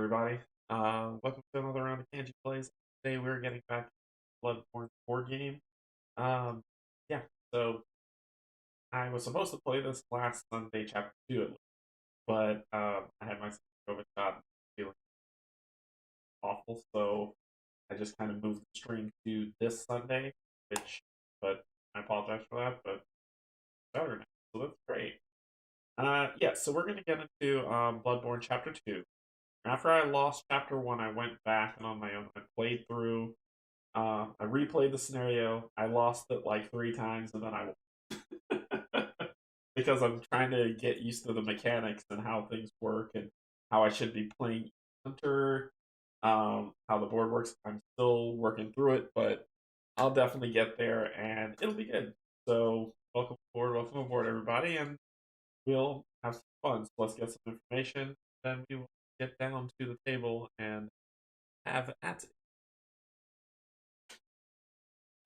everybody. Welcome to another round of Canje plays. Today we're getting back to Bloodborne board game. Um, yeah, so I was supposed to play this last Sunday, chapter 2 at least, but I had my COVID shot and feeling awful, so I just kind of moved the stream to this Sunday, but I apologize for that, but it's better now, so that's great. Yeah, so we're going to get into Bloodborne chapter 2. After I lost chapter 1, I went back and on my own, I played through. I replayed the scenario. I lost it like 3 times, and then I because I'm trying to get used to the mechanics and how things work and how I should be playing Hunter, how the board works. I'm still working through it, but I'll definitely get there, and it'll be good. So welcome aboard, everybody, and we'll have some fun. So let's get some information, then we will get down to the table and have at it.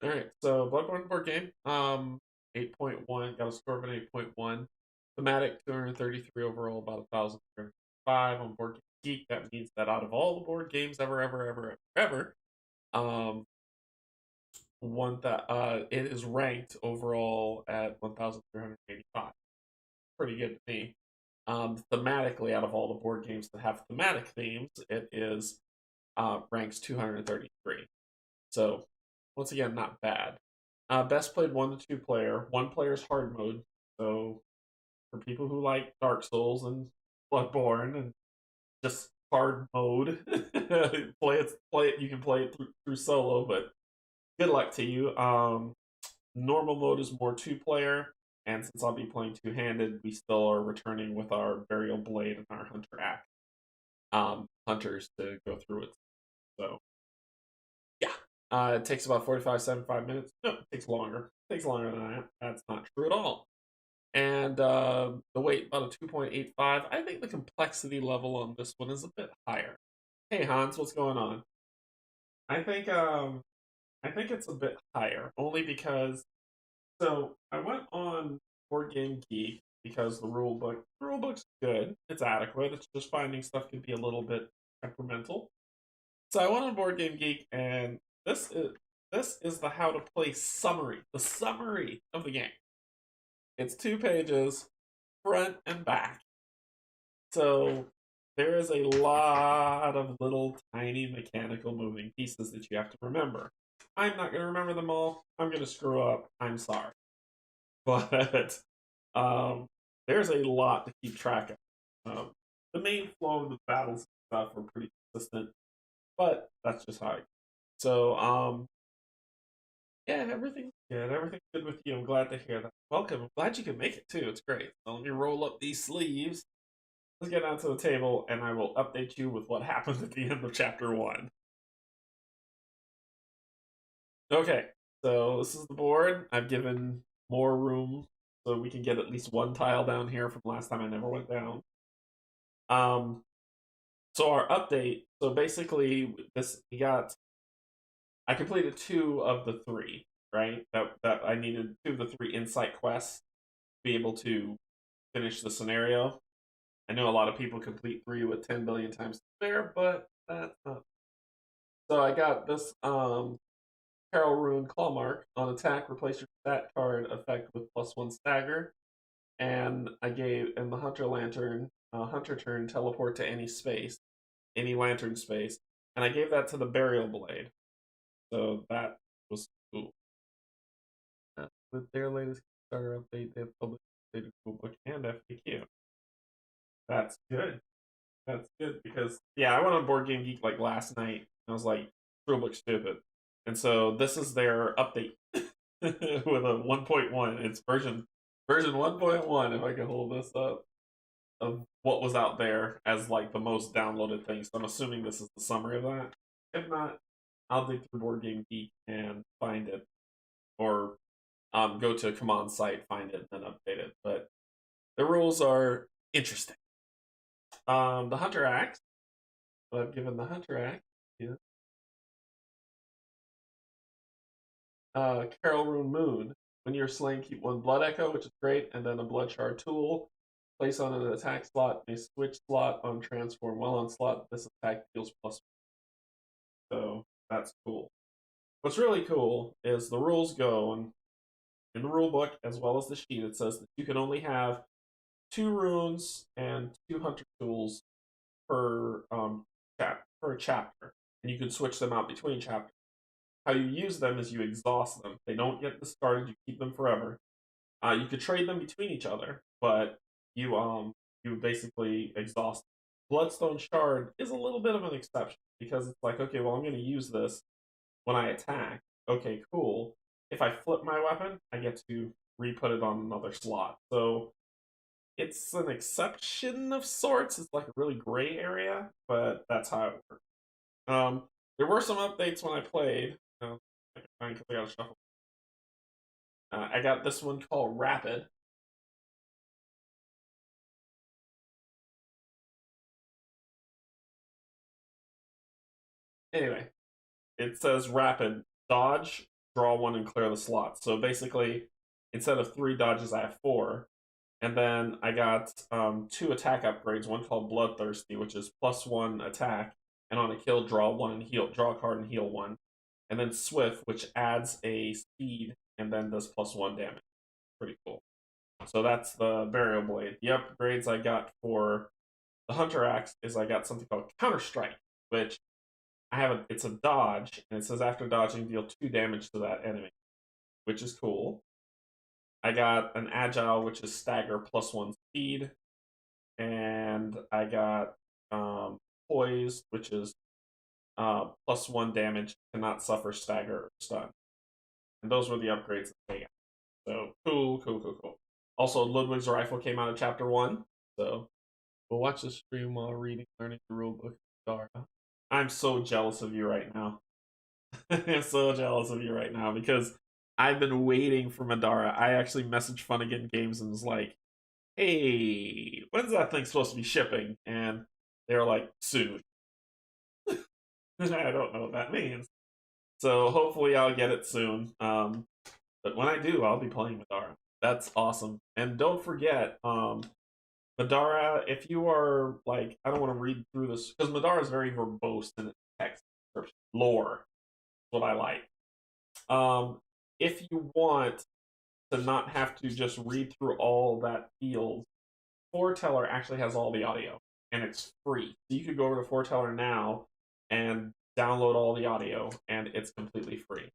All right, so Bloodborne board game, 8.1, got a score of an 8.1. Thematic 233 overall, about 1,305 on Board Game Geek. That means that out of all the board games ever, um, it is ranked overall at 1,385. Pretty good to me. Thematically, out of all the board games that have thematic themes, it is ranks 233. So once again, not bad. Best played 1 to 2 player. 1 player's hard mode. So for people who like Dark Souls and Bloodborne and just hard mode, play it. You can play it through solo, but good luck to you. Normal mode is more 2 player, and since I'll be playing 2-handed, we still are returning with our burial blade and our hunter axe. Hunters to go through it. So yeah. It takes about 45, 75 minutes. No, it takes longer. It takes longer than that. That's not true at all. And the weight, about a 2.85. I think the complexity level on this one is a bit higher. Hey Hans, what's going on? I think I think it's a bit higher, only because I went on Board Game Geek because the rule book's good. It's adequate. It's just finding stuff can be a little bit temperamental. So I went on Board Game Geek, and this is this is the how to play summary, the summary of the game. It's 2 pages, front and back. So there is a lot of little tiny mechanical moving pieces that you have to remember. I'm not going to remember them all. I'm going to screw up. I'm sorry. But um, there's a lot to keep track of. The main flow of the battles and stuff are pretty consistent, but that's just how I. So yeah, everything's good. Everything's good with you. I'm glad to hear that. Welcome. I'm glad you could make it too. It's great. So let me roll up these sleeves. Let's get down to the table, and I will update you with what happened at the end of chapter 1. Okay, so this is the board. I've given more room so we can get at least 1 tile down here from last time I never went down. Um, so our update. So basically, I completed 2 of the 3, right? That I needed 2 of the 3 insight quests to be able to finish the scenario. I know a lot of people complete 3 with 10 billion times there, but that's not. So I got this Carol Ruin Claw Mark. On attack, replace your stat card effect with +1 stagger. And the Hunter Lantern, Hunter turn, teleport to any space, any lantern space. And I gave that to the Burial Blade. So that was cool. With their latest Kickstarter update, they have published a rulebook and FAQ. That's good. That's good because yeah, I went on Board Game Geek like last night. And I was like, rulebook stupid, and so this is their update with a 1.1. It's version 1.1. If I can hold this up of what was out there as like the most downloaded thing. So I'm assuming this is the summary of that. If not, I'll dig through Board Game Geek and find it, or go to a command site, find it, and then update it. But the rules are interesting. The Hunter Axe. I've given the Hunter Axe. Yeah. Carol Rune Moon. When you're slain, keep 1 blood echo, which is great, and then a blood shard tool. place on an attack slot, a switch slot on transform. While on slot, this attack deals plus. So that's cool. What's really cool is the rules go, and in the rule book as well as the sheet, it says that you can only have 2 runes and 2 hunter tools per per chapter, and you can switch them out between chapters. How you use them is you exhaust them. They don't get discarded. You keep them forever. You could trade them between each other, but you basically exhaust. Bloodstone Shard is a little bit of an exception because it's like, okay, well, I'm going to use this when I attack. Okay, cool. If I flip my weapon, I get to re-put it on another slot. So it's an exception of sorts. It's like a really gray area, but that's how it works. There were some updates when I played. I got to shuffle. I got this one called Rapid. Anyway, it says Rapid, dodge, draw one, and clear the slot. So basically, instead of 3 dodges, I have 4. And then I got 2 attack upgrades, one called Bloodthirsty, which is +1 attack, and on a kill, draw 1 and heal, draw a card and heal 1. And then Swift, which adds a speed and then does +1 damage. Pretty cool. So that's the Burial Blade. The upgrades I got for the Hunter Axe is I got something called Counter Strike, which it's a dodge, and it says after dodging, deal 2 damage to that enemy, which is cool. I got an Agile, which is stagger +1 speed, and I got Poised, which is +1 damage, cannot suffer stagger or stun. And those were the upgrades that they got. So cool. Also, Ludwig's Rifle came out of Chapter 1, so we'll watch the stream while learning the rulebook. Dara. I'm so jealous of you right now. I'm so jealous of you right now because I've been waiting for Madara. I actually messaged Funnigan Games and was like, hey, when's that thing supposed to be shipping? And they were like, soon. I don't know what that means. So hopefully I'll get it soon. But when I do, I'll be playing Madara. That's awesome. And don't forget, Madara, if you are like, I don't want to read through this because Madara is very verbose in its text description. Lore, what I like. If you want to not have to just read through all that field, Foreteller actually has all the audio and it's free. So you could go over to Foreteller now and download all the audio, and it's completely free.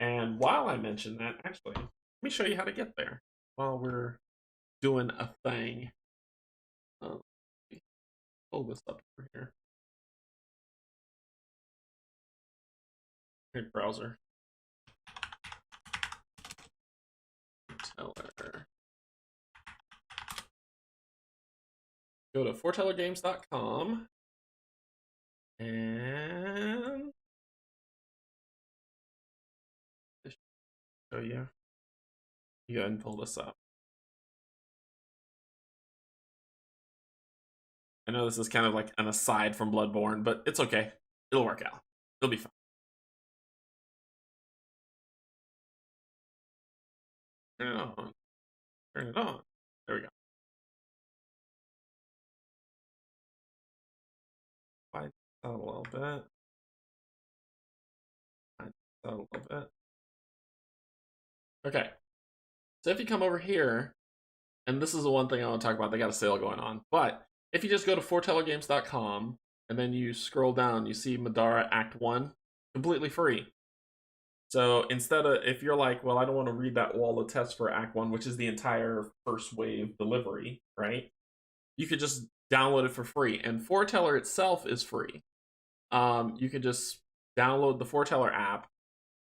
And while I mention that, actually, let me show you how to get there while we're doing a thing. Pull this up over here. Here, browser. Foreteller. Go to foretellergames.com and show you. You go ahead and pull this up. I know this is kind of like an aside from Bloodborne, but it's okay. It'll work out. It'll be fine. Turn it on. Turn it on. There we go. Widen out a little bit. Widen out a little bit. Okay. So if you come over here, and this is the one thing I want to talk about, they got a sale going on. But if you just go to foretellergames.com and then you scroll down, you see Madara Act 1, completely free. So instead of, if you're like, well, I don't want to read that wall of text for Act 1, which is the entire first wave delivery, right? You could just download it for free. And Foreteller itself is free. You can just download the Foreteller app,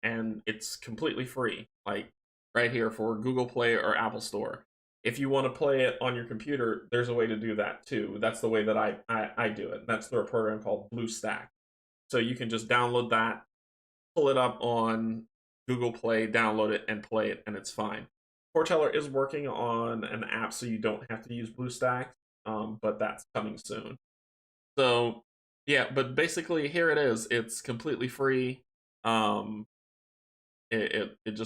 and it's completely free. Like right here for Google Play or Apple Store. If you want to play it on your computer, there's a way to do that too. That's the way that I do it. That's through a program called BlueStack. So you can just download that, pull it up on Google Play, download it, and play it, and it's fine. Foreteller is working on an app so you don't have to use BlueStack, but that's coming soon. So yeah, but basically here it is. It's completely free. It's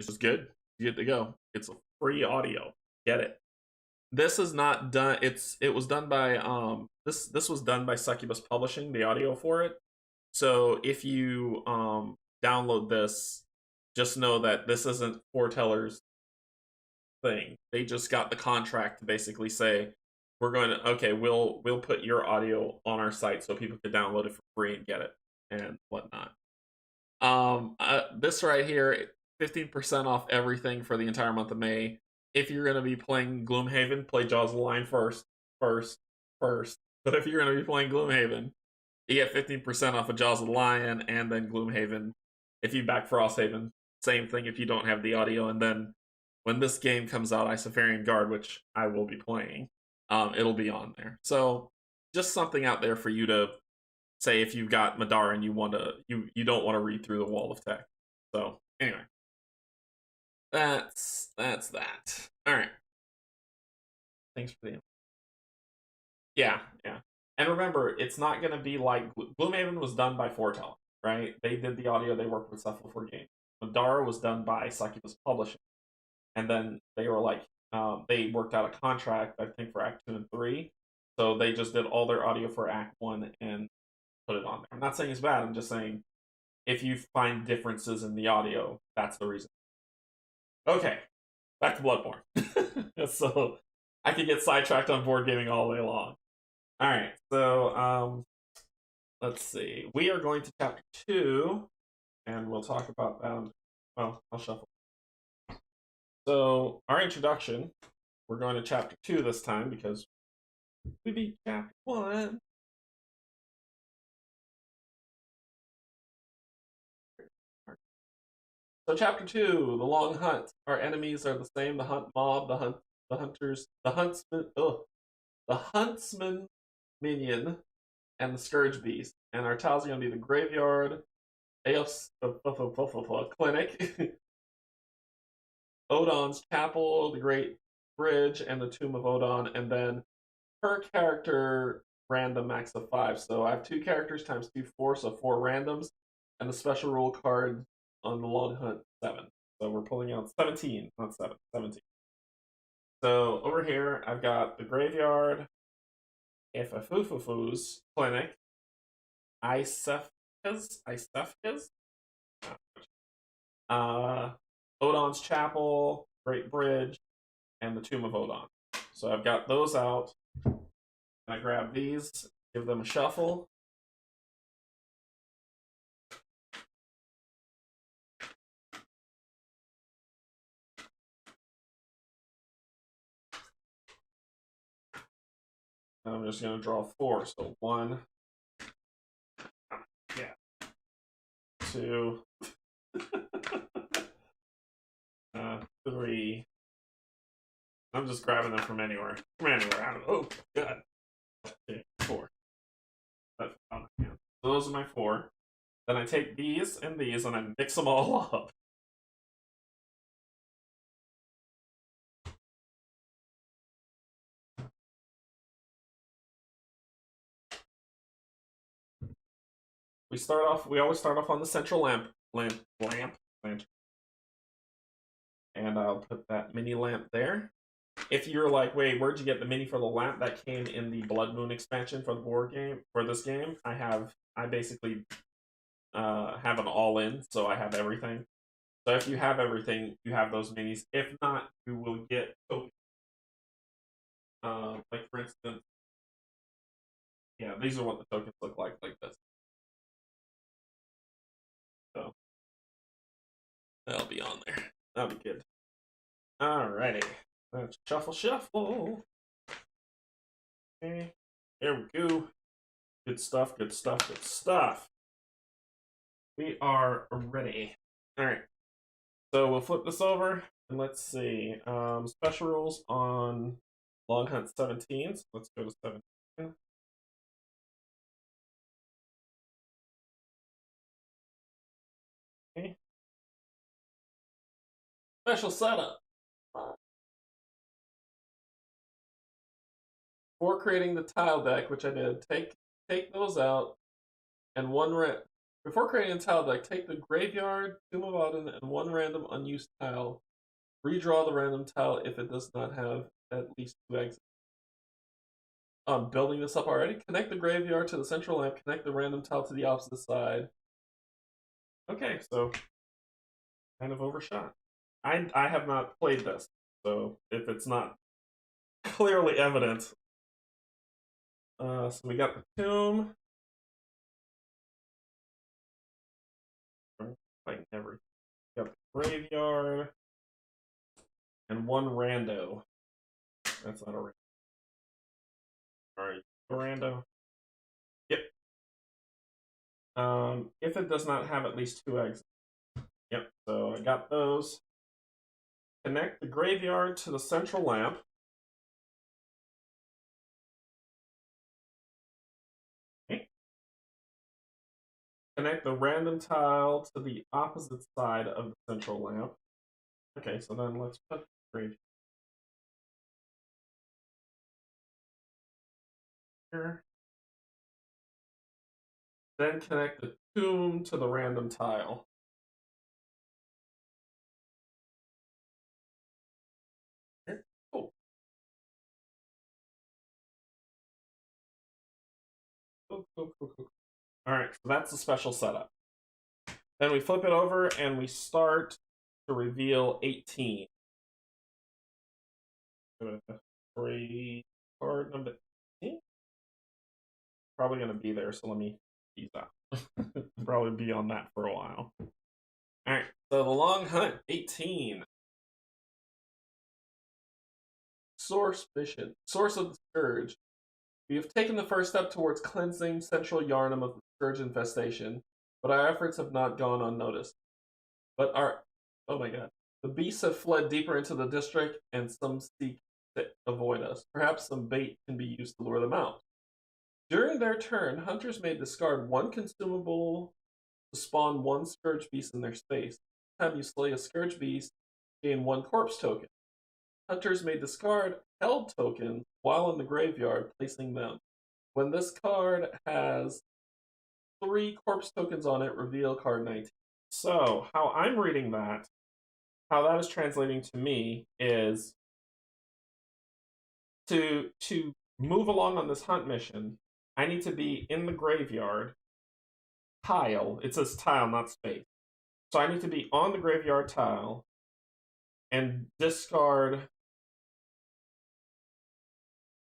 just good. You get to go. It's a free audio. Get it. this is not done. It was done by this was done by Succubus Publishing, the audio for it. So if you download this, just know that this isn't Foreteller's thing. They just got the contract to basically say we're going to okay, we'll put your audio on our site so people can download it for free and get it and whatnot. This right here, 15% off everything for the entire month of May. If you're going to be playing Gloomhaven, play Jaws of the Lion first. But if you're going to be playing Gloomhaven, you get 15% off of Jaws of the Lion and then Gloomhaven. If you back Frosthaven, same thing if you don't have the audio. And then when this game comes out, Isofarian Guard, which I will be playing, it'll be on there. So just something out there for you to say if you've got Madara and you don't want to read through the wall of text. So anyway, that's that. All right. Thanks for the yeah. And remember, it's not going to be like Gloomhaven was done by Foretell, right? They did the audio. They worked with stuff before game. Madara was done by Succubus Publishing, and then they were like they worked out a contract, I think, for Act 2 and 3. So they just did all their audio for Act 1 and put it on there. I'm not saying it's bad. I'm just saying if you find differences in the audio, that's the reason. Okay, back to Bloodborne. So I could get sidetracked on board gaming all day long. All right, so let's see. We are going to chapter 2, and we'll talk about that. Well, I'll shuffle. So our introduction, we're going to chapter 2 this time because we beat chapter 1. So chapter 2, the long hunt. Our enemies are the same: the hunt mob, the hunters, the huntsman, the huntsman minion, and the scourge beast. And our tiles are going to be the graveyard, Eos clinic, Odon's chapel, the great bridge, and the tomb of Odon. And then per character random max of 5. So I have 2 characters times 2, 4, so 4 randoms, and the special rule card on the long hunt 7. So we're pulling out 17, not 7, 17. So over here, I've got the graveyard, Ifafufufu's clinic, Isefka's, Odon's chapel, great bridge, and the tomb of Odon. So I've got those out. I grab these, give them a shuffle. I'm just going to draw 4. So 1, 2, 3. I'm just grabbing them from anywhere. I don't know. Oh, God. 4. So those are my 4. Then I take these and I mix them all up. We always start off on the central lamp. And I'll put that mini lamp there. If you're like, wait, where'd you get the mini for the lamp? That came in the Blood Moon expansion for the board game. For this game, I basically have an all-in, so I have everything. So if you have everything, you have those minis. If not, you will get tokens. Like for instance, yeah, these are what the tokens look like this. So that'll be on there. That'll be good. Alrighty. Let's shuffle. Okay. There we go. Good stuff. We are ready. Alright. So we'll flip this over and let's see. Special rules on Long Hunt 17. So let's go to 17. Okay. Special setup. For creating the tile deck, which I did, take those out, and before creating a tile deck, take the graveyard, Tomb of Odin, and 1 random unused tile Redraw the random tile if it does not have at least 2 exits. I'm building this up already. Connect the graveyard to the central lamp. Connect the random tile to the opposite side. Okay, so kind of overshot. I have not played this, so if it's not clearly evident. So we got the tomb. Like never. Got the graveyard. And one rando. That's not a rando. Alright, rando. Yep. If it does not have at least 2 exits. Yep, so I got those. Connect the graveyard to the central lamp. Okay. Connect the random tile to the opposite side of the central lamp. Okay, so then let's put the graveyard here. Then connect the tomb to the random tile. Cool. Cool. Alright, so that's the special setup. Then we flip it over and we start to reveal 18. Free card number 18. Probably going to be there, so let me ease out. Probably be on that for a while. Alright, so the long hunt, 18. Source mission. Source of the Scourge. We have taken the first step towards cleansing central Yharnam of the Scourge infestation, but our efforts have not gone unnoticed. Oh my god. The beasts have fled deeper into the district, and some seek to avoid us. Perhaps some bait can be used to lure them out. During their turn, hunters may discard 1 consumable to spawn 1 Scourge Beast in their space. Each time you slay a Scourge Beast, gain 1 corpse token. Hunters may discard held tokens while in the graveyard, placing them. When this card has 3 corpse tokens on it, reveal card 19. So, how I'm reading that, how that is translating to me is to move along on this hunt mission, I need to be in the graveyard tile. It says tile, not space. So I need to be on the graveyard tile and discard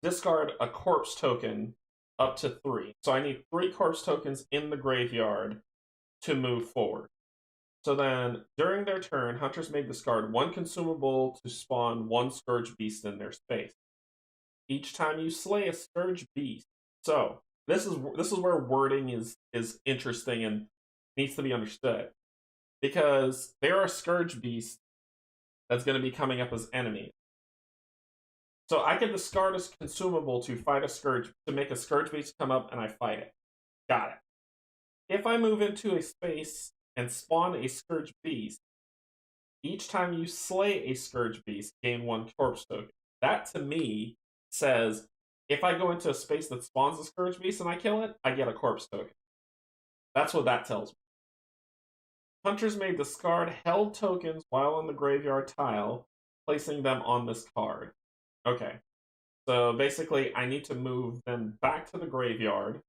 a corpse token up to 3. So I need 3 corpse tokens in the graveyard to move forward. So then, during their turn, hunters may discard 1 consumable to spawn 1 Scourge Beast in their space. Each time you slay a Scourge Beast. So, this is where wording is interesting and needs to be understood. Because there are Scourge Beasts that's going to be coming up as enemies. So I can discard a consumable to fight a Scourge, to make a Scourge Beast come up and I fight it. Got it. If I move into a space and spawn a Scourge Beast, each time you slay a Scourge Beast, gain 1 corpse token. That, to me, says, if I go into a space that spawns a Scourge Beast and I kill it, I get a corpse token. That's what that tells me. Hunters may discard held tokens while on the graveyard tile, placing them on this card. Okay. So basically, I need to move them back to the graveyard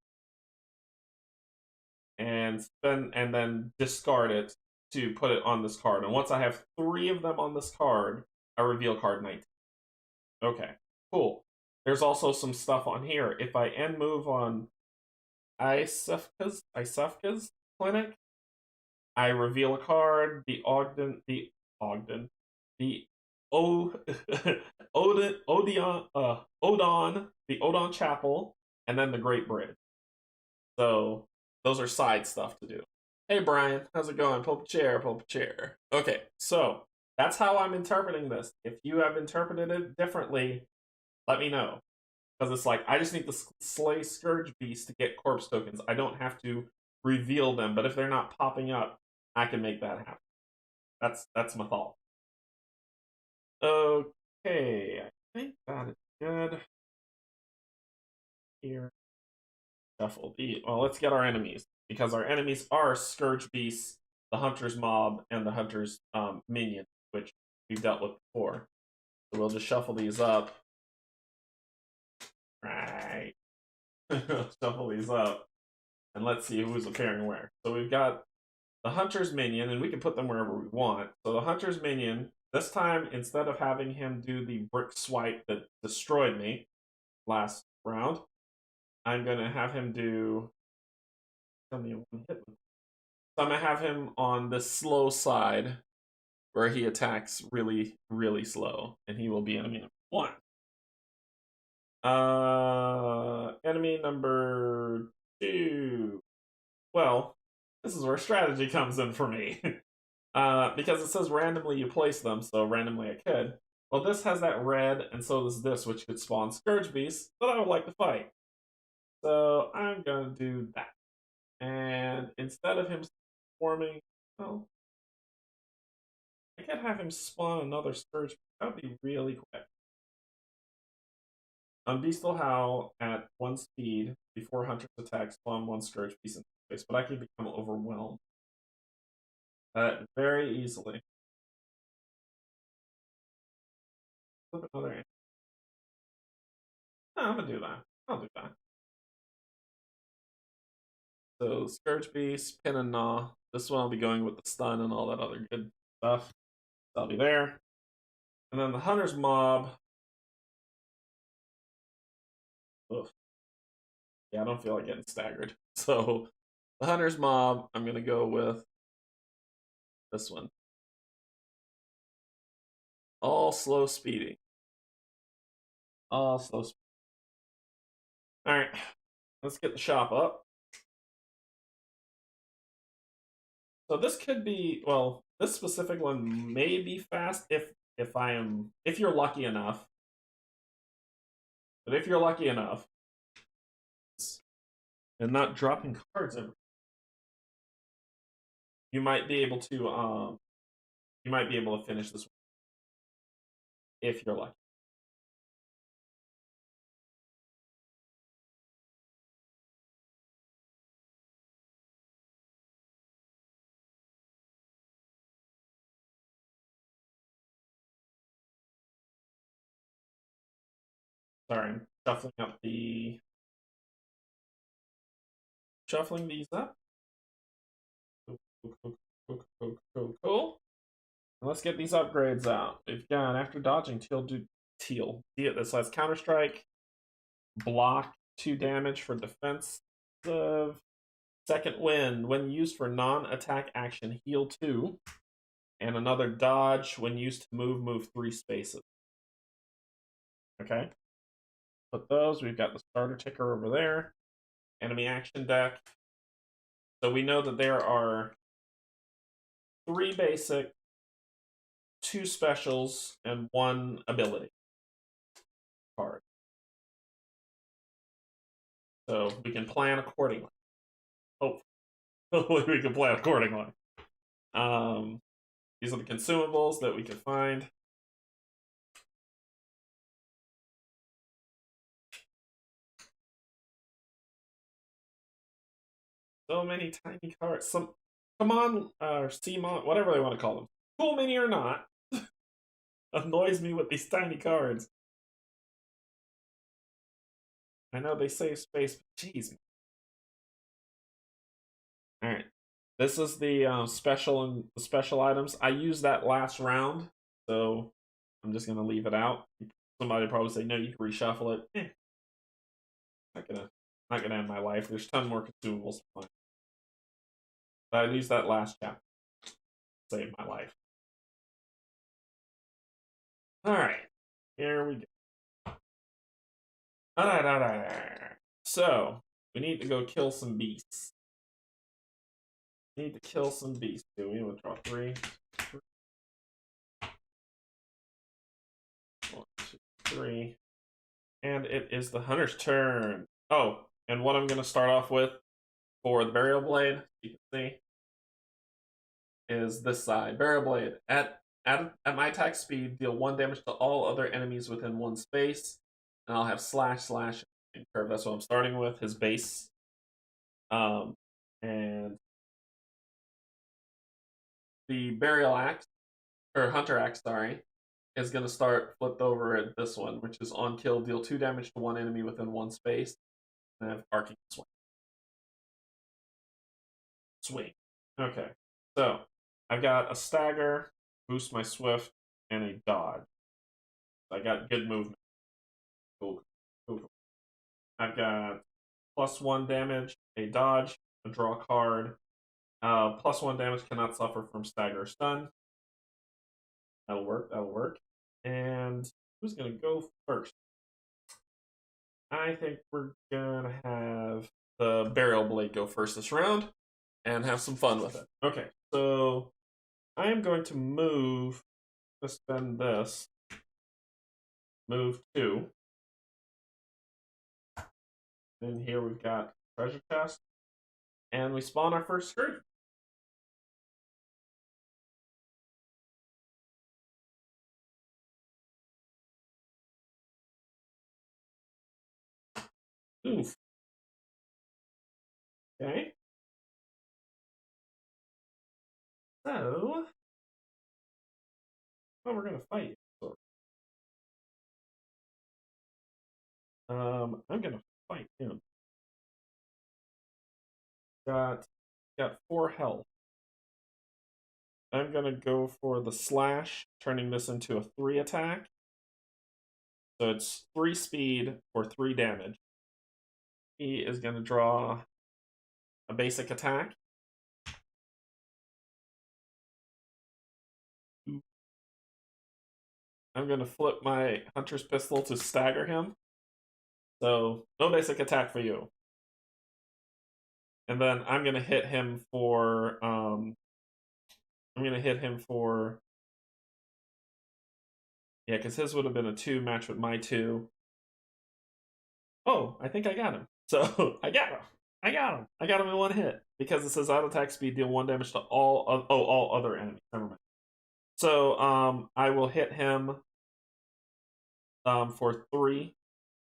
and then discard it to put it on this card. And once I have 3 of them on this card, I reveal card 19. Okay, cool. There's also some stuff on here. If I end move on Isefka's clinic, I reveal a card, the Odon, the Odon Chapel, and then the Great Bridge. So those are side stuff to do. Hey Brian, how's it going? Pull up a chair. Okay, so that's how I'm interpreting this. If you have interpreted it differently, let me know. Because it's like, I just need to slay Scourge Beast to get corpse tokens. I don't have to reveal them, but if they're not popping up, I can make that happen. That's my thought. Okay, I think that is good. Here. Shuffle. Well, let's get our enemies. Because our enemies are Scourge Beasts, the Hunter's Mob, and the Hunter's Minion, which we've dealt with before. So we'll just shuffle these up. Right. Shuffle these up. And let's see who's appearing where. So we've got the Hunter's Minion, and we can put them wherever we want. So the Hunter's Minion, this time, instead of having him do the brick swipe that destroyed me last round, I'm going to have him do... Tell me one hit. So I'm going to have him on the slow side, where he attacks really, really slow, and he will be enemy number 1. Enemy number 2. Well, this is where strategy comes in for me. Because it says randomly you place them, so randomly I could. Well, this has that red, and so does this, which could spawn Scourge Beasts that I would like to fight. So I'm going to do that. And instead of him forming, well, I could have him spawn another Scourge Beast. That would be really quick. Unbeastful Howl at 1 speed before Hunter's attack, spawn 1 Scourge Beast in space, but I can become overwhelmed very easily. Flip another. No, I'm gonna do that. I'll do that. So Scourge Beast, Pin and Gnaw. This one I'll be going with the stun and all that other good stuff. I'll be there. And then the Hunter's Mob. Ugh. Yeah, I don't feel like getting staggered. So the Hunter's Mob, I'm gonna go with this one. All slow speeding. All slow speeding. Alright. Let's get the shop up. So this could be, well, this specific one may be fast if you're lucky enough. But if you're lucky enough, and not dropping cards every, you might be able to finish this one if you're lucky. Sorry, I'm shuffling these up. Cool. And let's get these upgrades out. We've got, after dodging, teal. This has counter strike, block 2 damage for defensive. Second wind, when used for non-attack action, heal 2. And another dodge when used to move 3 spaces. Okay. Put those. We've got the starter ticker over there. Enemy action deck. So we know that there are 3 basic, 2 specials, and 1 ability card. So we can plan accordingly. Hopefully we can plan accordingly. These are the consumables that we can find. So many tiny cards. Come on, CMON, whatever they want to call them. Cool mini or not. Annoys me with these tiny cards. I know they save space, but jeez. Alright. This is the special and the special items. I used that last round, so I'm just gonna leave it out. Somebody probably say, no, you can reshuffle it. Not gonna end my life. There's a ton more consumables. But I used that last chapter. Saved my life. Alright. Here we go. Alright. So, we need to go kill some beasts. Need to kill some beasts, do we? We'll draw 3. 1, 2, 3. And it is the Hunter's turn. Oh, and what I'm going to start off with for the Burial Blade, you can see, is this side. Burial Blade. At my attack speed, deal 1 damage to all other enemies within 1 space. And I'll have slash, and curve. That's what I'm starting with, his base. And the Burial Axe or Hunter Axe, sorry, is going to start flipped over at this one, which is on kill, deal 2 damage to one enemy within one space, and have arcing swing. Swing. Okay, so I've got a stagger, boost my swift, and a dodge. I got good movement. Cool. Cool. I've got +1 damage, a dodge, a draw card. +1 damage cannot suffer from stagger or stun. That'll work. That'll work. And who's gonna go first? I think we're gonna have the Burial Blade go first this round and have some fun with it. Okay, so I am going to move to spend this. Move 2. And here we've got treasure chest. And we spawn our first Scourge. Oof. Okay. So, well, we're gonna fight. So, I'm gonna fight him. Got 4 health. I'm gonna go for the slash, turning this into a 3 attack. So it's 3 speed for 3 damage. He is gonna draw a basic attack. I'm gonna flip my Hunter's Pistol to stagger him. So no basic attack for you. And then I'm gonna hit him for yeah, because his would have been a 2 match with my 2. Oh, I think I got him. So I got him. I got him in 1 hit because it says auto attack speed, deal 1 damage to all other enemies. Never mind. So I will hit him for 3.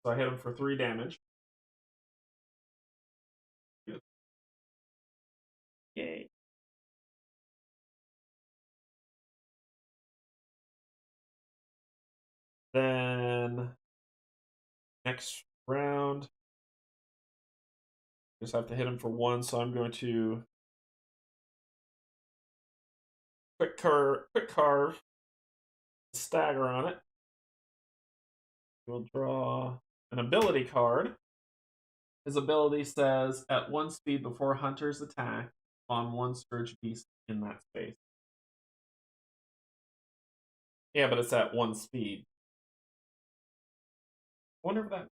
So I hit him for 3 damage. Yay. Then next round, just have to hit him for 1. So I'm going to quick carve, stagger on it. We'll draw an ability card. His ability says at 1 speed before Hunter's attack, spawn 1 Scourge Beast in that space. Yeah, but it's at 1 speed. I wonder if that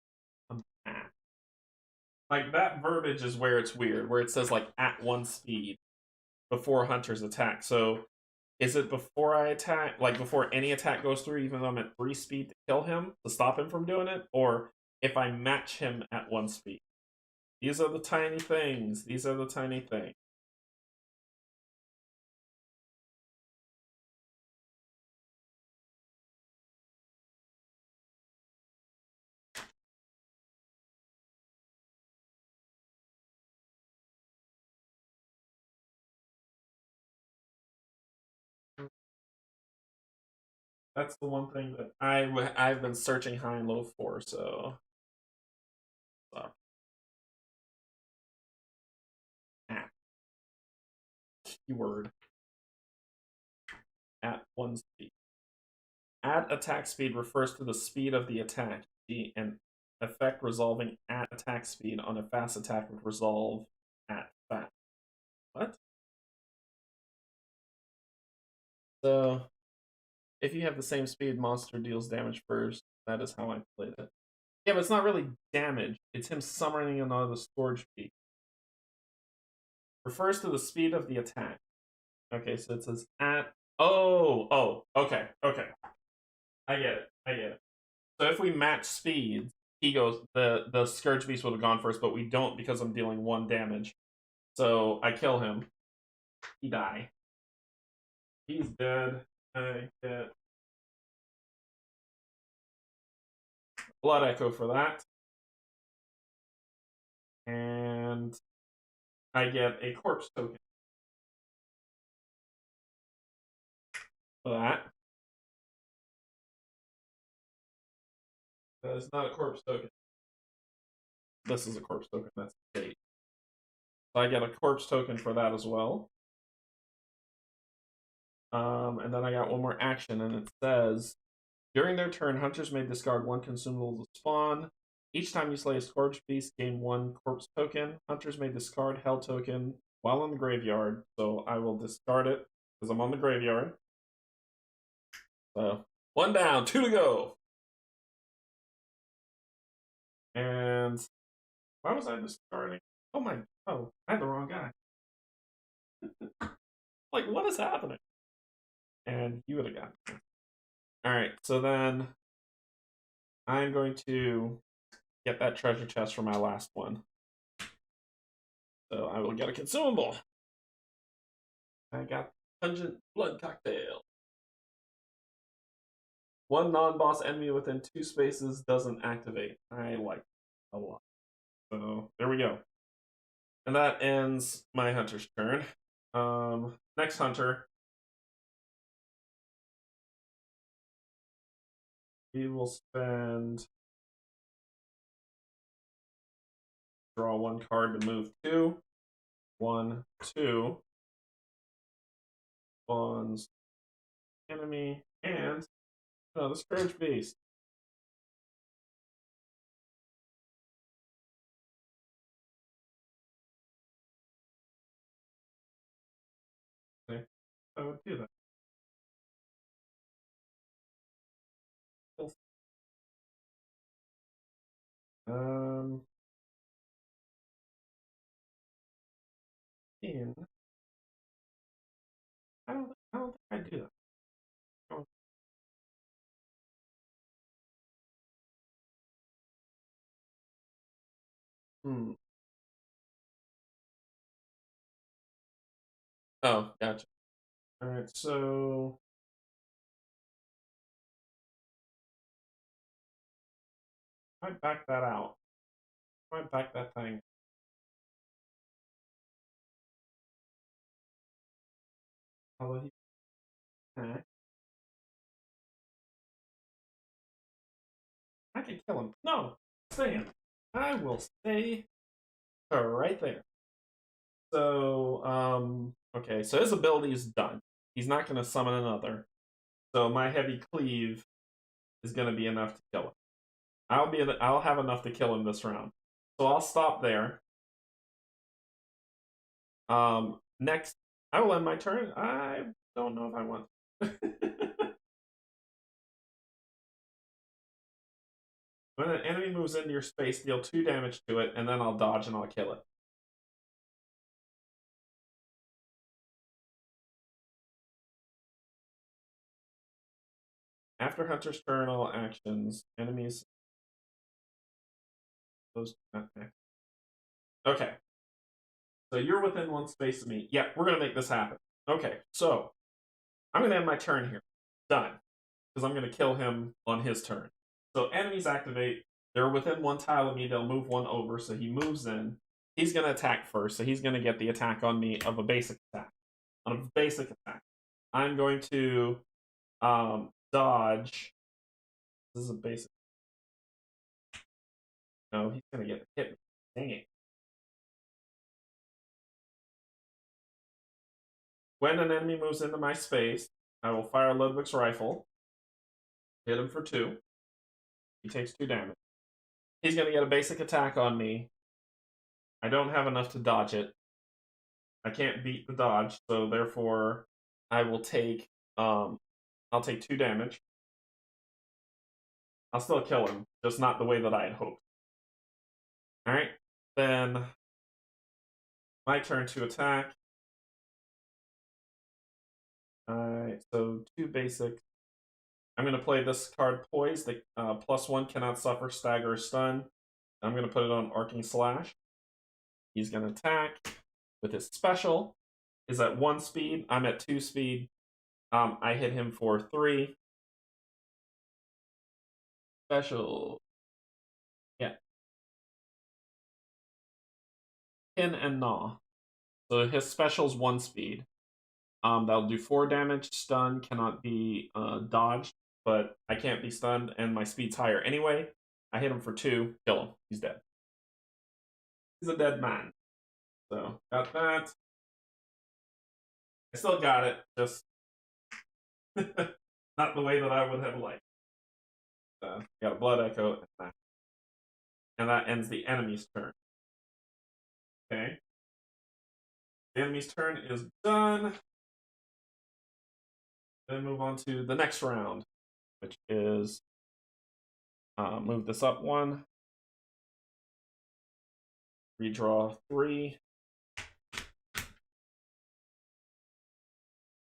like that verbiage is where it's weird, where it says like at 1 speed before Hunter's attack. So is it before I attack, like before any attack goes through, even though I'm at 3 speed to kill him to stop him from doing it, or if I match him at 1 speed? These are the tiny things. These are the tiny things. That's the one thing that I've been searching high and low for. So, keyword at 1 speed. At attack speed refers to the speed of the attack. An effect resolving at attack speed on a fast attack would resolve at fast. What? So, if you have the same speed, monster deals damage first. That is how I played it. Yeah, but it's not really damage. It's him summoning another Scourge Beast. Refers to the speed of the attack. Okay, so it says at. Oh, okay. I get it. So if we match speeds, he goes. The Scourge Beast would have gone first, but we don't because I'm dealing 1 damage. So I kill him. He die. He's dead. I get Blood Echo for that. And I get a corpse token. that. That is not a corpse token. This is a corpse token. That's a fate. So I get a corpse token for that as well. And then I got one more action, and it says, during their turn, hunters may discard one consumable to spawn. Each time you slay a corpse beast, gain one corpse token. Hunters may discard hell token while in the graveyard, so I will discard it because I'm on the graveyard. So, one down, 2 to go. And why was I discarding? Oh, I had the wrong guy. Like, what is happening? And you would have gotten it. Alright, so then I'm going to get that treasure chest for my last one. So I will get a consumable. I got Pungent Blood Cocktail. One non-boss enemy within 2 spaces doesn't activate. I like it a lot. So there we go. And that ends my hunter's turn. Next hunter. He will spend... Draw 1 card to move 2. 1, 2. Spawns enemy and the Scourge Beast. Okay, I would do that. In I don't think I do that. Hmm. Oh, gotcha. All right, so I back that out. I back that thing. Although he I can kill him. No, stand. I will stay right there. So, okay, so his ability is done. He's not going to summon another. So my heavy cleave is going to be enough to kill him. I'll have enough to kill him this round. So I'll stop there. Next, I will end my turn. I don't know if I want. When an enemy moves into your space, deal 2 damage to it, and then I'll dodge and I'll kill it. After Hunter's turn, all actions, enemies. Okay. So you're within 1 space of me. Yeah, we're going to make this happen. Okay, so I'm going to end my turn here. Done. Because I'm going to kill him on his turn. So enemies activate. They're within 1 tile of me. They'll move 1 over. So he moves in. He's going to attack first. So he's going to get the attack on me of a basic attack. On a basic attack. I'm going to dodge. This is a basic. No, he's going to get hit. Dang it. When an enemy moves into my space, I will fire Ludwig's rifle. Hit him for 2. He takes 2 damage. He's going to get a basic attack on me. I don't have enough to dodge it. I can't beat the dodge, so therefore I will take I'll take 2 damage. I'll still kill him, just not the way that I had hoped. Alright, then my turn to attack. Alright, so 2 basic. I'm going to play this card Poise. The +1 cannot suffer, stagger, or stun. I'm going to put it on Arcing Slash. He's going to attack with his special. Is at 1 speed. I'm at 2 speed. I hit him for 3. Special. Yeah. Pin and Gnaw. So his special's 1 speed. That'll do 4 damage. Stun cannot be dodged, but I can't be stunned, and my speed's higher anyway. I hit him for 2, kill him. He's dead. He's a dead man. So, got that. I still got it, just not the way that I would have liked. Got a Blood Echo, and that ends the enemy's turn. Okay. The enemy's turn is done. Then move on to the next round, which is move this up 1, redraw 3.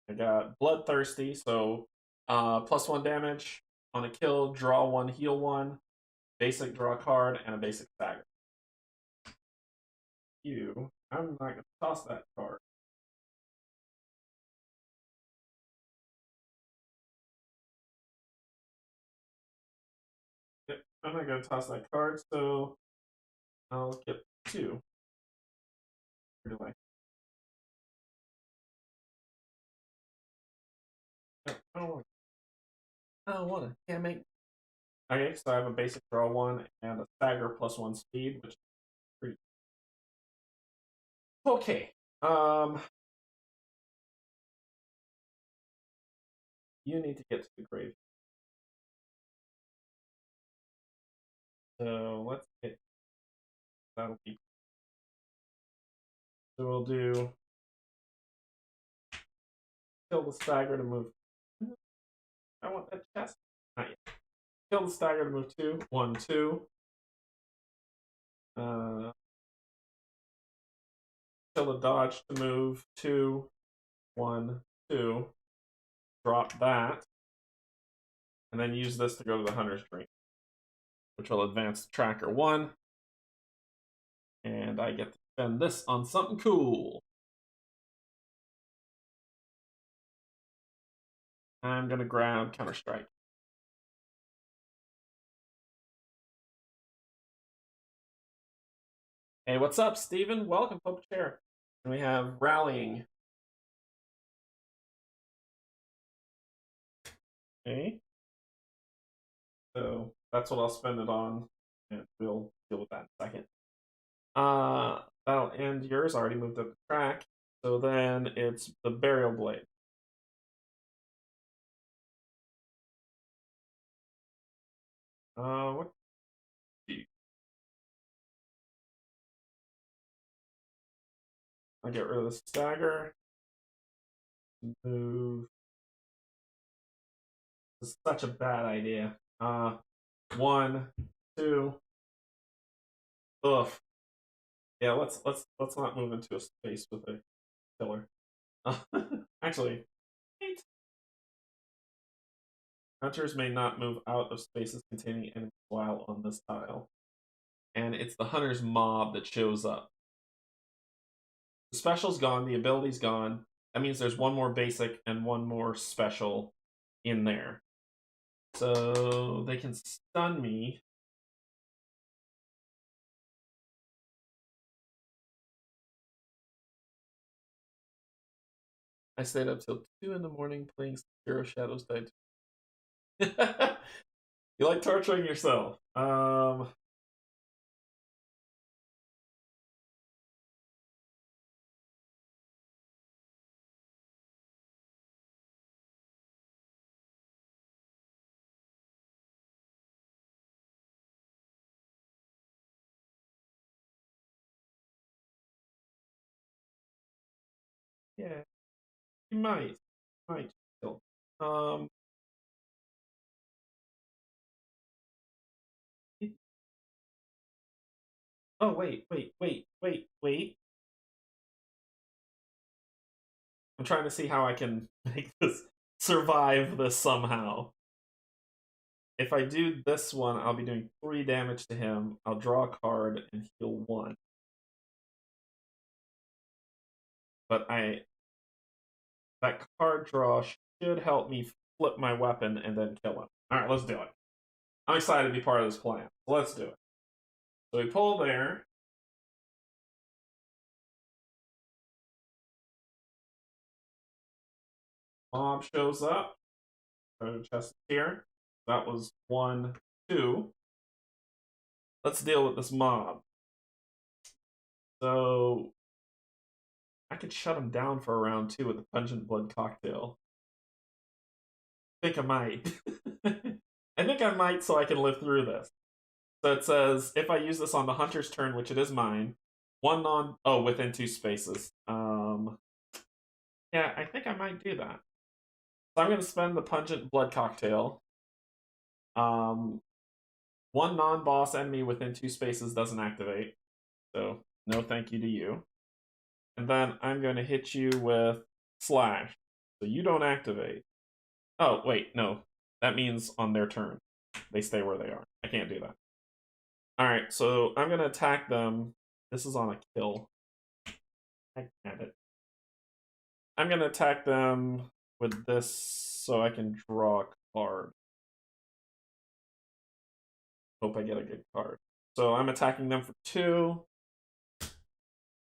I got Bloodthirsty, so +1 damage on a kill, draw 1, heal 1, basic draw a card, and a basic stagger. I'm not going to toss that card. Yep, I'm not going to toss that card, so I'll get 2. Where do I? I don't want it. Can't make. Okay, so I have a basic draw 1 and a stagger +1 speed, which is pretty. Okay. You need to get to the grave. So let's hit. That'll be. So we'll do. Kill the stagger to move. I want that chest. Not yet. Kill the stagger to move 2. 1, 2. Kill the dodge to move 2. 1, 2. Drop that. And then use this to go to the Hunter's Dream, which will advance the tracker 1. And I get to spend this on something cool. I'm going to grab Counter-Strike. Hey, what's up, Steven? Welcome, Pope Chair. And we have Rallying. Okay. So that's what I'll spend it on, and we'll deal with that in a second. That'll end yours. I already moved up the track. So then it's the Burial Blade. What? I get rid of the stagger. Move. This is such a bad idea. 1, 2. Ugh. Yeah, let's not move into a space with a killer. Actually, wait. Hunters may not move out of spaces containing enemies while on this tile. And it's the hunter's mob that shows up. The special's gone, the ability's gone. That means there's one more basic and one more special in there. So they can stun me. I stayed up till 2 in the morning playing Zero Shadows Died. You like torturing yourself. Yeah, you might. Might still. Oh, wait. I'm trying to see how I can make this survive this somehow. If I do this one, I'll be doing 3 damage to him. I'll draw a card and heal 1. But that card draw should help me flip my weapon and then kill him. Alright, let's do it. I'm excited to be part of this plan. So let's do it. So we pull there. Mob shows up. Chest here. That was 1, 2. Let's deal with this mob. So I could shut him down for a round 2 with a pungent blood cocktail. I think I might. I think I might, so I can live through this. So it says if I use this on the hunter's turn, which it is mine, within 2 spaces. Yeah, I think I might do that. So I'm going to spend the pungent blood cocktail. One non-boss enemy within 2 spaces doesn't activate, so no thank you to you. And then I'm going to hit you with slash, so you don't activate. Oh wait, no, that means on their turn they stay where they are. I can't do that. All right, so I'm going to attack them. This is on a kill. I had it. I'm going to attack them with this so I can draw a card. Hope I get a good card. So I'm attacking them for 2.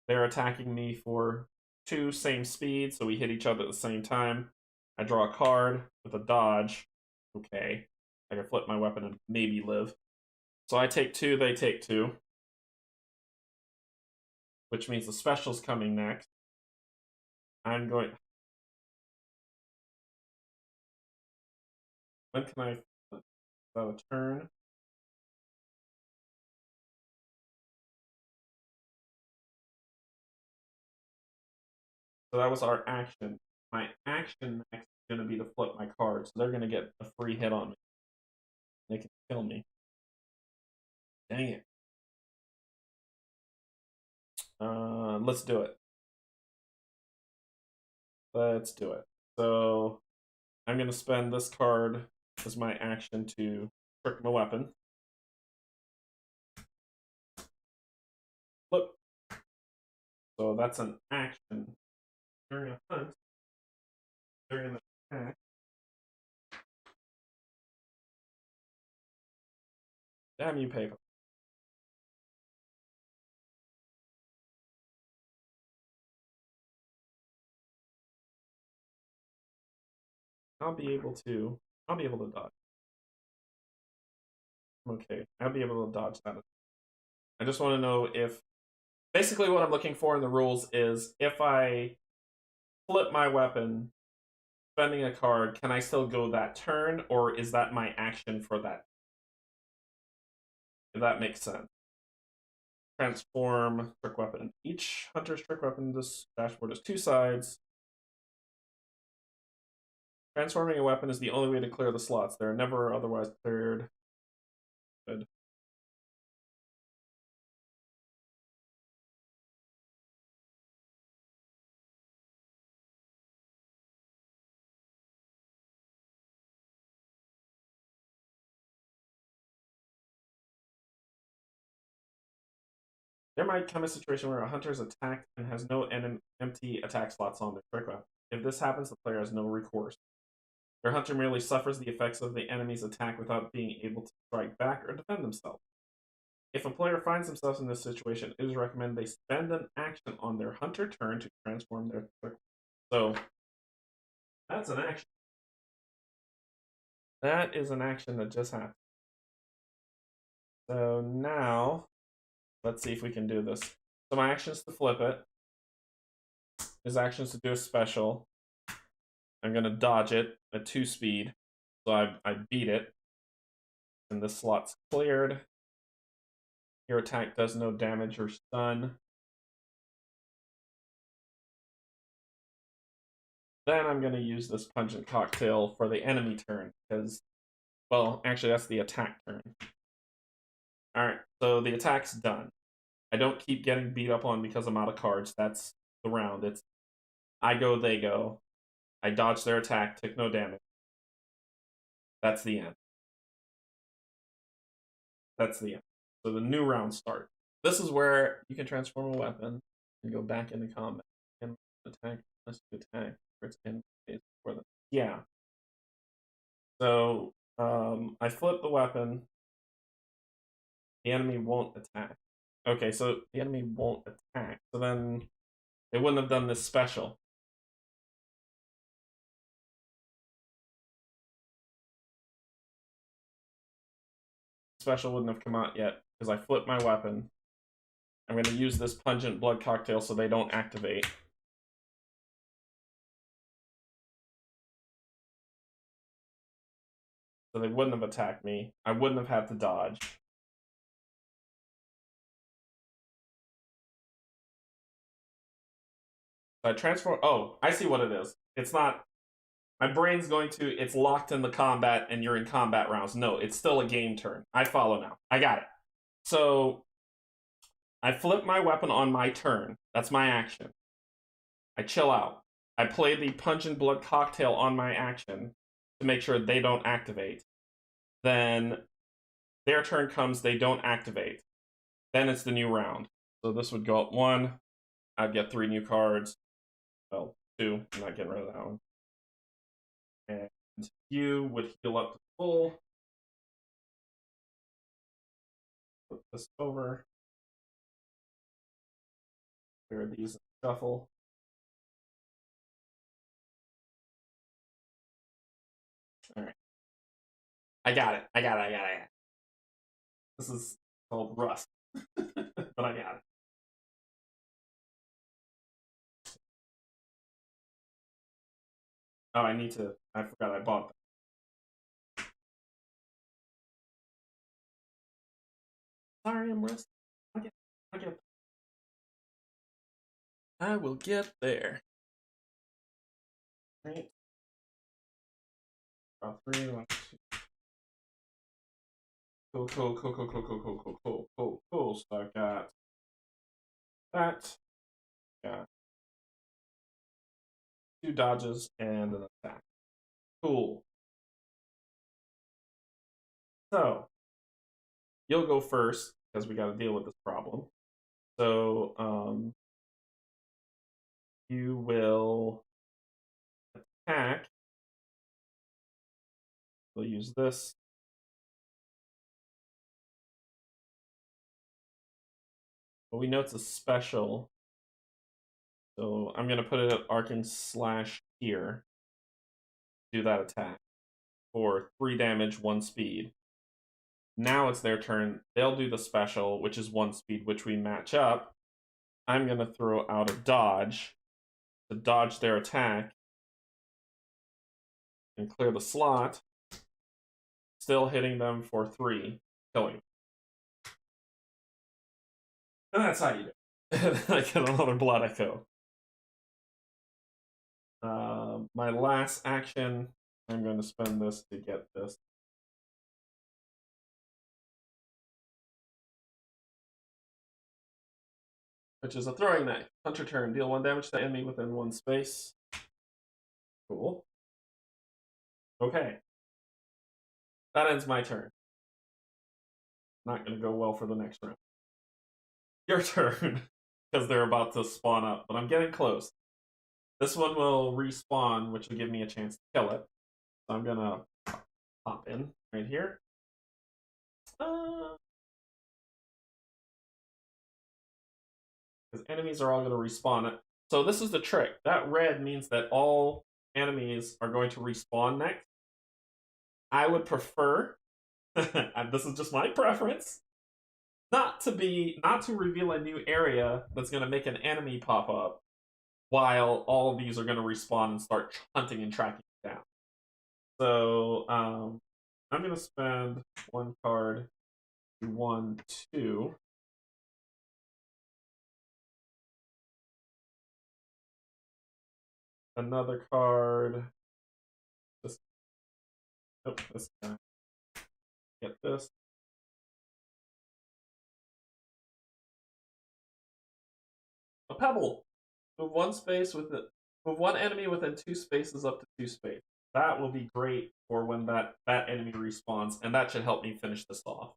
They're attacking me for 2, same speed, so we hit each other at the same time. I draw a card with a dodge. Okay. I can flip my weapon and maybe live. So I take 2, they take 2. Which means the special's coming next. I'm going... When can I... About a turn? So that was our action. My action next is going to be to flip my card, so they're going to get a free hit on me. They can kill me. Dang it. Let's do it. Let's do it. So I'm going to spend this card as my action to trick my weapon. Flip. So that's an action during a hunt. During an attack. Damn you, paper. I'll be able to dodge. Okay, I'll be able to dodge that. I just want to know if... Basically what I'm looking for in the rules is if I flip my weapon, spending a card, can I still go that turn, or is that my action for that? If that makes sense. Transform trick weapon. Each hunter's trick weapon in this dashboard has 2 sides. Transforming a weapon is the only way to clear the slots. They are never otherwise cleared. Good. There might come a situation where a hunter is attacked and has no empty attack slots on their trick weapon. If this happens, the player has no recourse. Their hunter merely suffers the effects of the enemy's attack without being able to strike back or defend themselves. If a player finds themselves in this situation, it is recommended they spend an action on their hunter turn to transform their trick. So that's an action. That is an action that just happened. So now, let's see if we can do this. So my action is to flip it. His action is to do a special. I'm going to dodge it at 2 speed. So I beat it. And this slot's cleared. Your attack does no damage or stun. Then I'm going to use this pungent cocktail for the enemy turn, because, well, actually that's the attack turn. Alright, so the attack's done. I don't keep getting beat up on because I'm out of cards. That's the round. It's I go, they go. I dodge their attack, took no damage. That's the end. That's the end. So the new round starts. This is where you can transform a weapon and go back into combat. And attack, unless you attack, or it's in phase for them. Yeah. So I flip the weapon. The enemy won't attack. Okay, so the enemy won't attack. So then they wouldn't have done this special. special wouldn't have come out yet because I flipped my weapon. I'm going to use this pungent blood cocktail so they don't activate. So they wouldn't have attacked me. I wouldn't have had to dodge. So I transform. Oh, I see what it is. It's not. My brain's going to. It's locked in the combat and you're in combat rounds. No, it's still a game turn. I follow now. I got it. So I flip my weapon on my turn. That's my action. I chill out. I play the pungent blood cocktail on my action to make sure they don't activate. Then their turn comes, they don't activate. Then it's the new round. So this would go up 1. I'd get 3 new cards. Well, 2. I'm not getting rid of that one. And you would heal up to full. Put this over. Clear these and shuffle. Alright. I got it. This is called Rust. But I got it. Oh, I need to. I forgot I bought them. Sorry, I'm rusty. I will get there. Right. Draw 3, 1, 2. Cool. So I've got that. Got 2 dodges and an attack. Cool. So you'll go first because we got to deal with this problem. So you will attack. We'll use this. But we know it's a special. So I'm going to put it at arcing slash here. Do that attack for 3 damage, 1 speed. Now it's their turn. They'll do the special, which is 1 speed, which we match up. I'm going to throw out a dodge to dodge their attack and clear the slot. Still hitting them for 3, killing. And that's how you do it. I get another blood echo. My last action, I'm going to spend this to get this. Which is a throwing knife. Hunter turn. Deal 1 damage to enemy within 1 space. Cool. Okay. That ends my turn. Not going to go well for the next round. Your turn. Because they're about to spawn up. But I'm getting close. This one will respawn, which will give me a chance to kill it. So I'm going to pop in right here. Because enemies are all going to respawn. So this is the trick. That red means that all enemies are going to respawn next. I would prefer, and this is just my preference, not to reveal a new area that's going to make an enemy pop up while all of these are going to respawn and start hunting and tracking you down. So I'm going to spend 1 card, 1, 2. Another card. This guy. Get this. A pebble. Move 1 space with it. Move 1 enemy within 2 spaces up to 2 space. That will be great for when that enemy respawns, and that should help me finish this off.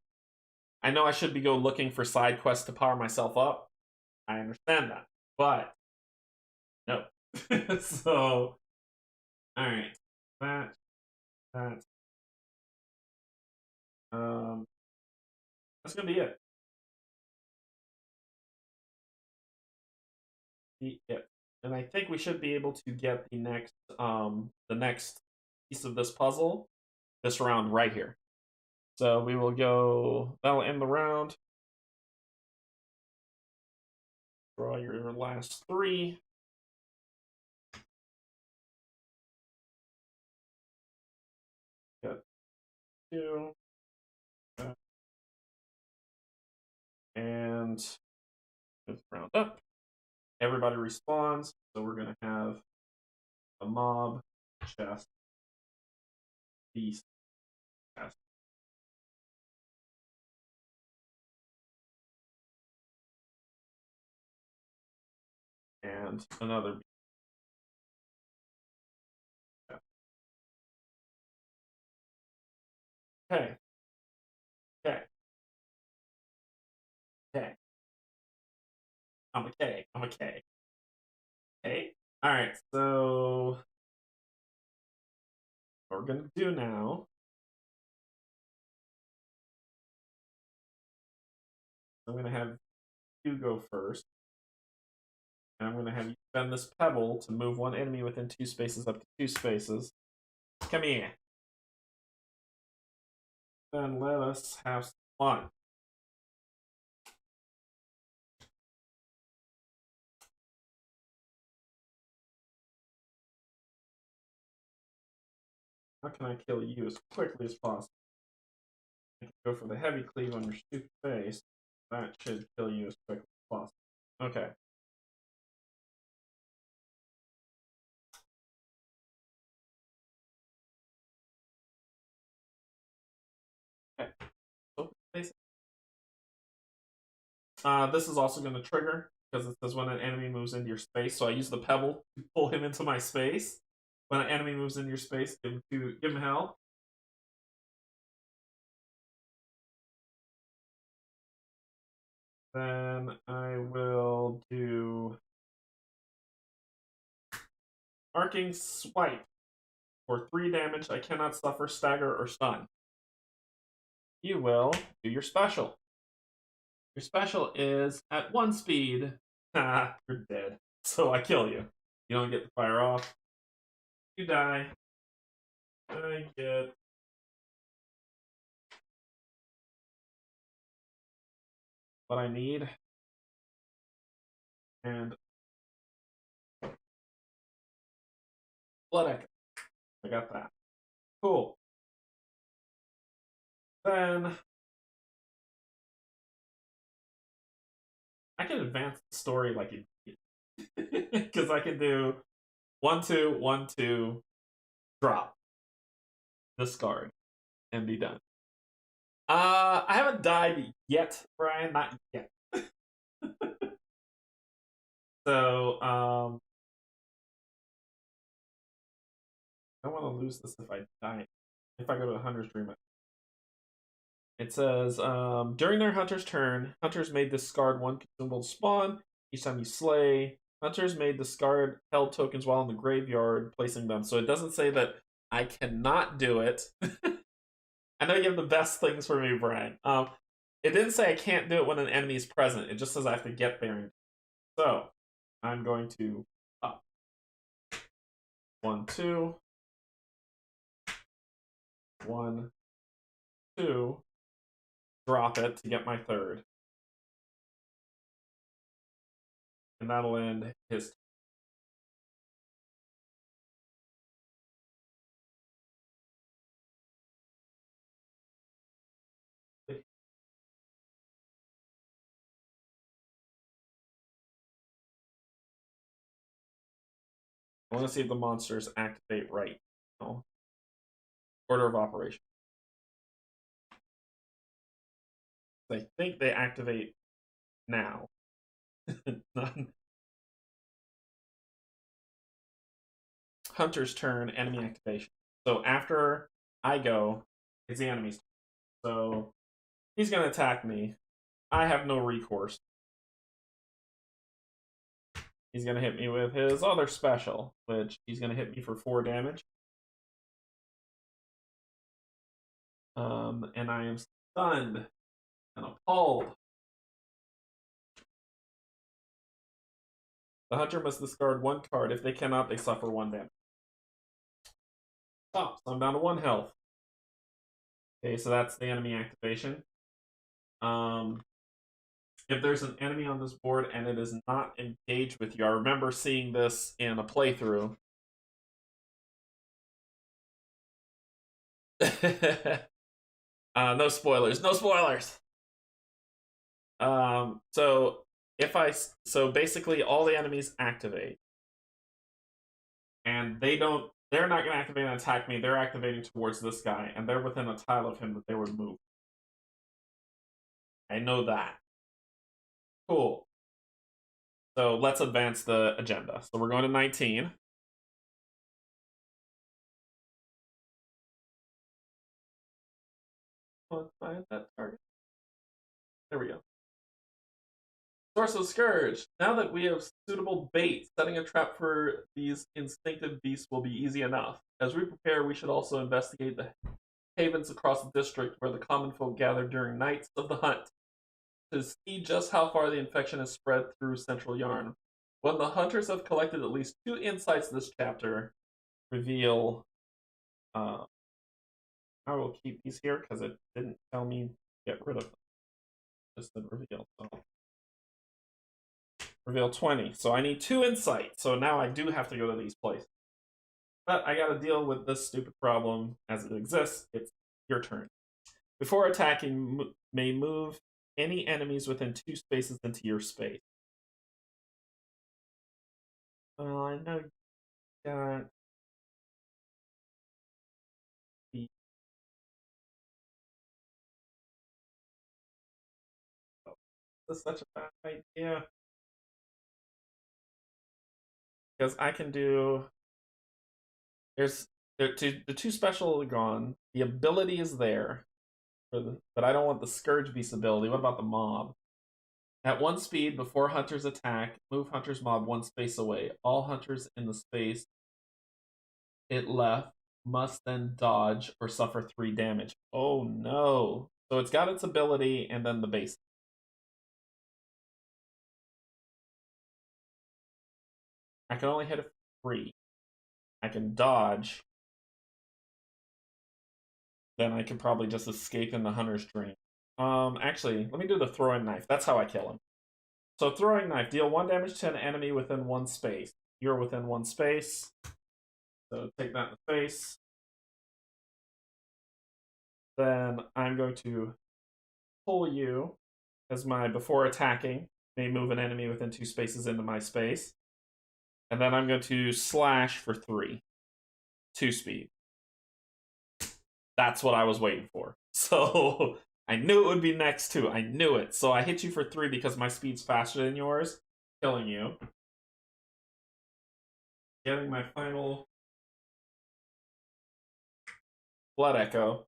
I know I should be looking for side quests to power myself up. I understand that, but no. So, all right, that. That's gonna be it. And I think we should be able to get the next piece of this puzzle this round right here. So we will go. That'll end the round. Draw your last 3. Got 2. And round up. Everybody respawns. So we're going to have a mob, chest, beast, chest. And another beast. Okay. Okay. Okay. I'm a K. I'm a K. Okay. Alright, so what we're gonna do now. I'm gonna have you go first. And I'm gonna have you spend this pebble to move one enemy within 2 spaces up to 2 spaces. Come here. Then let us have some fun. How can I kill you as quickly as possible? I can go for the heavy cleave on your stupid face. That should kill you as quickly as possible. Okay. Okay. This is also going to trigger because it says when an enemy moves into your space. So I use the pebble to pull him into my space. When an enemy moves into your space, give him hell. Then I will do arcing swipe for 3 damage. I cannot suffer, stagger, or stun. You will do your special. Your special is at 1 speed. Ah, you're dead. So I kill you. You don't get to fire off. You die. I get what I need. And blood echo. I got that. Cool. Then I can advance the story like because I can do 1 2 1 2 drop, discard, and be done. I haven't died yet, Brian. Not yet. So I don't want to lose this if I die. If I go to a hunter's dream, it says during their hunter's turn, hunters may discard 1 consumable spawn each time you slay. Hunters may discard held tokens while in the graveyard, placing them. So it doesn't say that I cannot do it. I know you have the best things for me, Brian. It didn't say I can't do it when an enemy is present. It just says I have to get there. So I'm going to up 1 2 1 2 drop it to get my 3rd, and that'll end his. I want to see if the monsters activate right now. Order of operation. I think they activate now. Hunter's turn, enemy activation. So after I go, it's the enemy's turn. So he's going to attack me. I have no recourse. He's going to hit me with his other special, which he's going to hit me for 4 damage. And I am stunned and appalled. The hunter must discard 1 card. If they cannot, they suffer 1 damage. Oh, so I'm down to 1 health. Okay, so that's the enemy activation. If there's an enemy on this board and it is not engaged with you, I remember seeing this in a playthrough. No spoilers. No spoilers. So so basically all the enemies activate, and they're not going to activate and attack me. They're activating towards this guy, and they're within a tile of him that they would move. I know that. Cool. So let's advance the agenda. So we're going to 19. Let's find that target. There we go. Source of Scourge. Now that we have suitable bait, setting a trap for these instinctive beasts will be easy enough. As we prepare, we should also investigate the havens across the district where the common folk gather during nights of the hunt to see just how far the infection has spread through central Yharnam. When the hunters have collected at least 2 insights this chapter, reveal. I will keep these here because it didn't tell me to get rid of them. Just said reveal. So reveal 20. So I need 2 insight. So now I do have to go to these places. But I gotta deal with this stupid problem as it exists. It's your turn. Before attacking, may move any enemies within 2 spaces into your space. Well, I know you got the. Oh, this is such a bad idea. Because I can do. There's the 2 special are gone. The ability is there, but I don't want the Scourge Beast ability. What about the mob? At 1 speed, before hunters attack, move hunter's mob 1 space away. All hunters in the space it left must then dodge or suffer 3 damage. Oh no. So it's got its ability and then the base. I can only hit a 3. I can dodge. Then I can probably just escape in the hunter's dream. Actually, let me do the throwing knife. That's how I kill him. So throwing knife, deal 1 damage to an enemy within 1 space. You're within 1 space. So take that in the face. Then I'm going to pull you as my before attacking. May move an enemy within 2 spaces into my space. And then I'm going to slash for 3. 2 speed. That's what I was waiting for. So I knew it would be next too. I knew it. So I hit you for 3 because my speed's faster than yours, killing you. Getting my final Blood Echo.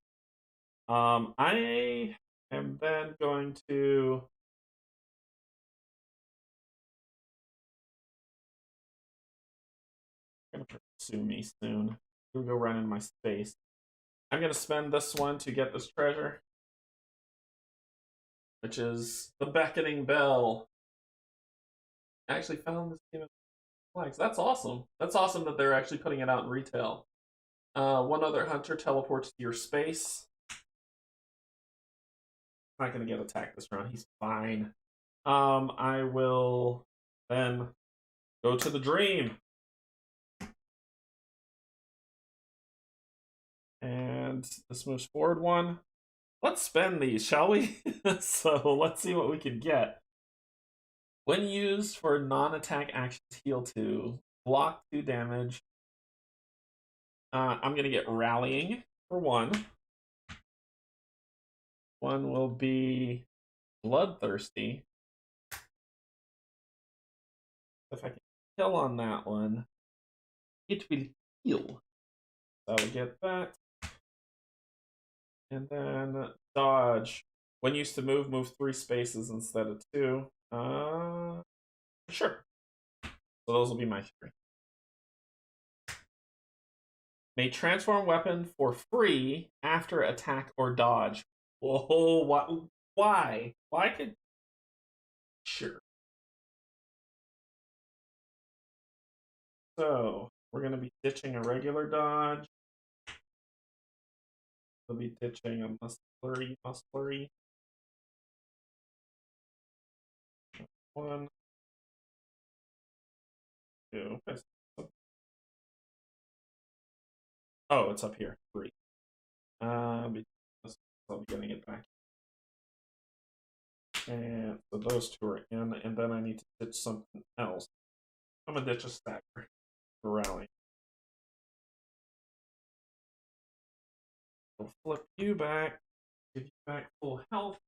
I am then going to. Gonna pursue me soon. He'll go run in my space. I'm gonna spend this one to get this treasure, which is the Beckoning Bell. I actually found this game of flags. That's awesome. That's awesome that they're actually putting it out in retail. 1 other hunter teleports to your space. Not gonna get attacked this round. He's fine. I will then go to the dream. And this moves forward 1. Let's spend these, shall we? So let's see what we can get. When used for non-attack actions, heal 2, block 2 damage. I'm gonna get rallying for 1. 1 will be bloodthirsty. If I can kill on that one, it will heal. So I'll get that. And then dodge. When used to move, move 3 spaces instead of 2. Sure. So those will be my 3. May transform weapon for free after attack or dodge. Whoa, what? Why? Why could. Sure. So, we're going to be ditching a regular dodge. We'll be ditching a musclery. 1, 2. Oh, it's up here. 3. I'll be getting it back. And so those 2 are in, and then I need to ditch something else. I'm gonna ditch a stagger for rally. We'll flip you back, give you back full health.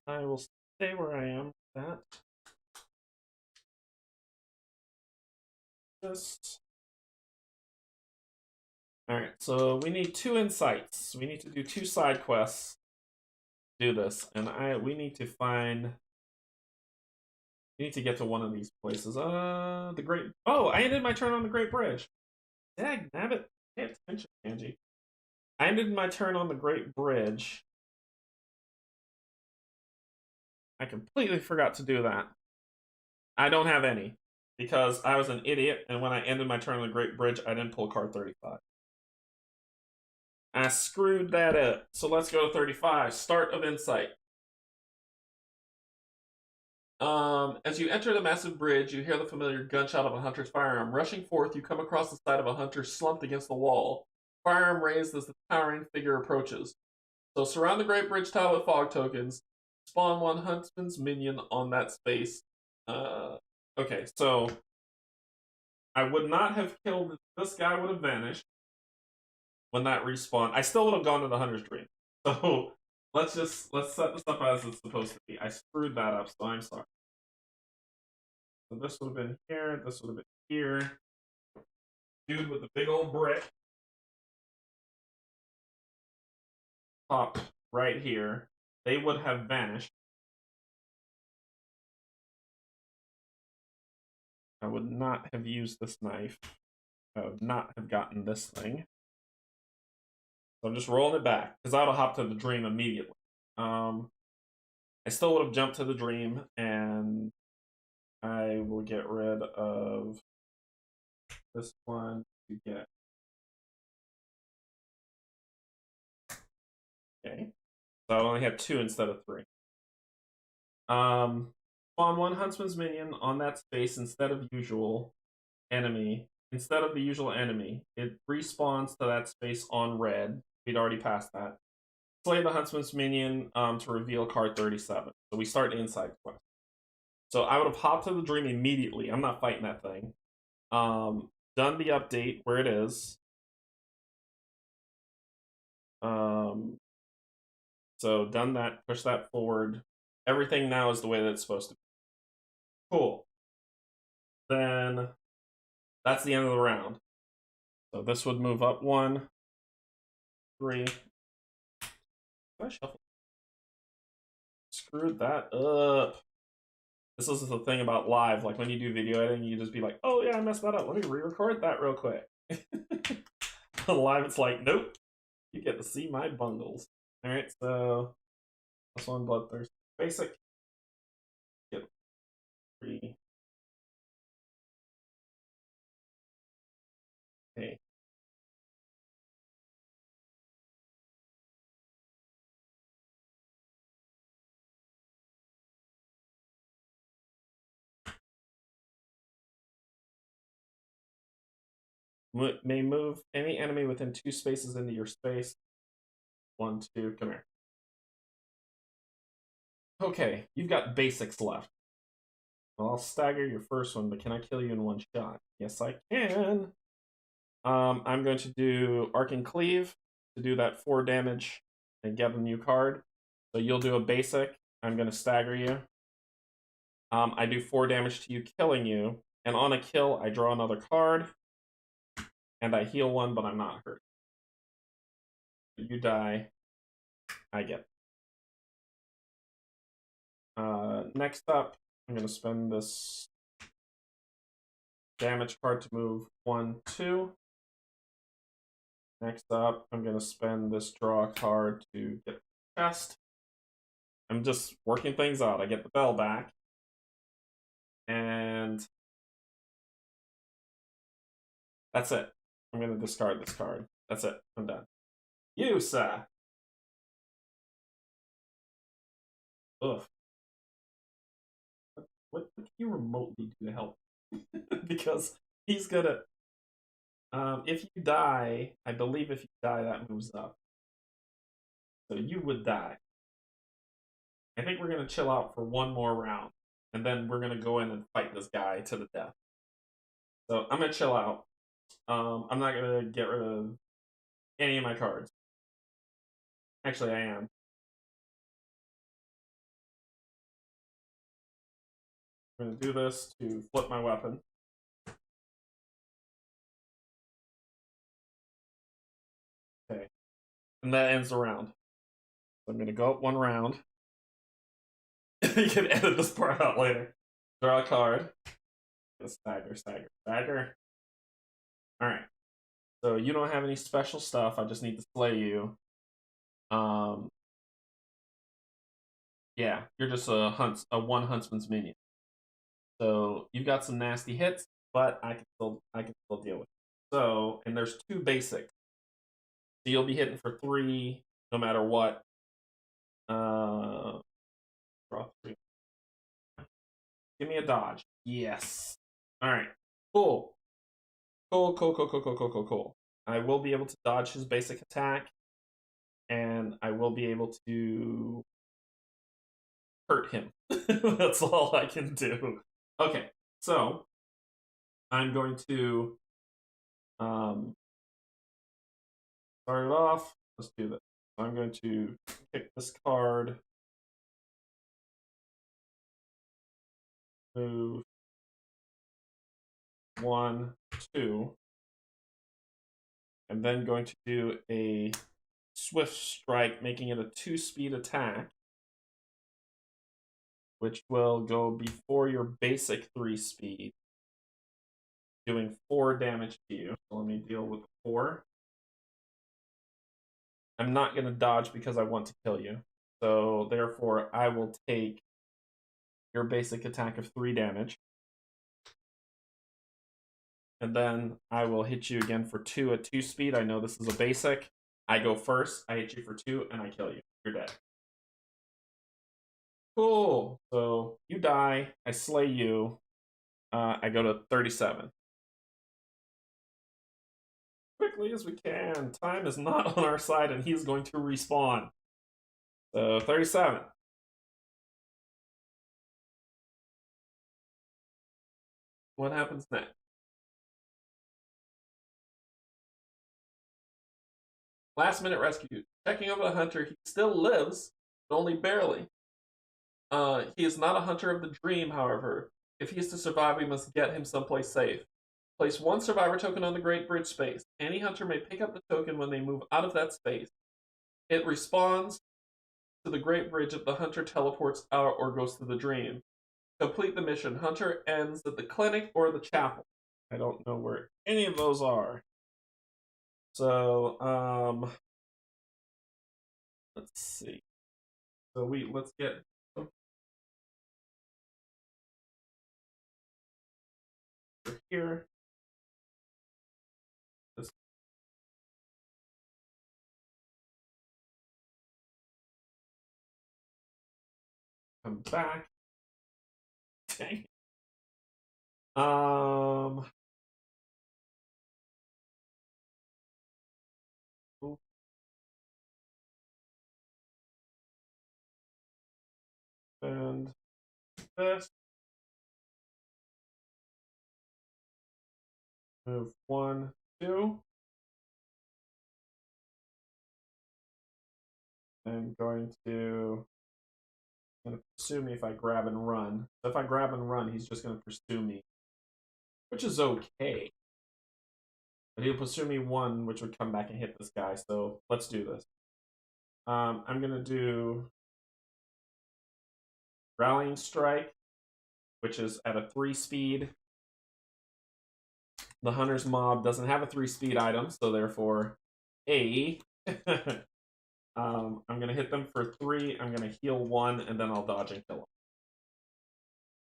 I will stay where I am. That. Just. Alright, so we need 2 insights. We need to do 2 side quests. Do this, and we need to find. We need to get to one of these places. The Great. Oh, I ended my turn on the Great Bridge. Dagnabbit. Pay attention, Canje. I ended my turn on the Great Bridge. I completely forgot to do that. I don't have any because I was an idiot, and when I ended my turn on the Great Bridge, I didn't pull card 35. I screwed that up. So let's go to 35. Start of Insight. As you enter the massive bridge, you hear the familiar gunshot of a hunter's firearm. Rushing forth, you come across the sight of a hunter slumped against the wall, firearm raised as the towering figure approaches. So surround the Great Bridge tile with fog tokens. Spawn 1 huntsman's minion on that space. Okay, so I would not have killed. This guy would have vanished when that respawned. I still would have gone to the hunter's dream. So let's set this up as it's supposed to be. I screwed that up, so I'm sorry. So this would have been here. This would have been here. Dude with the big old brick popped right here. They would have vanished. I would not have used this knife. I would not have gotten this thing. So I'm just rolling it back because I would have hopped to the dream immediately. I still would have jumped to the dream, and I will get rid of this one to get. Okay. So I only have 2 instead of 3. Spawn 1 huntsman's minion on that space instead of usual enemy. Instead of the usual enemy, it respawns to that space on red. We'd already passed that. Slay the huntsman's minion to reveal card 37. So we start inside quest. So I would have hopped to the dream immediately. I'm not fighting that thing. Done the update where it is. So done that, push that forward. Everything now is the way that it's supposed to be. Cool. Then that's the end of the round. So this would move up 1, 3. Did I shuffle? Screwed that up. This is the thing about live. Like when you do video editing, you just be like, oh yeah, I messed that up. Let me re-record that real quick. Live, it's like, nope. You get to see my bungles. Alright, so this one, Bloodthirst Basic. Get 3. Okay. May move any enemy within 2 spaces into your space. 1, 2, come here. Okay, you've got basics left. Well, I'll stagger your first one, but can I kill you in 1 shot? Yes, I can. I'm going to do Arc and Cleave to do that 4 damage and get a new card. So you'll do a basic. I'm going to stagger you. I do 4 damage to you, killing you. And on a kill, I draw another card. And I heal 1, but I'm not hurt. You die. I get. Next up, I'm going to spend this damage card to move 1, 2. Next up, I'm going to spend this draw card to get the chest. I'm just working things out. I get the bell back. And that's it. I'm going to discard this card. That's it. I'm done. You, sir. Ugh. What can you remotely do to help? Because he's gonna. If you die, I believe if you die, that moves up. So you would die. I think we're gonna chill out for one more round, and then we're gonna go in and fight this guy to the death. So I'm gonna chill out. I'm not gonna get rid of any of my cards. Actually, I am. I'm gonna do this to flip my weapon. Okay, and that ends the round. So I'm gonna go up one round. You can edit this part out later. Draw a card. Stagger, stagger, stagger. Alright. So you don't have any special stuff. I just need to slay you. Yeah, you're just a one huntsman's minion. So you've got some nasty hits, but I can still deal with it. So, and there's 2 basic. So you'll be hitting for 3 no matter what. Draw 3. Give me a dodge. Yes. Alright. Cool. Cool. I will be able to dodge his basic attack, and I will be able to hurt him. That's all I can do. Okay, so I'm going to start it off. Let's do this. I'm going to pick this card, move 1, 2, and then going to do a swift strike, making it a 2-speed attack, which will go before your basic 3-speed, doing 4 damage to you. So let me deal with 4. I'm not going to dodge because I want to kill you. So therefore, I will take your basic attack of 3 damage. And then I will hit you again for 2 at 2 speed. I know this is a basic. I go first, I hit you for 2, and I kill you. You're dead. Cool. So you die, I slay you. I go to 37. Quickly as we can. Time is not on our side, and he's going to respawn. So 37. What happens next? Last minute rescue. Checking over the hunter, he still lives, but only barely. He is not a hunter of the dream, however. If he is to survive, we must get him someplace safe. Place 1 survivor token on the Great Bridge space. Any hunter may pick up the token when they move out of that space. It responds to the Great Bridge if the hunter teleports out or goes to the dream. Complete the mission. Hunter ends at the clinic or the chapel. I don't know where any of those are. So, let's see. So let's get here. This come back. Dang. And this. Move 1, 2. I'm going to pursue me if I grab and run. So if I grab and run, he's just going to pursue me, which is okay. But he'll pursue me 1, which would come back and hit this guy. So let's do this. I'm going to do Rallying Strike, which is at a 3 speed. The Hunter's Mob doesn't have a 3-speed item, so therefore, I'm going to hit them for 3. I'm going to heal 1, and then I'll dodge and kill them.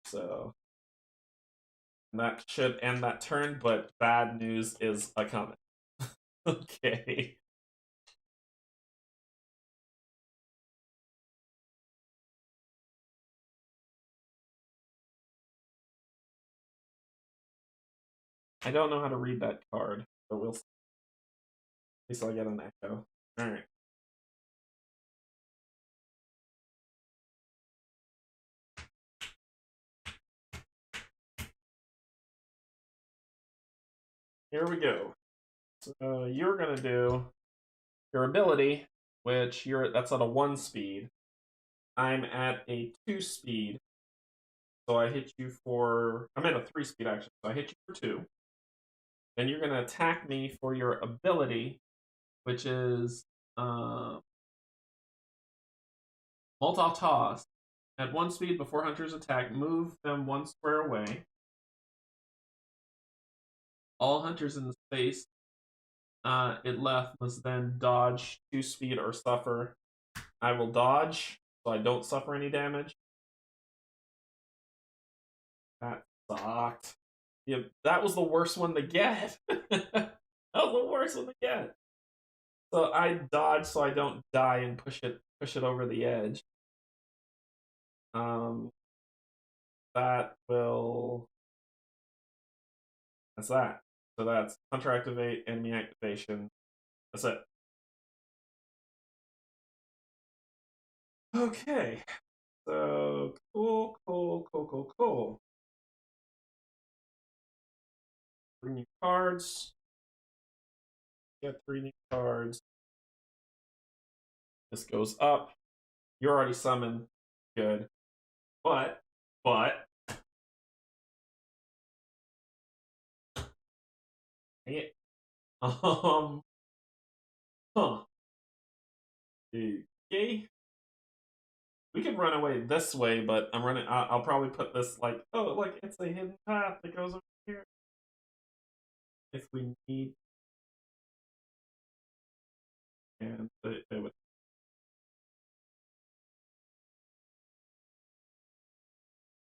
So that should end that turn, but bad news is a coming. Okay. I don't know how to read that card, but we'll see. At least I'll get an echo. Alright. Here we go. So you're gonna do your ability, which that's at a 1 speed. I'm at a 2 speed. So I hit you for I'm at a 3 speed actually, so I hit you for 2. Then you're gonna attack me for your ability, which is multi-toss. At 1 speed before hunters attack, move them 1 square away. All hunters in the space it left must then dodge 2 speed or suffer. I will dodge, so I don't suffer any damage. That sucked. Yeah, that was the worst one to get. That was the worst one to get. So I dodge so I don't die and push it over the edge. Um, that will. That's that. So that's hunter activate, enemy activation. That's it. Okay. So cool. 3 new cards. Get 3 new cards. This goes up. You're already summoned. Good. But dang it. Huh. Okay. We can run away this way, but I'm running. I'll probably put this like, oh, like it's a hidden path that goes over here. If we need, and it would.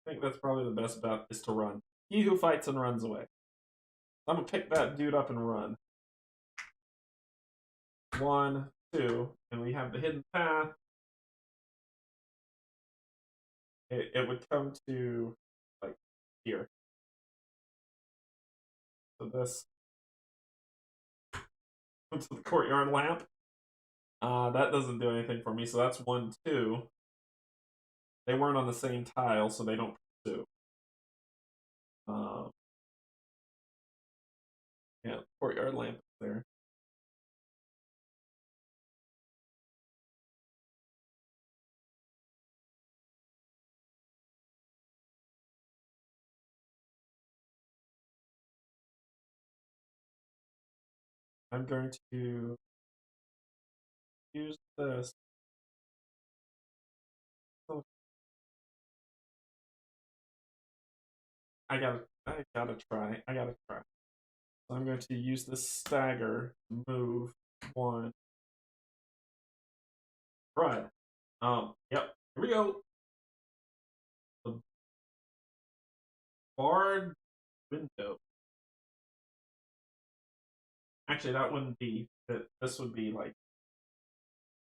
I think that's probably the best bet is to run. He who fights and runs away. I'm gonna pick that dude up and run. 1, 2, and we have the hidden path. It would come to like here. So this to the courtyard lamp. That doesn't do anything for me. So that's 1, 2. They weren't on the same tile, so they don't pursue. Um, yeah, courtyard lamp is there. I'm going to use this. Oh, I gotta try. So I'm going to use this stagger to move 1. Right. Yep. Here we go. The barred window. Actually, that wouldn't be. This would be like.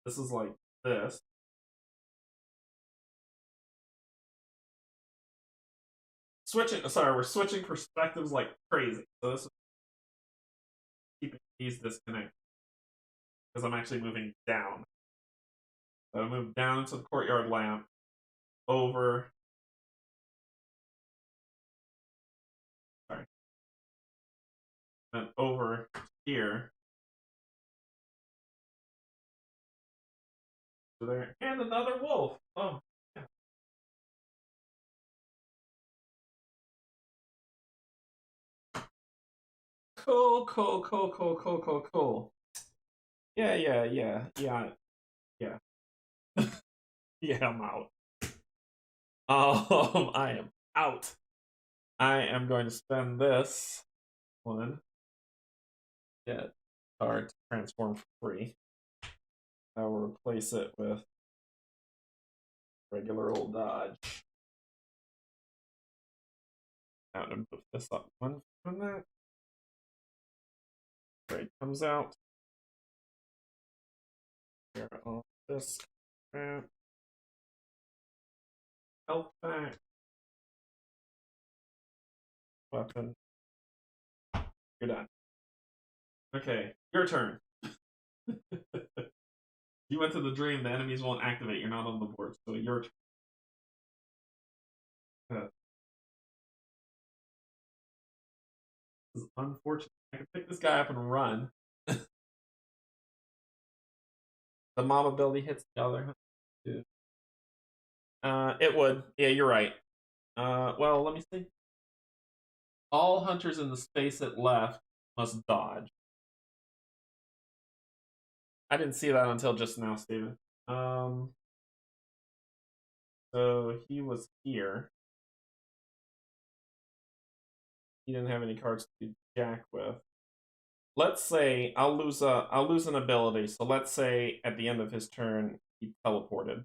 This is like this. Switching. Sorry, we're switching perspectives like crazy. So this is keeping these disconnected because I'm actually moving down. So I move down into the courtyard lamp, over. Sorry. Then over here. So there, and another wolf. Oh, yeah. Cool. Yeah. Yeah, I'm out. I am out. I am going to spend this one. Get card to transform for free. I will replace it with regular old dodge. Now to move this up 1 from that. Trade comes out. Here on this crap. Health back. Weapon. You're done. Okay, your turn. You went to the dream, the enemies won't activate, you're not on the board, so your turn. This is unfortunate. I can pick this guy up and run. The mob ability hits the other. It would. Yeah, you're right. Well, let me see. All hunters in the space it left must dodge. I didn't see that until just now, Steven. So he was here. He didn't have any cards to jack with. Let's say I'll lose an ability. So let's say at the end of his turn he teleported.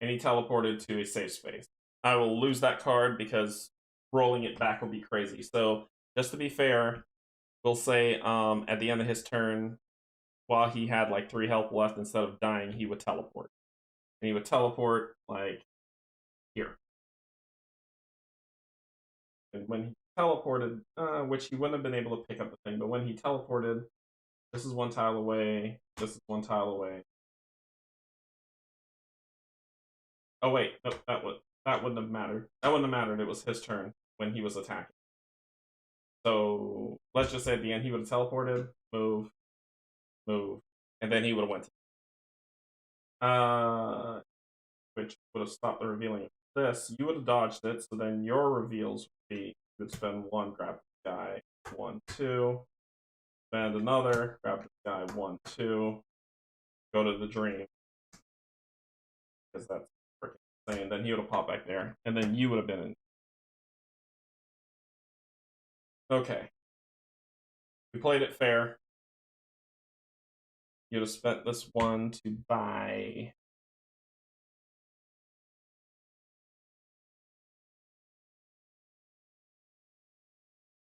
And he teleported to a safe space. I will lose that card because rolling it back will be crazy. So just to be fair, we'll say at the end of his turn, while he had like 3 health left, instead of dying, he would teleport. And he would teleport like here. And when he teleported, which he wouldn't have been able to pick up the thing, but when he teleported, this is 1 tile away, this is 1 tile away. Oh wait, no, that wouldn't have mattered. That wouldn't have mattered. It was his turn when he was attacking. So let's just say at the end he would have teleported, move, and then he would have went. Which would have stopped the revealing of this. You would have dodged it, so then your reveals would be you would spend 1, grab the guy, 1, 2, spend another, grab the guy, 1, 2, go to the dream. Because that's freaking insane. Then he would have popped back there, and then you would have been in. Okay. We played it fair. You'd have spent this 1 to buy.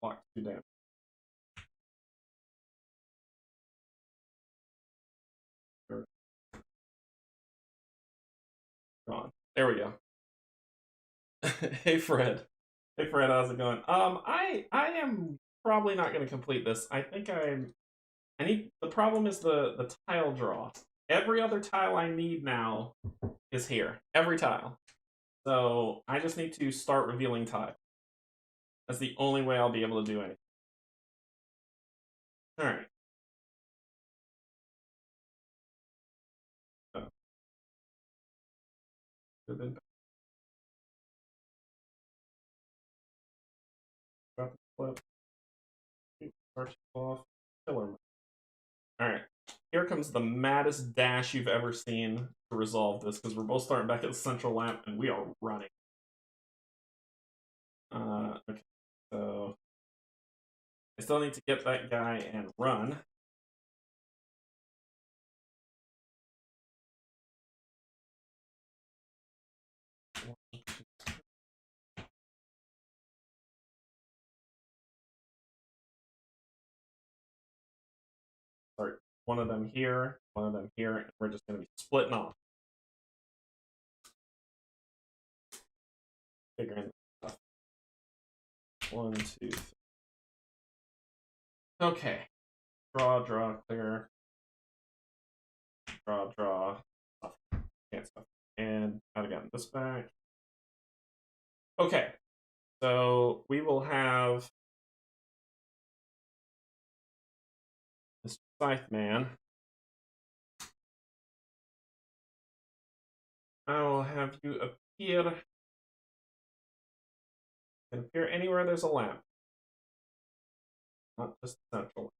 Block 2 damage. Gone. There we go. Hey Fred. Hey Fred, how's it going? I am probably not going to complete this. I think I need. The problem is the tile draw. Every other tile I need now is here. Every tile. So I just need to start revealing tile. That's the only way I'll be able to do anything. All right. Flip. Off. Killer. All right. Here comes the maddest dash you've ever seen to resolve this, because we're both starting back at the central lamp and we are running. Okay. So I still need to get that guy and run. Start one of them here, one of them here, and we're just going to be splitting off. Figuring stuff. 1, 2, 3. Okay. Draw, clear. Draw. Stuff. Can't stuff. And I've gotten this back. Okay. So we will have Mr. Scythe Man. I will have you appear. And appear anywhere there's a lamp. Not just central.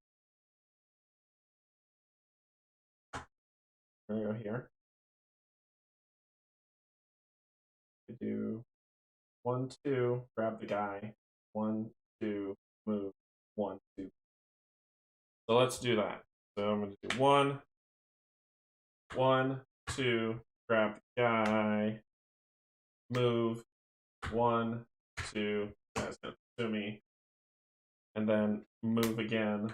We're gonna go here. We do 1, 2, grab the guy. 1, 2, move. 1, 2. So let's do that. So I'm gonna do 1, 1, 2, grab the guy, move. 1, 2. That's gonna to me, and then move again.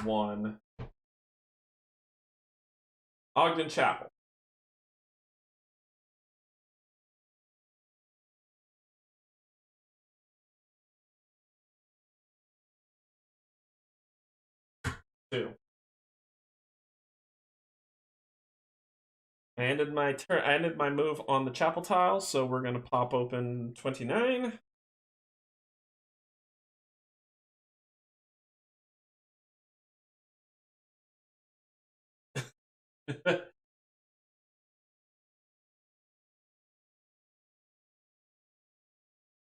1, Ogden Chapel. Two. I ended my turn. I ended my move on the chapel tile, so we're gonna pop open 29.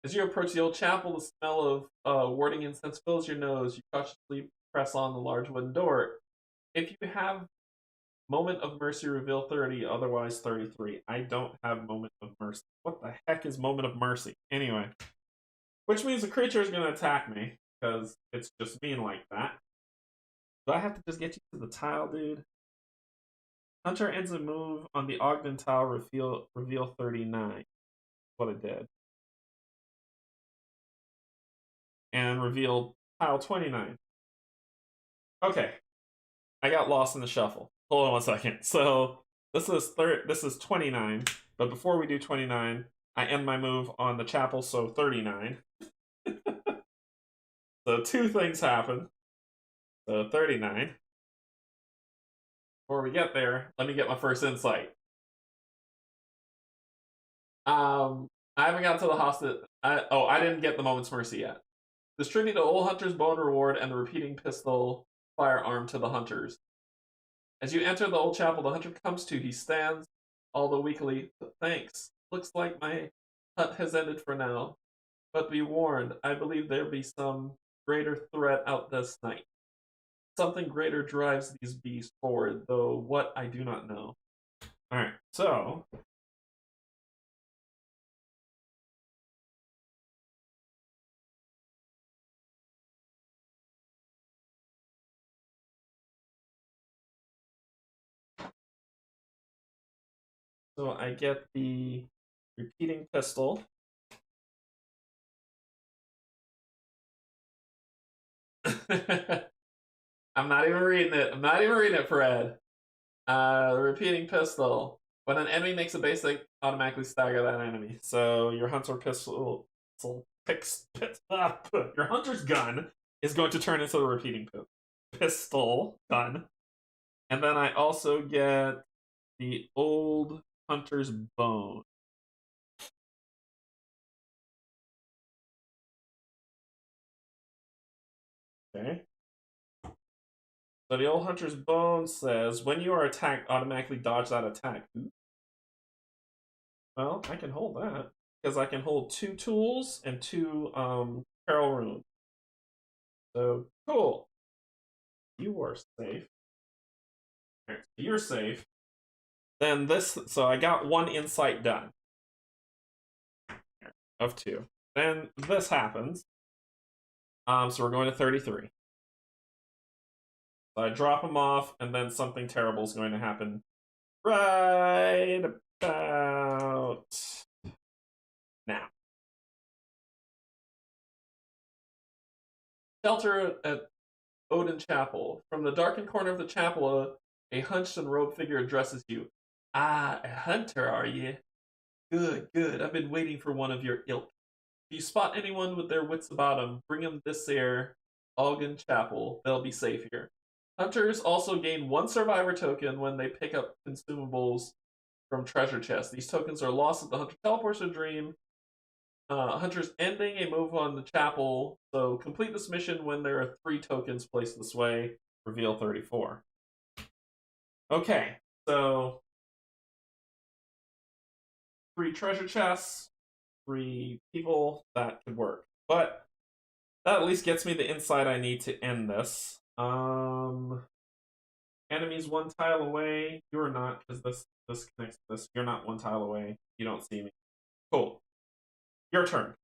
As you approach the old chapel, the smell of warding incense fills your nose. You cautiously press on the large wooden door. If you have Moment of Mercy, reveal 30, otherwise 33. I don't have Moment of Mercy. What the heck is Moment of Mercy? Anyway, which means the creature is going to attack me, because it's just mean like that. Do I have to just get you to the tile, dude? Hunter ends a move on the Ogden tile, reveal 39. What it did. And revealed tile 29. Okay. I got lost in the shuffle. Hold on one second. So this is 29, but before we do 29, I end my move on the chapel, so 39. So two things happen. So 39. Before we get there, let me get my first insight. I haven't got to the hostage. I didn't get the Moment's Mercy yet. Distribute the old hunter's bone reward and the repeating pistol firearm to the hunters. As you enter the old chapel, the hunter comes to. He stands, although weakly. Thanks. Looks like my hunt has ended for now. But be warned, I believe there be some greater threat out this night. Something greater drives these beasts forward, though what I do not know. Alright, so I get the repeating pistol. I'm not even reading it. I'm not even reading it, Fred. The repeating pistol. When an enemy makes a basic, automatically stagger that enemy. So your hunter pistol picks your hunter's gun is going to turn into the repeating pistol gun. And then I also get the old hunter's bone. Okay. So the old hunter's bone says, when you are attacked, automatically dodge that attack. Well, I can hold that. Because I can hold 2 tools and 2 peril runes. So, cool. You are safe. Right, so you're safe. Then this, so I got 1 insight done. Of 2. Then this happens. So we're going to 33. So I drop them off, and then something terrible is going to happen right about now. Shelter at Odin Chapel. From the darkened corner of the chapel, a hunched and robed figure addresses you. Ah, a hunter, are you? Good, good. I've been waiting for one of your ilk. If you spot anyone with their wits about them, bring them this here Ogden Chapel. They'll be safe here. Hunters also gain 1 survivor token when they pick up consumables from treasure chests. These tokens are lost if the hunter teleports a dream. Hunter's ending a move on the chapel, so complete this mission when there are 3 tokens placed this way. Reveal 34. Okay, so 3 treasure chests, 3 people, that could work. But that at least gets me the insight I need to end this. Enemies 1 tile away. You're not, because this connects to this. You're not 1 tile away. You don't see me. Cool. Your turn.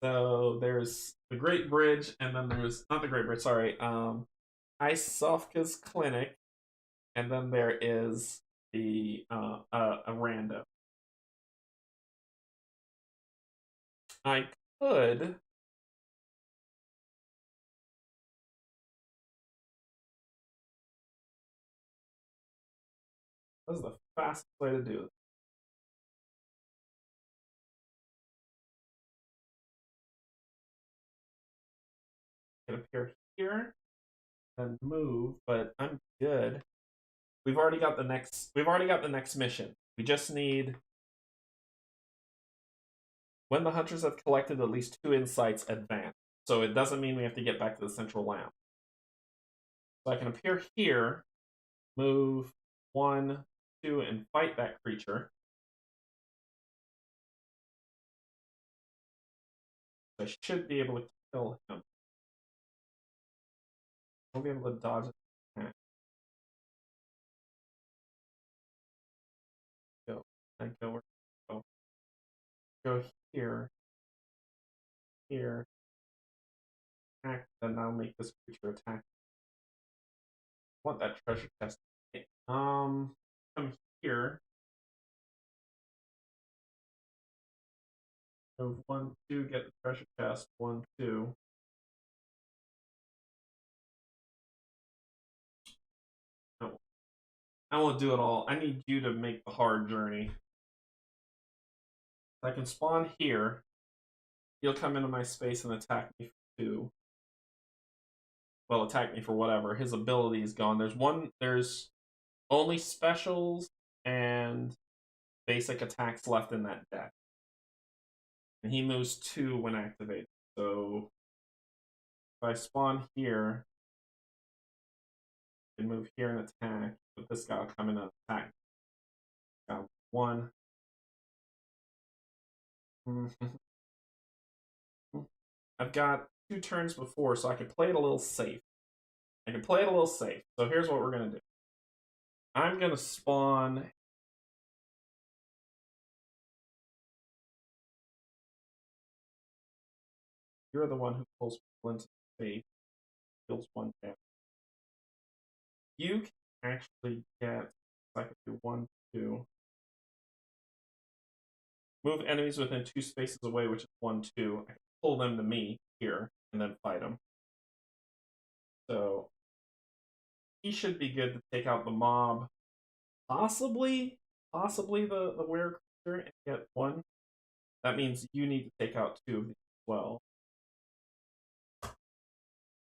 So there's the Great Bridge, and then there's not the Great Bridge. Sorry, Isofka's Clinic, and then there is the a rando. I could. That's the fastest way to do it. Get up here and move, but I'm good. We've already got the next. We've already got the next mission. We just need when the hunters have collected at least 2 insights, advance. So it doesn't mean we have to get back to the central lamp. So I can appear here, move 1, 2, and fight that creature. I should be able to kill him. I'll be able to dodge it. Go. And go where go. Go here. Here. Attack, then I'll make this creature attack. I want that treasure chest. Okay. Come here. Move 1, 2, get the treasure chest. 1, 2. No. I won't do it all. I need you to make the hard journey. I can spawn here. He'll come into my space and attack me for 2. Well, attack me for whatever. His ability is gone. There's only specials and basic attacks left in that deck. And he moves 2 when activated. So if I spawn here, I can move here and attack, but this guy will come in and attack. Got 1. I've got 2 turns before, so I can play it a little safe. So here's what we're going to do. I'm going to spawn. You're the one who pulls people into the faith. Deals 1 damage. You can actually get. I can do 1, 2. Move enemies within 2 spaces away, which is 1, 2. I can pull them to me here and then fight them. So he should be good to take out the mob. Possibly the were creature and get 1. That means you need to take out 2 of these as well.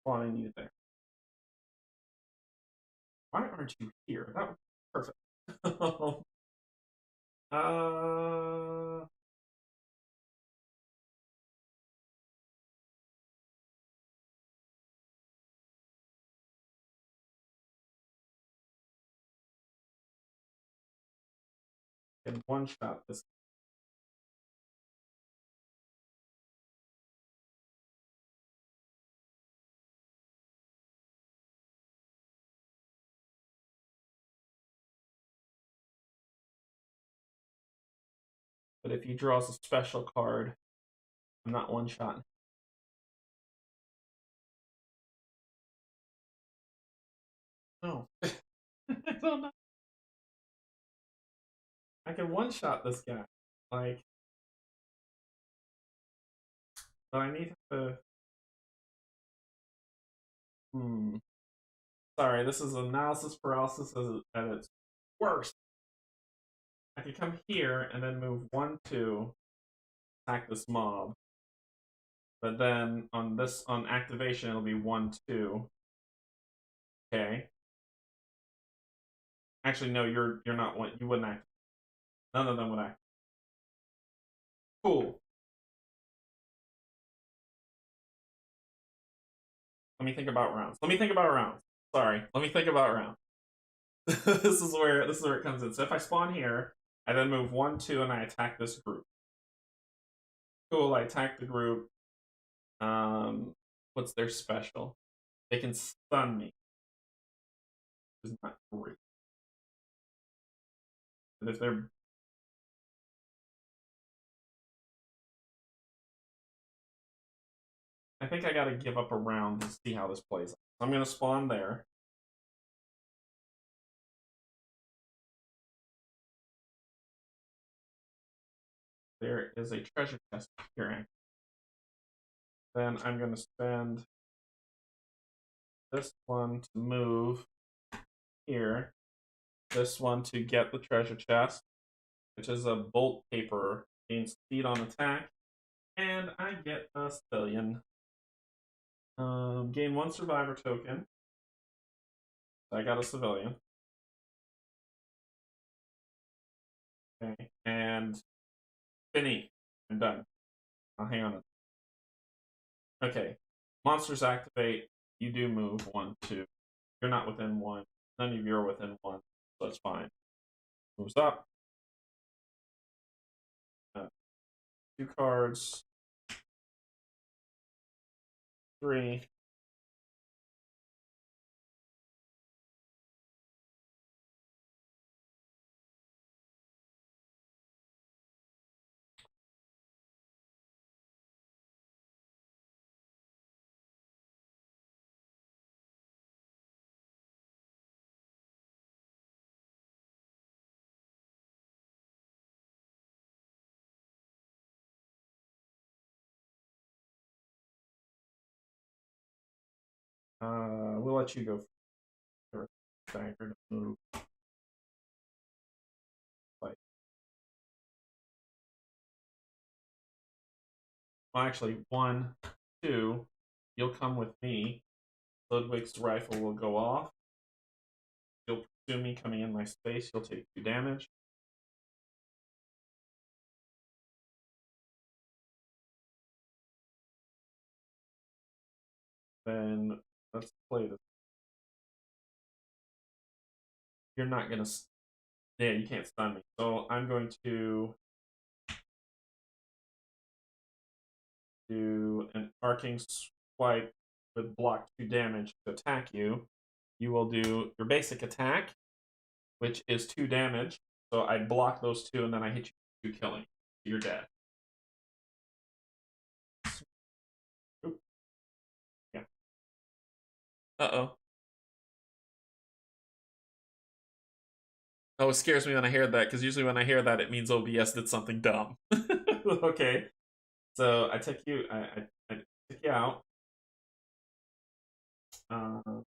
Spawning you there. Why aren't you here? That would be perfect. Can one shot this. But if he draws a special card, I'm not one shot. No. I don't know. I can one shot this guy. Like, but I need to. Sorry, this is analysis paralysis at its worst. I could come here and then move 1, 2, attack this mob. But then on activation it'll be 1, 2. Okay. Actually, no, you're not one. You wouldn't act. None of them would act. Cool. Let me think about rounds. Sorry. Let me think about rounds. this is where it comes in. So if I spawn here, I then move 1, 2, and I attack this group. Cool. I attack the group. What's their special? They can stun me. Which is not great. And if they're I think I gotta give up a round to see how this plays out. So I'm gonna spawn there. there is a treasure chest here. Then I'm going to spend this one to move here. This one to get the treasure chest, which is a bolt paper. Gains speed on attack. And I get a civilian. Gain 1 survivor token. So I got a civilian. Okay, and finish. I'm done. I'll hang on. Okay, monsters activate. You do move 1, 2. You're not within 1. None of you are within 1, so that's fine. Moves up. 2 cards. 3. We'll let you go first. Staggered move. Like, well, actually, 1, 2. You'll come with me. Ludwig's rifle will go off. You'll pursue me coming in my space. You'll take 2 damage. Then let's play this. You're not gonna. Yeah, you can't stun me. So I'm going to do an arcing swipe with block 2 damage to attack you. You will do your basic attack, which is 2 damage. So I block those 2, and then I hit you 2 killing. You're dead. Oop. Yeah. Uh-oh. Oh, it scares me when I hear that, because usually when I hear that, it means OBS did something dumb. Okay. So I took you, I took you out. I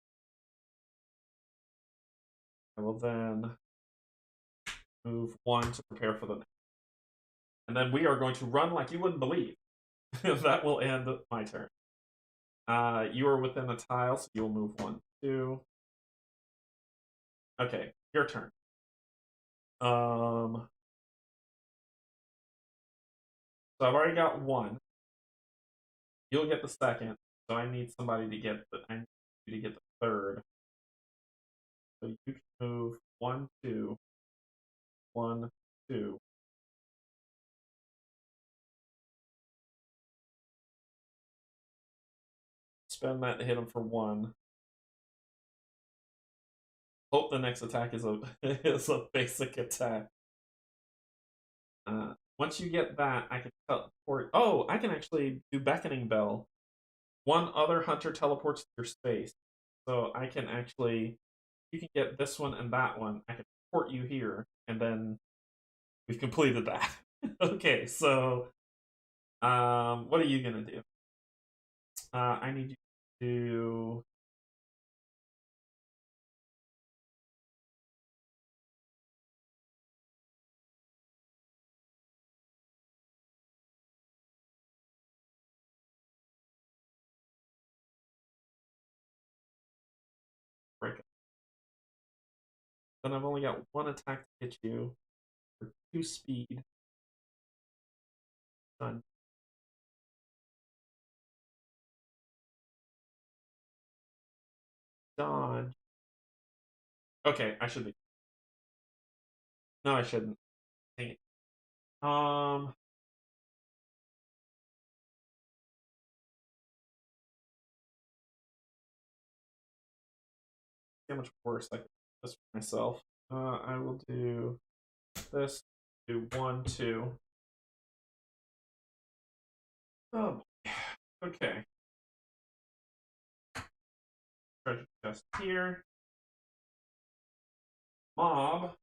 will then move 1 to prepare for the next. And then we are going to run like you wouldn't believe. That will end my turn. You are within a tile, so you'll move 1, 2. Okay, your turn. So I've already got 1. You'll get the second. So I need somebody to get the. I need you to get the third. So you can move 1, 2, 1, 2. Spend that to hit him for 1. Hope the next attack is a is a basic attack. Once you get that, I can teleport. Oh, I can actually do beckoning bell. 1 other hunter teleports to your space, so I can actually. You can get this one and that one. I can port you here, and then we've completed that. Okay, so what are you gonna do? I need you to do. Break it. Then I've only got 1 attack to hit you for 2 speed. Done. Dodge. Okay, I should be. No, I shouldn't. Dang it. How much worse I can do this for myself. I will do this. Do 1, 2. Oh, okay. Treasure chest here. Mob.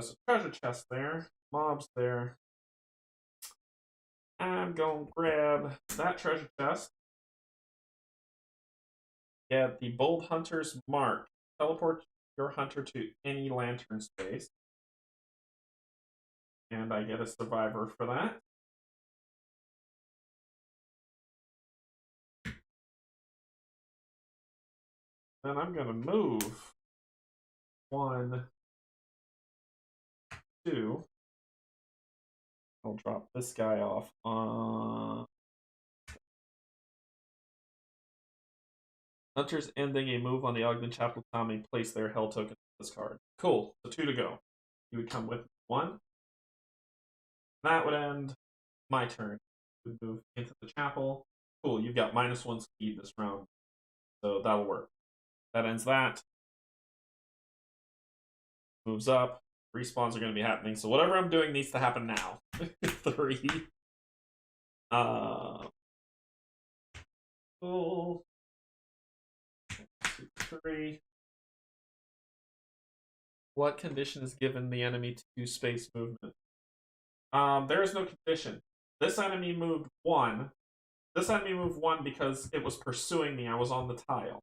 There's a treasure chest there. Mobs there. I'm gonna grab that treasure chest. Get the Bold Hunter's Mark. Teleport your hunter to any lantern space. And I get a survivor for that. Then I'm gonna move 1, 2. I'll drop this guy off. Hunters ending a move on the Ogden Chapel Town may place their hell token on this card. Cool. So 2 to go. You would come with 1. That would end my turn. You would move into the chapel. Cool. You've got -1 speed this round. So that'll work. That ends that. Moves up. Respawns are going to be happening. So whatever I'm doing needs to happen now. 3. Cool. 2, 3. What condition is given the enemy to space movement? There is no condition. This enemy moved 1. This enemy moved 1 because it was pursuing me. I was on the tile.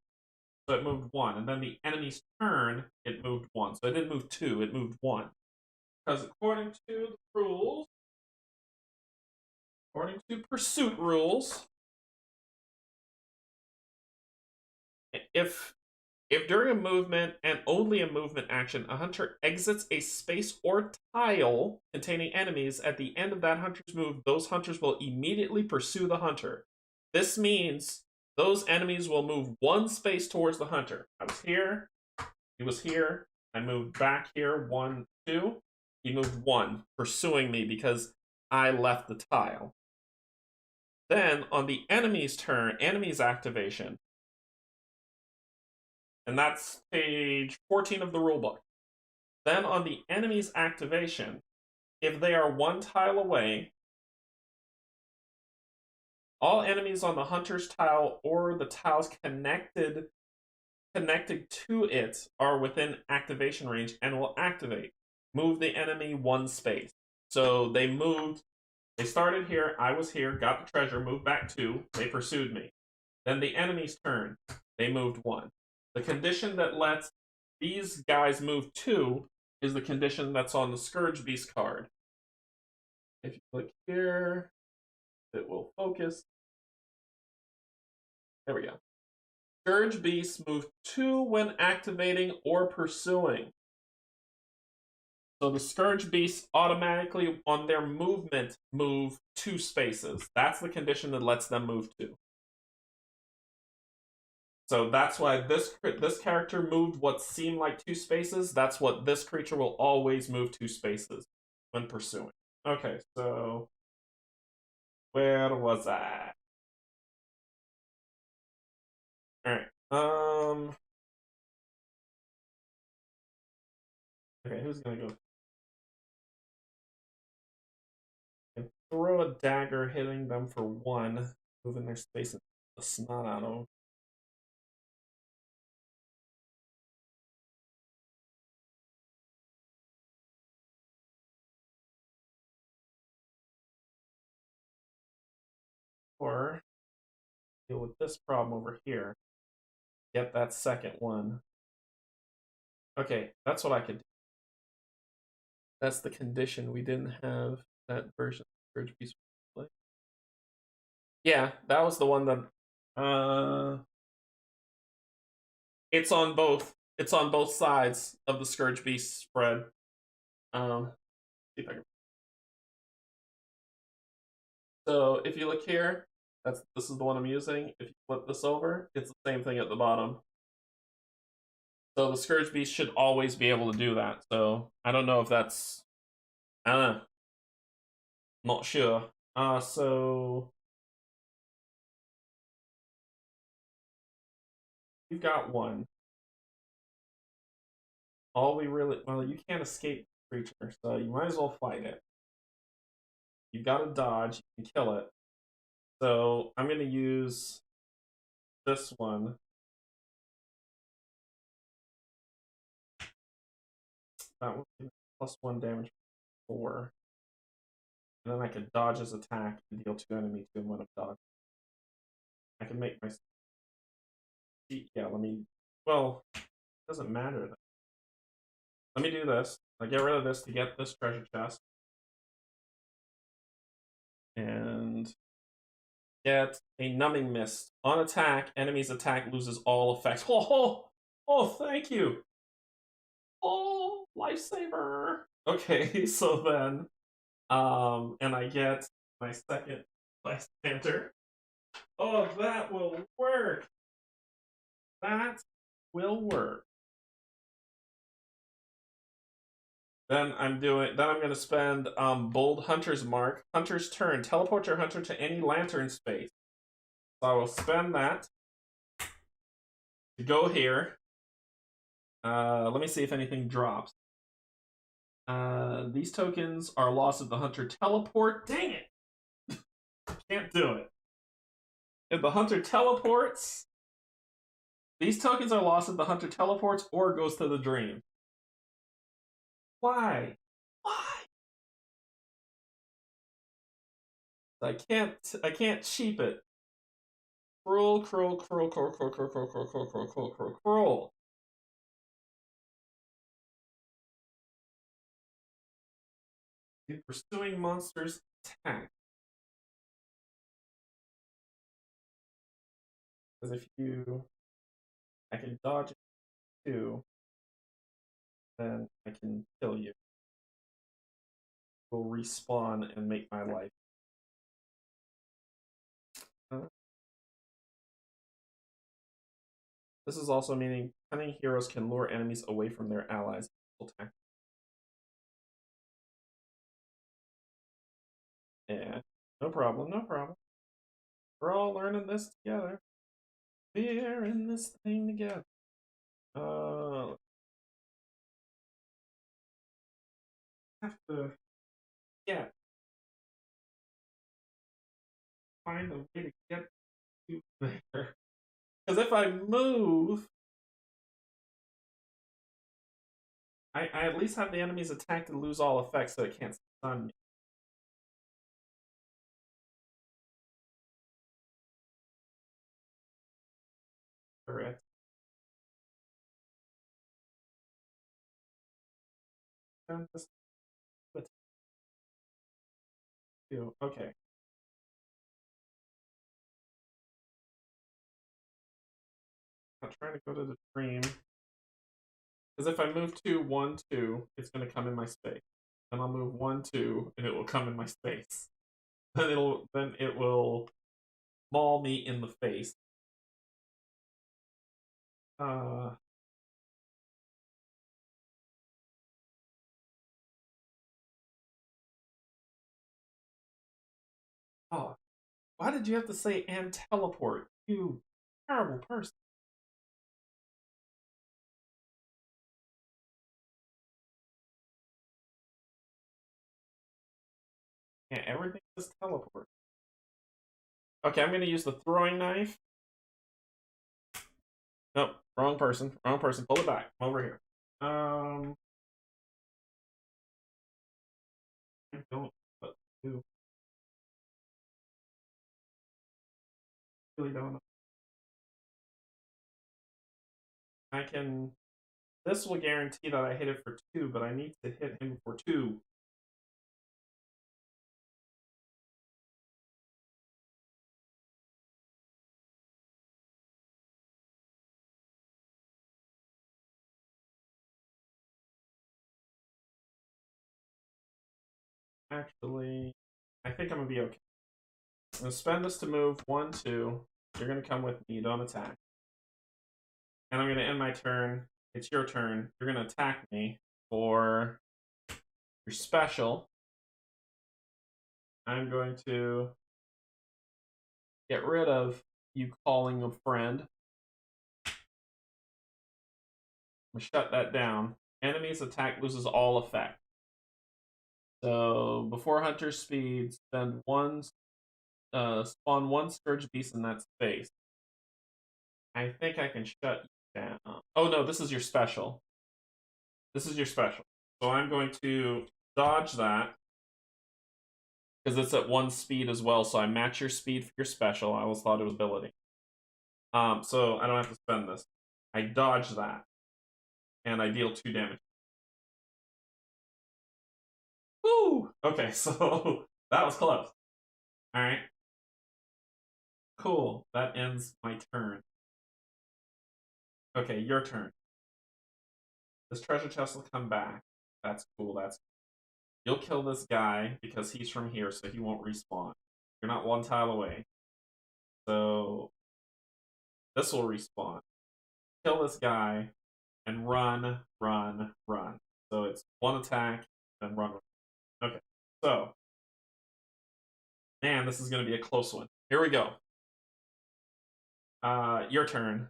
So it moved 1. And then the enemy's turn, it moved 1. So it didn't move 2, it moved 1. Because according to the rules, according to pursuit rules, if during a movement and only a movement action, a hunter exits a space or tile containing enemies, at the end of that hunter's move, those hunters will immediately pursue the hunter. This means those enemies will move 1 space towards the hunter. I was here, he was here, I moved back here, 1, 2. He moved 1, pursuing me because I left the tile. Then, on the enemy's turn, enemy's activation, and that's page 14 of the rulebook. Then on the enemy's activation, if they are 1 tile away, all enemies on the hunter's tile or the tiles connected to it are within activation range and will activate. Move the enemy 1 space. So they moved, they started here, I was here, got the treasure, moved back 2, they pursued me. Then the enemy's turn, they moved 1. The condition that lets these guys move 2 is the condition that's on the Scourge Beast card. If you click here, it will focus. There we go. Scourge Beasts move 2 when activating or pursuing. So the Scourge Beasts automatically, on their movement, move 2 spaces. That's the condition that lets them move 2. So that's why this character moved what seemed like 2 spaces. That's what this creature will always move 2 spaces when pursuing. Okay, so where was I? Alright. Okay, who's gonna go? And throw a dagger, hitting them for 1, moving their space and the snot out of them. Or deal with this problem over here. Get that second one. Okay, that's what I could do. That's the condition. We didn't have that version of Scourge Beast. Yeah, that was the one that it's on both. It's on both sides of the Scourge Beast spread. See if I can. So if you look here, this is the one I'm using. If you flip this over, it's the same thing at the bottom. So the Scourge Beast should always be able to do that. So I don't know if that's, I don't know. Not sure. So you've got 1. All we really, well, you can't escape the creature, so you might as well fight it. You've got to dodge, you can kill it. So I'm going to use this one. That one. +1 damage 4. And then I can dodge his attack and deal 2 enemy 2 when I'm dodged. I can make my... Yeah, let me... Well, it doesn't matter then. Let me do this. I get rid of this to get this treasure chest. And get a numbing mist. On attack, enemy's attack loses all effects. Oh, thank you. Oh, lifesaver. Okay, so then, and I get my second Last Panther. Oh, that will work. That will work. Then I'm going to spend Bold Hunter's Mark. Hunter's turn. Teleport your hunter to any lantern space. So I will spend that to go here. Let me see if anything drops. These tokens are lost if the hunter teleport. Dang it! Can't do it. If the hunter teleports, these tokens are lost if the hunter teleports or goes to the dream. Why? I can't cheap it. Cruel. The pursuing monsters attack. Because I can dodge it too, then I can kill you. Will respawn and make my life. This is also meaning cunning heroes can lure enemies away from their allies. Yeah, no problem. We're all learning this together. We're in this thing together. Have to find a way to get to there. Because if I move, I at least have the enemy's attack to lose all effects so it can't stun me. Correct. Okay. I'm trying to go to the dream. Because if I move 2, 1, 2, it's going to come in my space. Then I'll move 1, 2, and it will come in my space. Then it will maul me in the face. Oh, why did you have to say and teleport? You terrible person. Yeah, everything is teleport. Okay, I'm going to use the throwing knife. Nope, wrong person. Pull it back. Come over here. I don't. What to do? Really don't know. I can. This will guarantee that I hit it for 2, but I need to hit him for 2. Actually, I think I'm gonna be okay. I'm gonna spend this to move 1, 2. You're gonna come with me. You don't attack. And I'm gonna end my turn. It's your turn. You're gonna attack me for your special. I'm going to get rid of you calling a friend. I'm gonna shut that down. Enemy's attack loses all effect. So before Hunter speed, spend one, spawn 1 Scourge Beast in that space. I think I can shut you down. Oh no, this is your special. So I'm going to dodge that because it's at 1 speed as well. So I match your speed for your special. I always thought it was ability. So I don't have to spend this. I dodge that, and I deal 2 damage. Woo! Okay, so that was close. All right. Cool. That ends my turn. Okay, your turn. This treasure chest will come back. That's cool. You'll kill this guy because he's from here, so he won't respawn. You're not 1 tile away. So this will respawn. Kill this guy and run, run, run. So it's 1 attack, then run. Okay. So, man, this is going to be a close one. Here we go. Your turn.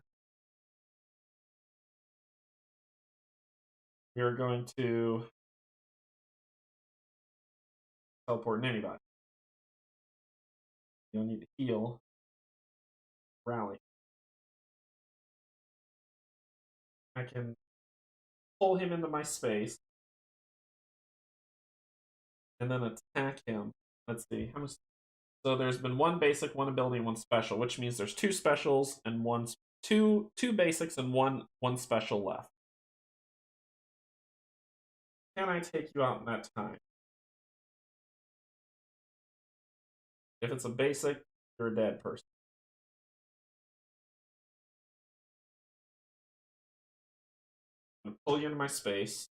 You're going to teleport anybody. You'll need to heal. Rally. I can pull him into my space and then attack him. Let's see. How much? So there's been 1 basic, 1 ability, and 1 special, which means there's 2 specials and two basics and one special left. Can I take you out in that time? If it's a basic, you're a dead person. I'm gonna pull you into my space.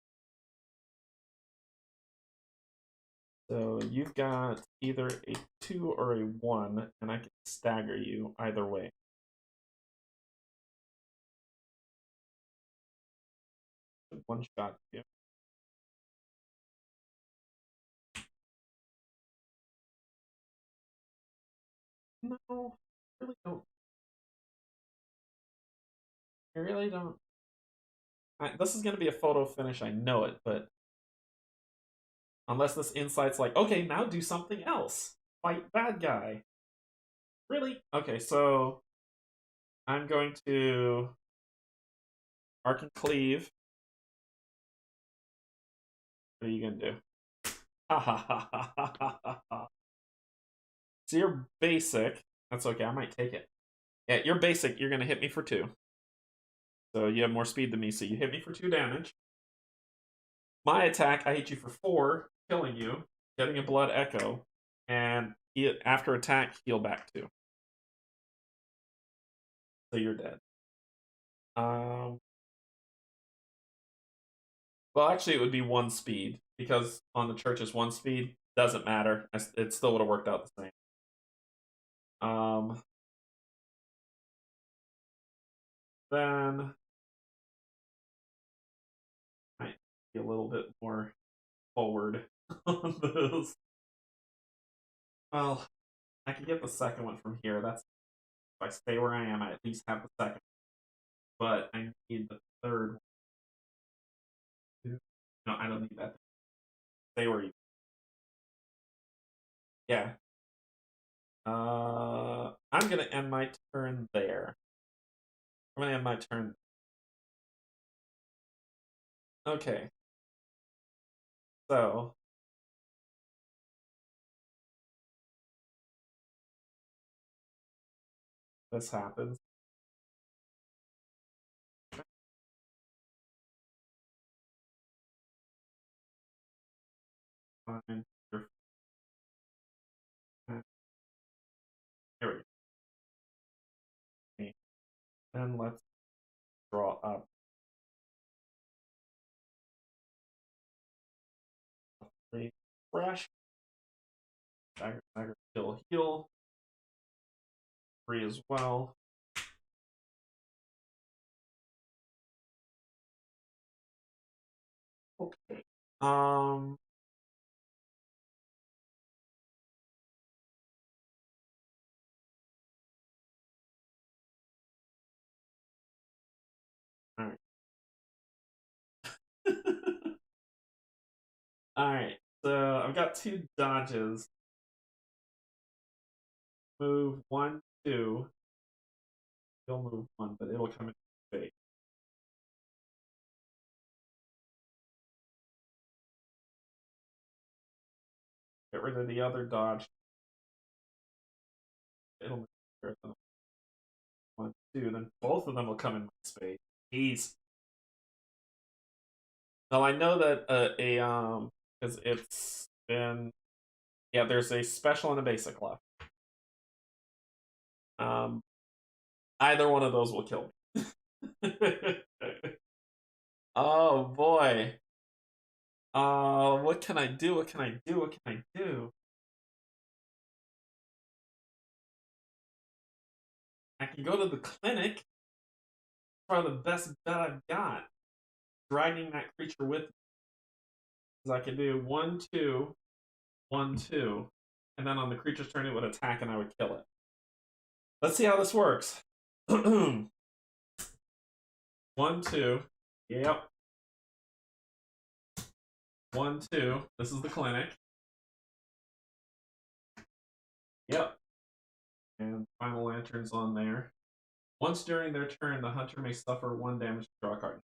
So you've got either a 2 or a 1, and I can stagger you either way. One shot you. No, I really don't. I really don't. This is going to be a photo finish, I know it, but unless this insight's like, okay, now do something else. Fight bad guy. Really? Okay, so I'm going to Arc and Cleave. What are you going to do? Ha ha ha ha ha ha ha. So you're basic. That's okay, I might take it. Yeah, you're basic. You're going to hit me for 2. So you have more speed than me, so you hit me for 2 damage. My attack, I hit you for 4, killing you, getting a blood echo, and after attack, heal back 2. So you're dead. Well, actually, it would be 1 speed because on the church's 1 speed doesn't matter. It still would have worked out the same. Then I be a little bit more forward on this. Well, I can get the second one from here. That's if I stay where I am, I at least have the second. But I need the third one. No, I don't need that. Stay where you. Yeah. I'm gonna end my turn there. I'm gonna end my turn. Okay. So this happens. Fine. Here we go. And let's draw up. Refresh. Dagger, dagger, heal, heal. 3 as well. Okay. Alright. Alright. So I've got 2 dodges. Move 1, 2. You'll move 1, but it'll come in face. the other dodge. It'll make sure that 1, 2, then both of them will come in my space. Jeez. Now I know that because it's been, yeah, there's a special and a basic left. Either one of those will kill me. Oh boy. What can I do? What can I do? What can I do? I can go to the clinic. Probably the best bet I've got. Dragging that creature with me. Because I can do 1, 2, 1, 2. And then on the creature's turn, it would attack and I would kill it. Let's see how this works. 1, 2. Yep. 1, 2. This is the clinic. Yep. And final lantern's on there. Once during their turn, the hunter may suffer 1 damage to draw a card.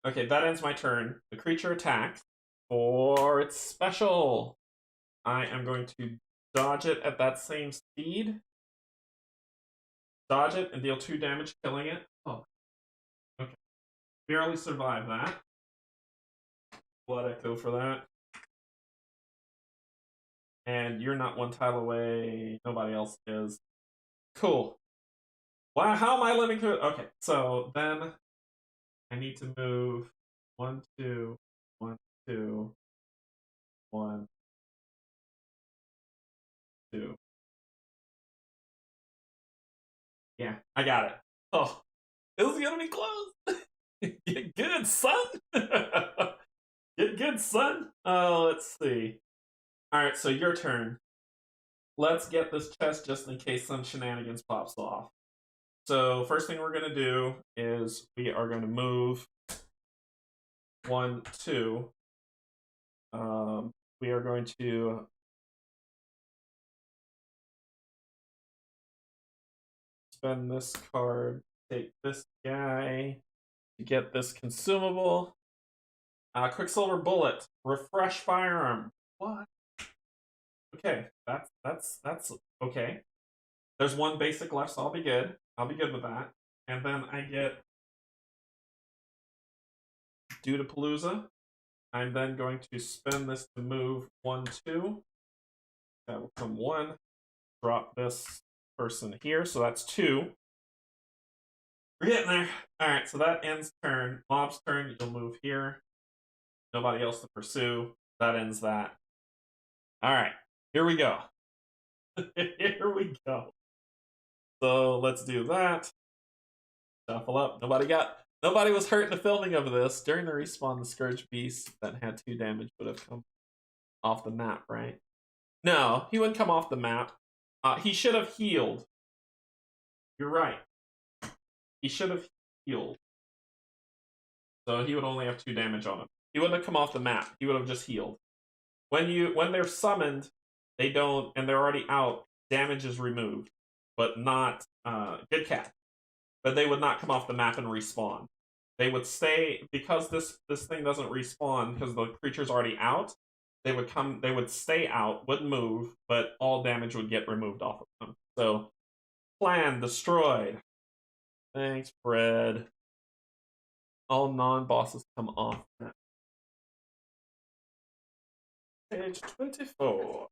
Okay, that ends my turn. The creature attacks for its special. I am going to dodge it at that same speed. Dodge it and deal 2 damage, killing it. Oh. Okay. Barely survive that. Blood Echo for that. And you're not 1 tile away. Nobody else is. Cool. Wow, how am I living through it? Okay, so then I need to move 1, 2, 1, 2, 1, 2. Yeah, I got it. Oh, this is gonna be close. Get good, son. Get good, son. Let's see. All right, so your turn. Let's get this chest just in case some shenanigans pops off. So first thing we're gonna do is we are gonna move 1, 2. We are going to spend this card, take this guy to get this consumable. Quicksilver Bullet, refresh firearm. What? Okay, that's okay. There's 1 basic left, so I'll be good. I'll be good with that. And then I get Dudapalooza. I'm then going to spend this to move 1, 2. That will come 1. Drop this person here, so that's 2. We're getting there. Alright, so that ends turn. Mob's turn, you'll move here. Nobody else to pursue. That ends that. Alright, here we go. Here we go. So let's do that. Shuffle up. Nobody was hurt in the filming of this. During the respawn, the Scourge Beast that had 2 damage would have come off the map, right? No, he wouldn't come off the map. He should have healed. You're right. He should have healed. So he would only have 2 damage on him. He wouldn't have come off the map. He would have just healed. When they're summoned, they don't, and they're already out, damage is removed. But not good cat. But they would not come off the map and respawn. They would stay, because this thing doesn't respawn because the creature's already out. They would stay out, wouldn't move, but all damage would get removed off of them. So, plan destroyed. Thanks, Fred. All non-bosses come off. Page 24.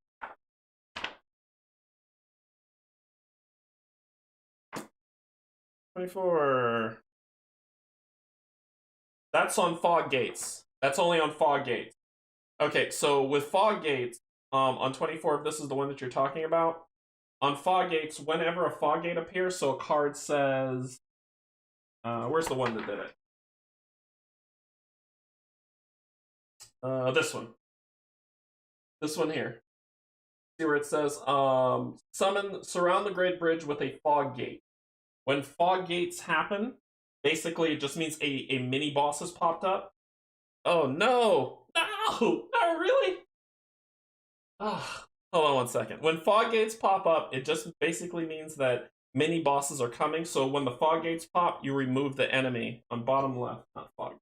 24. That's on fog gates. That's only on fog gates. Okay, so with fog gates, on 24, if this is the one that you're talking about, on fog gates, whenever a fog gate appears, so a card says, where's the one that did it? This one. This one here. See where it says, surround the Great Bridge with a fog gate. When fog gates happen, basically it just means a mini boss has popped up. Oh no! No! Not really? Oh, hold on 1 second. When fog gates pop up, it just basically means that mini bosses are coming. So when the fog gates pop, you remove the enemy on bottom left, not fog.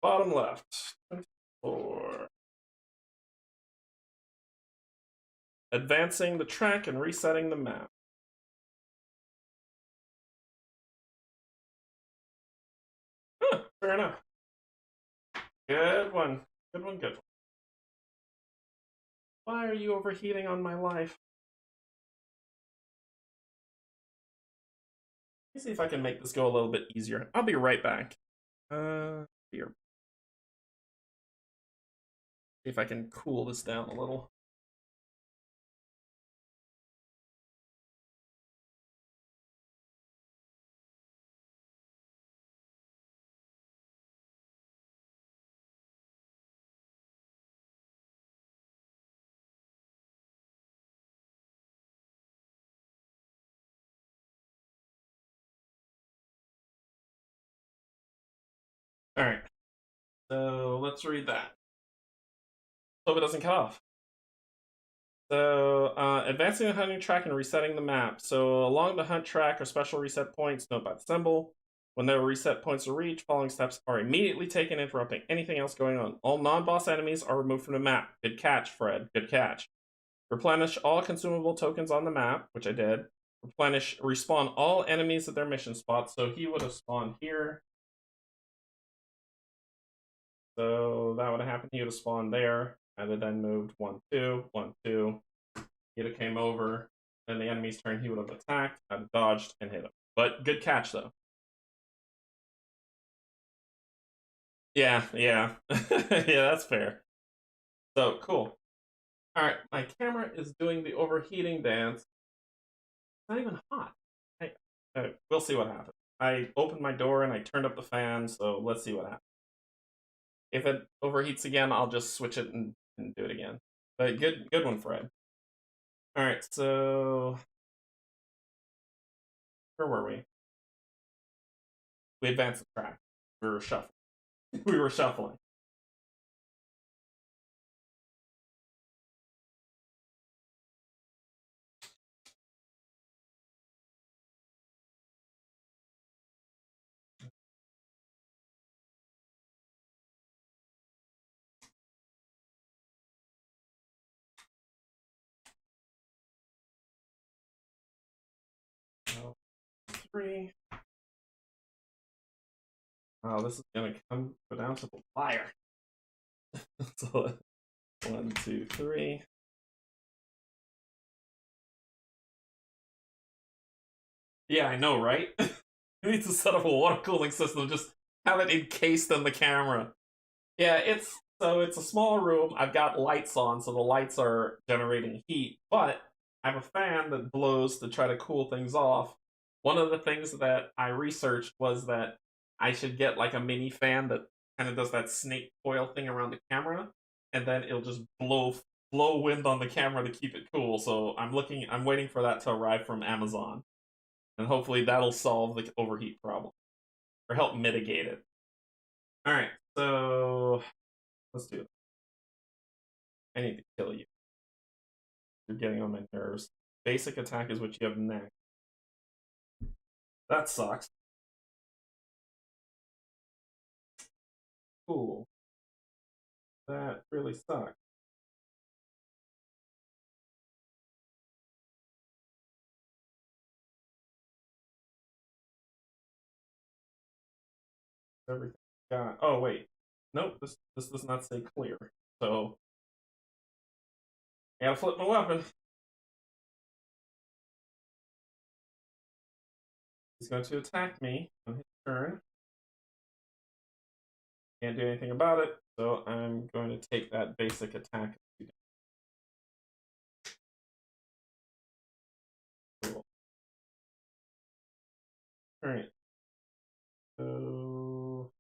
Bottom left. 4. Advancing the track and resetting the map. Huh, fair enough. Good one. Good one, good one. Why are you overheating on my life? Let me see if I can make this go a little bit easier. I'll be right back. Here. See if I can cool this down a little. Alright. So let's read that. Hope it doesn't cut off. So, advancing the hunting track and resetting the map. So, along the hunt track are special reset points, noted by the symbol. When there are reset points are reached, following steps are immediately taken, interrupting anything else going on. All non-boss enemies are removed from the map. Good catch, Fred. Good catch. Replenish all consumable tokens on the map, which I did. Respawn all enemies at their mission spots. So he would have spawned here. So that would have happened. He would have spawned there. I'd have then moved 1, 2, 1, 2. He'd have came over. Then the enemy's turn, he would have attacked. I'd have dodged and hit him. But good catch, though. Yeah. Yeah, that's fair. So, cool. Alright, my camera is doing the overheating dance. It's not even hot. Hey, we'll see what happens. I opened my door and I turned up the fan, so let's see what happens. If it overheats again, I'll just switch it and do it again. But good one, Fred. Alright, so where were we? We advanced the track. We were shuffling. We were shuffling. So, 3. Oh, this is gonna go down to the wire. So, 1, 2, 3. Yeah, I know, right? You need to set up a water cooling system. Just have it encased in the camera. Yeah, it's a small room. I've got lights on, so the lights are generating heat, but I have a fan that blows to try to cool things off. One of the things that I researched was that I should get like a mini fan that kind of does that snake coil thing around the camera, and then it'll just blow wind on the camera to keep it cool. So I'm waiting for that to arrive from Amazon, and hopefully that'll solve the overheat problem or help mitigate it. All right, so let's do it. I need to kill you. You're getting on my nerves. Basic attack is what you have next. That sucks. Cool. That really sucks. Everything got. Oh wait, nope. This does not say clear. So I gotta flip my weapon. He's going to attack me on his turn. Can't do anything about it, so I'm going to take that basic attack. Cool. All right. So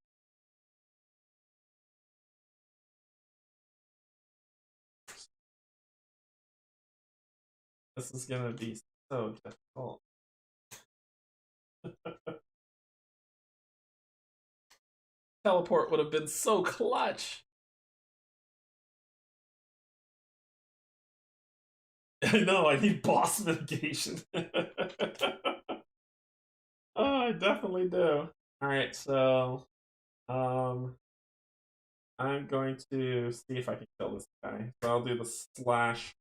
this is gonna be so difficult. Teleport would have been so clutch. I know, I need boss mitigation. Oh, I definitely do. Alright, so I'm going to see if I can kill this guy. So I'll do the slash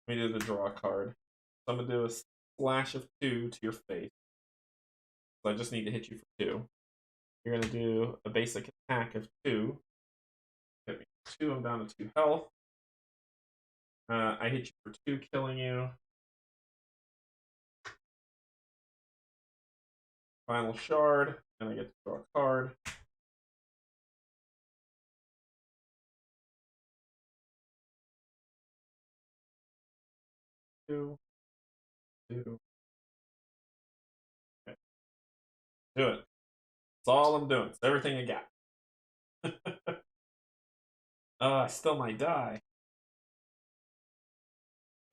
Let me do the draw card. So I'm gonna do a slash of 2 to your face. So I just need to hit you for 2. You're gonna do a basic attack of 2. Hit me for 2. I'm down to 2 health. I hit you for 2, killing you. Final shard, and I get to draw a card. Two. Okay. Do it. That's all I'm doing. It's everything I got. I still might die.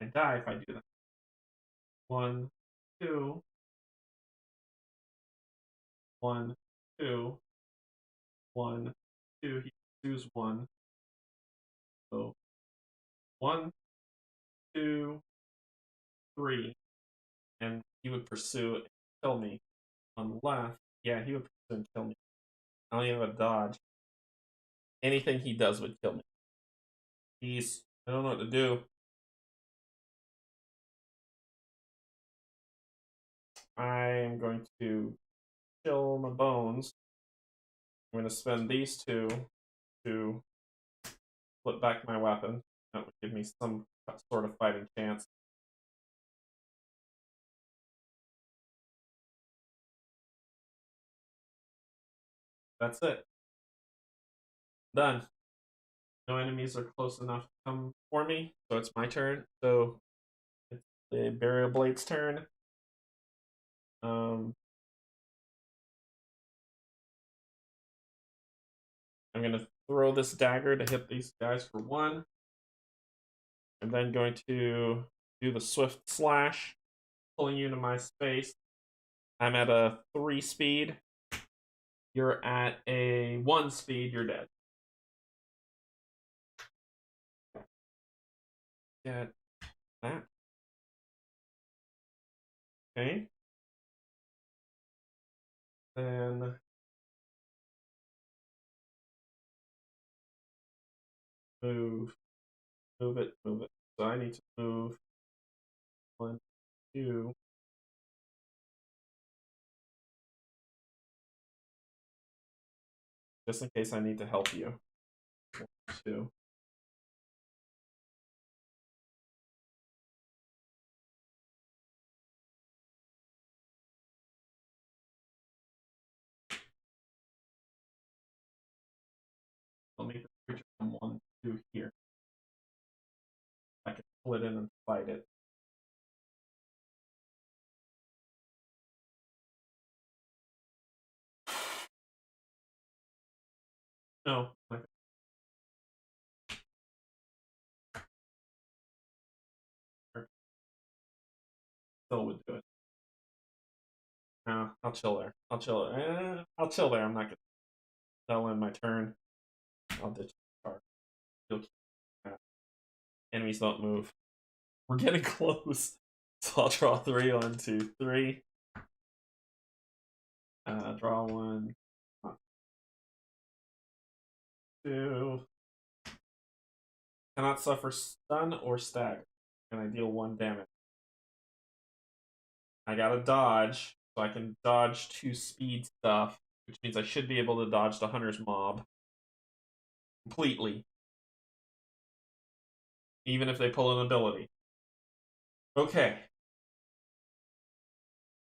I die if I do that. 1, 2. 1, 2. 1, 2. He choose 1. So 1, 2, 3. And he would pursue and kill me. On the left, yeah, he would pursue and kill me. I don't even have a dodge. Anything he does would kill me. I don't know what to do. I am going to chill my bones. I'm going to spend these 2 to flip back my weapon. That would give me some sort of fighting chance. That's it. Done. No enemies are close enough to come for me, so it's my turn. So it's the Burial Blade's turn. I'm going to throw this dagger to hit these guys for 1. I'm then going to do the swift slash, pulling you into my space. I'm at a 3 speed. You're at a 1 speed. You're dead. Get that. Okay. Then move it. So I need to move 1, 2. Just in case I need to help you. 1, 2. I'll make the creature come 1, 2 here. I can pull it in and fight it. No. Still would do it. No, I'll chill there. I'll chill there. I'm not gonna sell in my turn. I'll ditch the card. You'll keep that. Enemies don't move. We're getting close. So I'll draw 3. 1, 2, 3. Draw 1. 2. Cannot suffer stun or stagger. And I deal 1 damage. I got a dodge, so I can dodge 2 speed stuff, which means I should be able to dodge the Hunter's Mob completely, even if they pull an ability. Okay.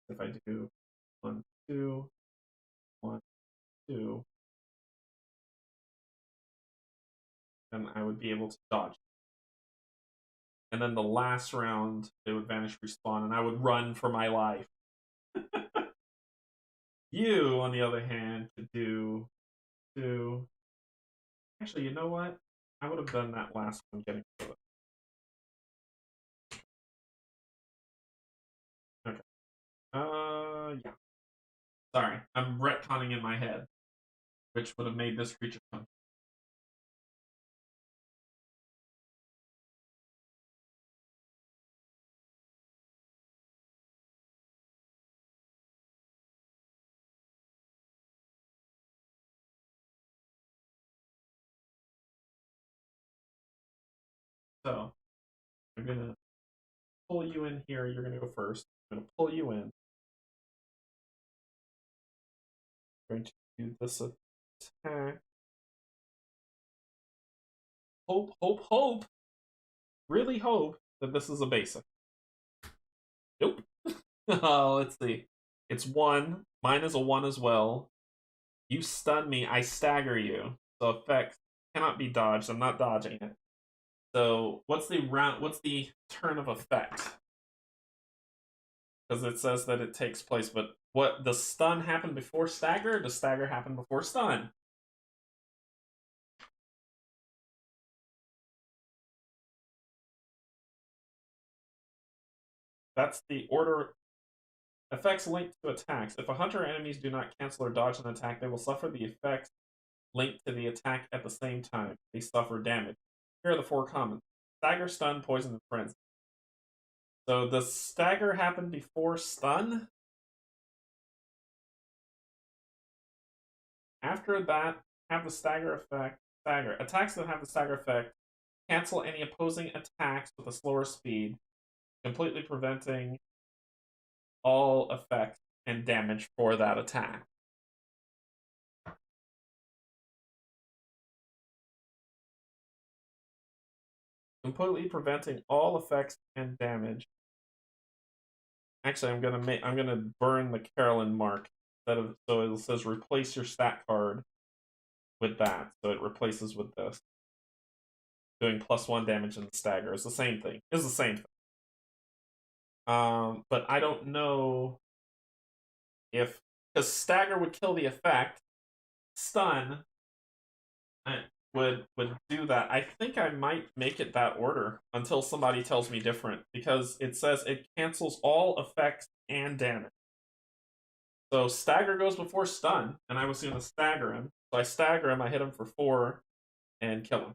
If I do 1, 2, 1, 2, then I would be able to dodge. And then the last round, they would vanish, respawn, and I would run for my life. You, on the other hand, could do 2. Actually, you know what? I would have done that last one getting through it. Okay. Yeah. Sorry, I'm retconning in my head, which would have made this creature come. So, I'm gonna pull you in here. You're going to go first. I'm going to pull you in. I'm going to do this attack. Hope. Really hope that this is a basic. Nope. Oh, let's see. It's 1. Mine is a 1 as well. You stun me, I stagger you. So effect cannot be dodged. I'm not dodging it. So what's the turn of effect? Because it says that it takes place, but what, the stun happen before stagger? Does stagger happen before stun? That's the order. Effects linked to attacks. If a hunter or enemies do not cancel or dodge an attack, they will suffer the effects linked to the attack at the same time. They suffer damage. Here are the 4 commons: stagger, stun, poison, and frenzy. So does stagger happen before stun? After that, have the stagger effect. Stagger. Attacks that have the stagger effect cancel any opposing attacks with a slower speed, completely preventing all effects and damage for that attack. Completely preventing all effects and damage. Actually, I'm gonna burn the Carolyn mark instead of, so it says replace your stat card with that, so it replaces with this. Doing +1 damage in the stagger. It's the same thing. It's the same thing. But I don't know if, because stagger would kill the effect, stun would do that. I think I might make it that order until somebody tells me different, because it says it cancels all effects and damage. So stagger goes before stun, and I was going to stagger him. So I stagger him, I hit him for 4, and kill him.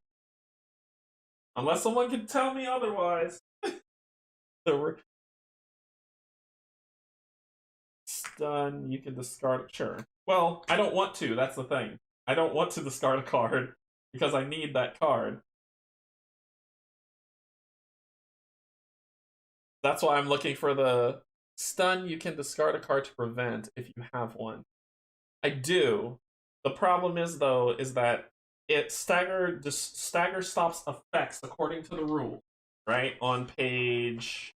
Unless someone can tell me otherwise. Stun, you can discard. Sure. Well, I don't want to. That's the thing. I don't want to discard a card because I need that card. That's why I'm looking for the stun. You can discard a card to prevent if you have one. I do. The problem is, though, is that stagger stops effects according to the rule, right? On page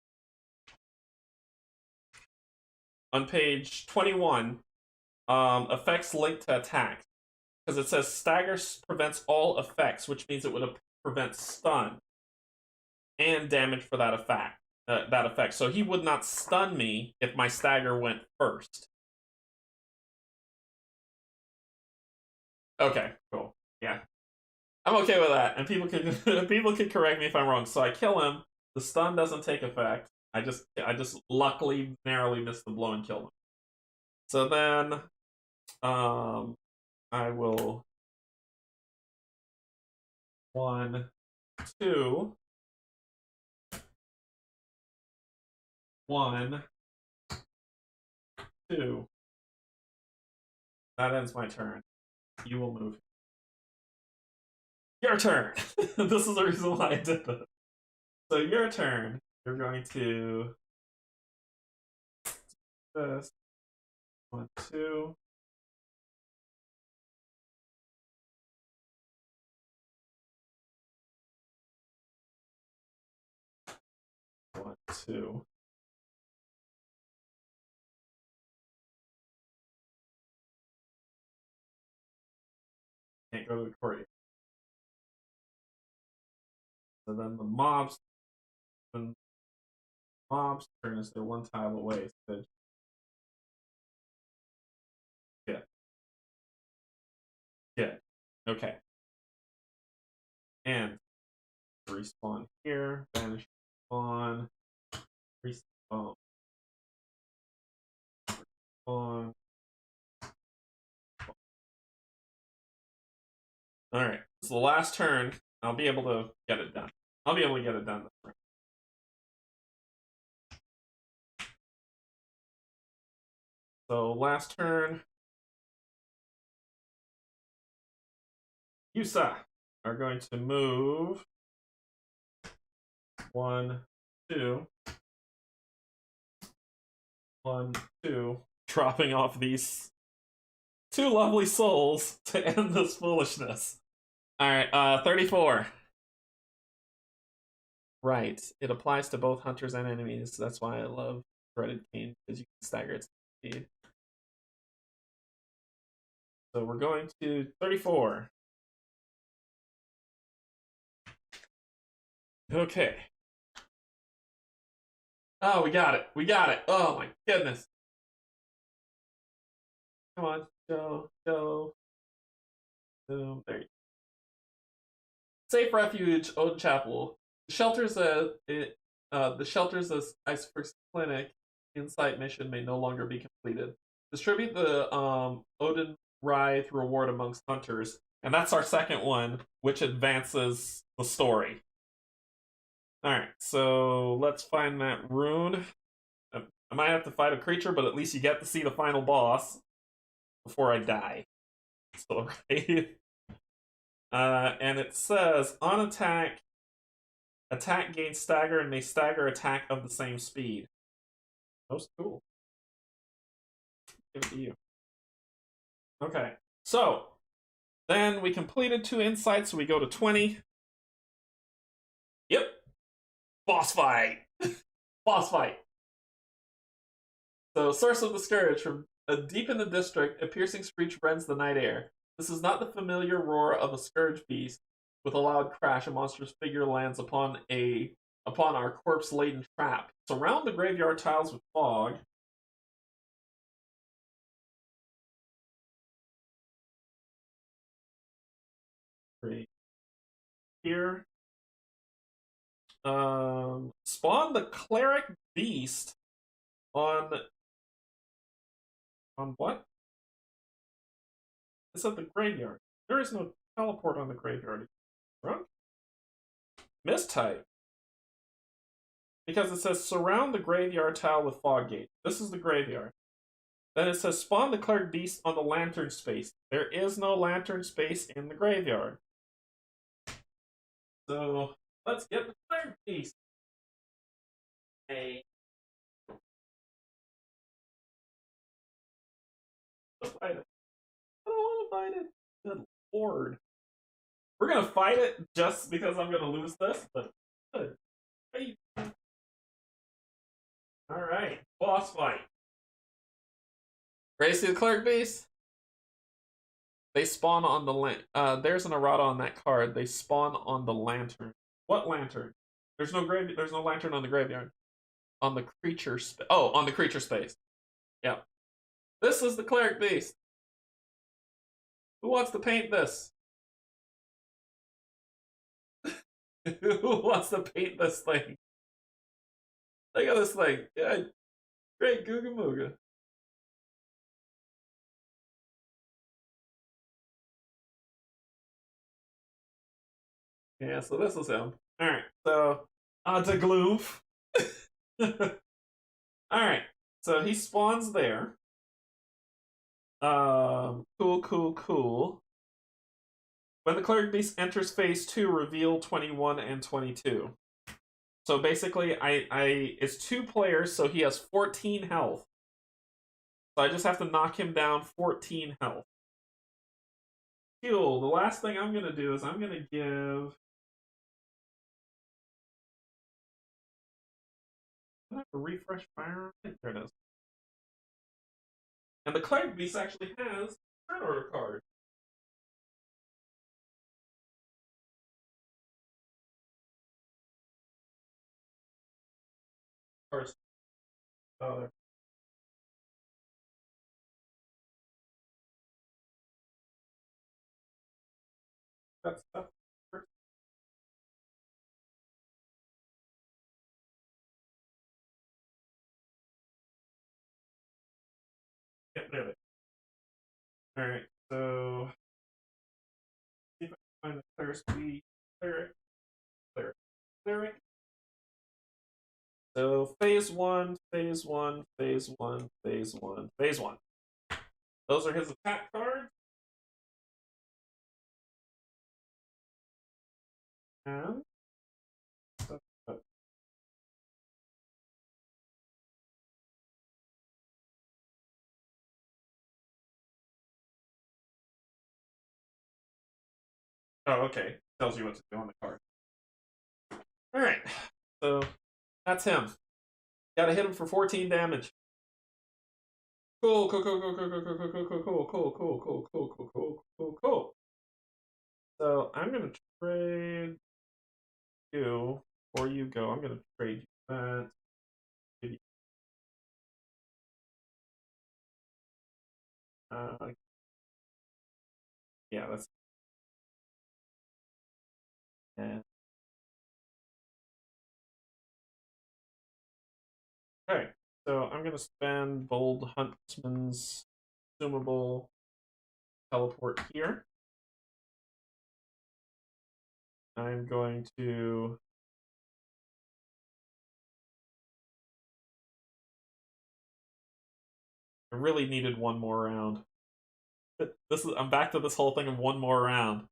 21, effects linked to attacks, because it says stagger prevents all effects, which means it would prevent stun and damage for that effect. So he would not stun me if my stagger went first. Okay, cool. Yeah, I'm okay with that, and people can correct me if I'm wrong. So I kill him. The stun doesn't take effect. I just luckily narrowly missed the blow and kill him. So then, I will 1, 2, 1, 2. That ends my turn. You will move. Your turn. This is the reason why I did this. So your turn. You're going to this 1, 2. 1, 2. Can't go to the court. So then the mobs turn is they're 1 tile away. So yeah. Yeah. Okay. And respawn here. Vanish spawn. Respawn. Spawn. Alright. So the last turn, I'll be able to get it done. I'll be able to get it done this round. So last turn, Yusa are going to move 1, 2. 1, 2, dropping off these 2 lovely souls to end this foolishness. Alright, 34. Right. It applies to both hunters and enemies. That's why I love Dreaded Cane, because you can stagger its speed. So we're going to 34. Okay. Oh, we got it. We got it. Oh my goodness. Come on. Go. Go. Boom. There you go. Safe refuge, Old Chapel. The shelters as Iceberg's clinic insight mission may no longer be completed. Distribute the Odin Writhe reward amongst hunters, and that's our second one, which advances the story. Alright, so let's find that rune. I might have to fight a creature, but at least you get to see the final boss before I die. So, right? And it says, on attack, attack gains stagger and may stagger attack of the same speed. That's cool. Give it to you. Okay, so then we completed 2 insights, so we go to 20. Yep. Boss fight. Boss fight. So, Source of the Scourge. From deep in the district, a piercing screech rends the night air. This is not the familiar roar of a scourge beast. With a loud crash, a monstrous figure lands upon our corpse-laden trap. Surround the graveyard tiles with fog. Here. Spawn the cleric beast on what? It's at the graveyard. There is no teleport on the graveyard. Drunk? Mistype. Because it says surround the graveyard tile with fog gate. This is the graveyard. Then it says spawn the cleric beast on the lantern space. There is no lantern space in the graveyard. So let's get the cleric beast. Hey. Let's fight it. I don't want to fight it. Good lord. We're gonna fight it just because I'm gonna lose this, but good. Alright, boss fight. Ready to see the cleric beast? They spawn on the there's an errata on that card. They spawn on the lantern. What lantern? There's no lantern on the graveyard. On the creature space. Oh, on the creature space. Yeah. This is the cleric beast. Who wants to paint this? Who wants to paint this thing? Look at this thing. Yeah, great Googa Mooga. Yeah, so this is him. Alright, so to Gloof. Alright, so he spawns there. Cool. When the cleric beast enters phase 2, reveal 21 and 22. So basically, it's 2 players, so he has 14 health. So I just have to knock him down 14 health. Cool. The last thing I'm gonna do is I'm gonna give. I have to refresh fire. There it is. And the cleric beast actually has a turn order card. First. Oh, that's stuff. Get rid of it. Alright, so see if I can find the cleric. So phase 1. Those are his attack cards. And Oh, okay. Tells you what to do on the card. All right. So that's him. Got to hit him for 14 damage. Cool, cool, cool, cool, cool, cool, cool, cool, cool, cool, cool, cool, cool, cool, cool, cool, cool, cool. So I'm gonna trade you before you go. I'm gonna trade you that. Yeah, that's and okay. So I'm gonna spend Bold Huntsman's consumable teleport here. I'm going to I really needed one more round. I'm back to this whole thing of one more round.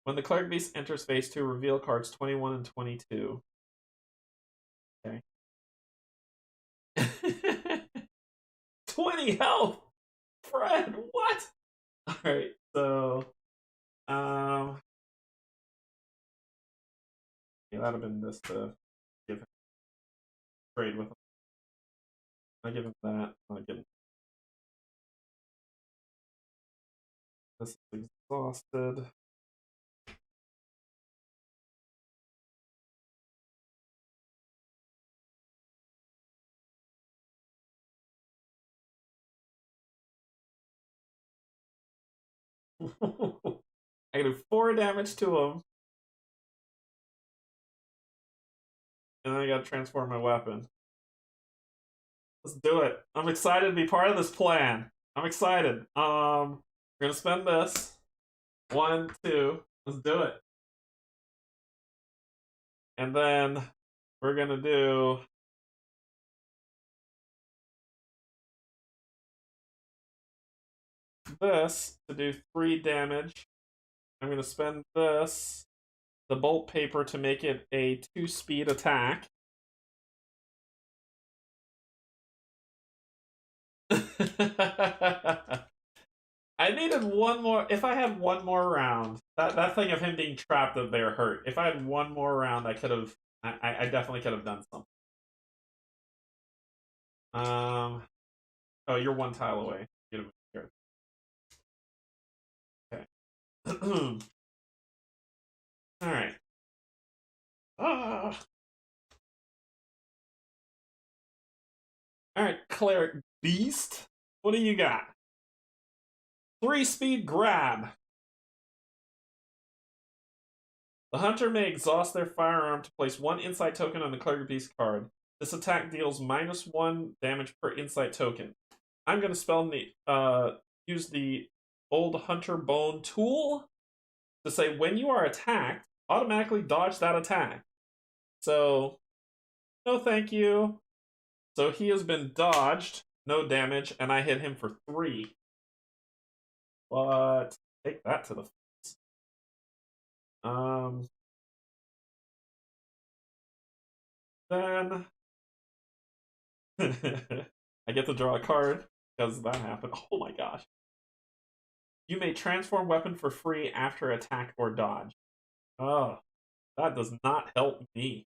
When the Cleric Beast enters phase 2, reveal cards 21 and 22. Okay. 20 health! Fred, what? Alright, so yeah, that'd have been this to give him trade with him. I give him that. I give him this is exhausted. I do 4 damage to him. And then I gotta transform my weapon. Let's do it. I'm excited to be part of this plan. I'm excited. We're gonna spend this. 1, 2. Let's do it. And then we're gonna do this to do 3 damage. I'm gonna spend this, the bolt paper, to make it a 2-speed attack. I needed one more. If I had one more round, that thing of him being trapped up there hurt. If I had one more round, I could have. I definitely could have done something. Oh, you're 1 tile away. Get him here. Okay. All right. Ah. All right, Cleric Beast. What do you got? 3-speed grab. The hunter may exhaust their firearm to place 1 insight token on the Cleric Beast card. This attack deals -1 damage per insight token. I'm going to use the old hunter bone tool to say when you are attacked, automatically dodge that attack. So, no thank you. So he has been dodged, no damage, and I hit him for 3. But take that to the face. Then I get to draw a card because that happened. Oh my gosh. You may transform weapon for free after attack or dodge. Oh, that does not help me.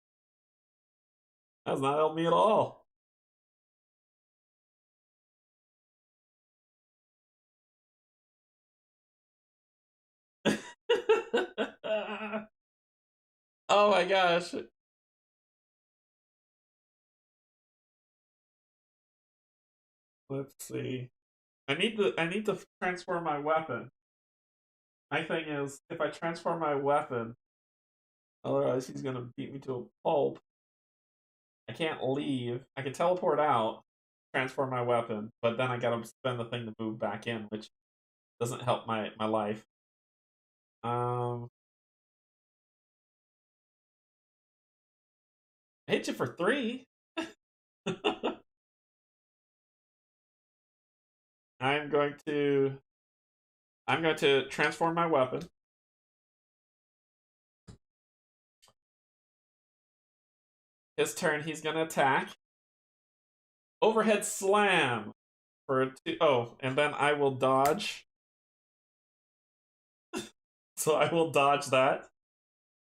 That does not help me at all. Oh my gosh. Let's see. I need to transform my weapon. My thing is, if I transform my weapon, otherwise he's gonna beat me to a pulp. I can't leave. I can teleport out, transform my weapon, but then I gotta spend the thing to move back in, which doesn't help my life. I hit you for 3. I'm going to transform my weapon. His turn, he's gonna attack. Overhead slam for 2. Oh, and then I will dodge. So I will dodge that.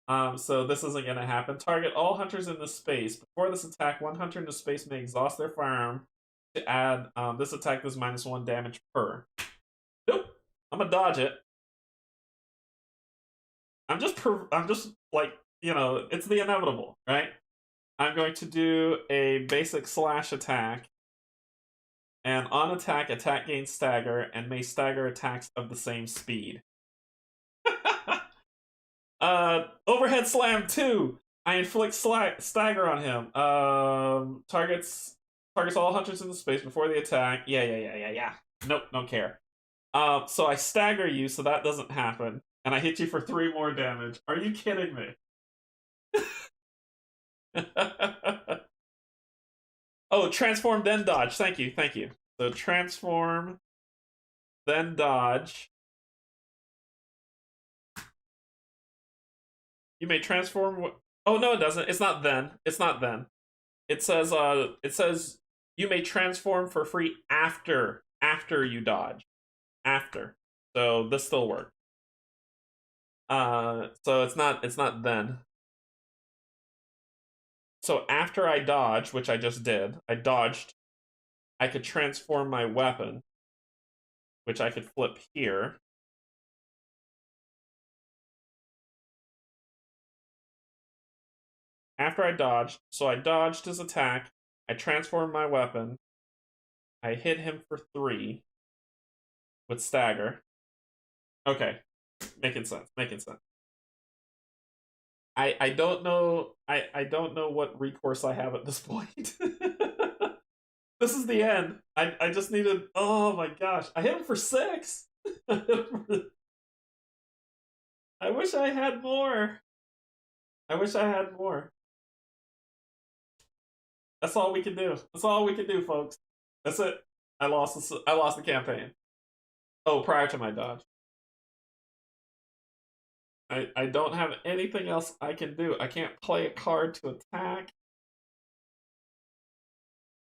So this isn't going to happen. Target all hunters in this space. Before this attack, one hunter in the space may exhaust their firearm to add this attack does -1 damage per. Nope. I'm gonna dodge it. I'm just like, it's the inevitable, right? I'm going to do a basic slash attack. And on attack, attack gains stagger and may stagger attacks of the same speed. Overhead slam 2. I inflict stagger on him. Targets all hunters in the space before the attack. Yeah. Nope, don't care. So I stagger you, so that doesn't happen, and I hit you for 3 more damage. Are you kidding me? Oh, transform then dodge. Thank you. So transform then dodge. You may transform. Oh no, it doesn't. It's not then. It says you may transform for free after you dodge. After. So this still works. So it's not then. So after I dodge, which I just did, I dodged, I could transform my weapon, which I could flip here. After I dodged, so I dodged his attack, I transformed my weapon, I hit him for 3 with stagger. Okay, making sense. I don't know I don't know what recourse I have at this point. This is the end. I just needed. Oh my gosh! I hit him for 6. I wish I had more. That's all we can do. Folks. That's it. I lost the campaign. Oh, prior to my dodge. I don't have anything else I can do. I can't play a card to attack.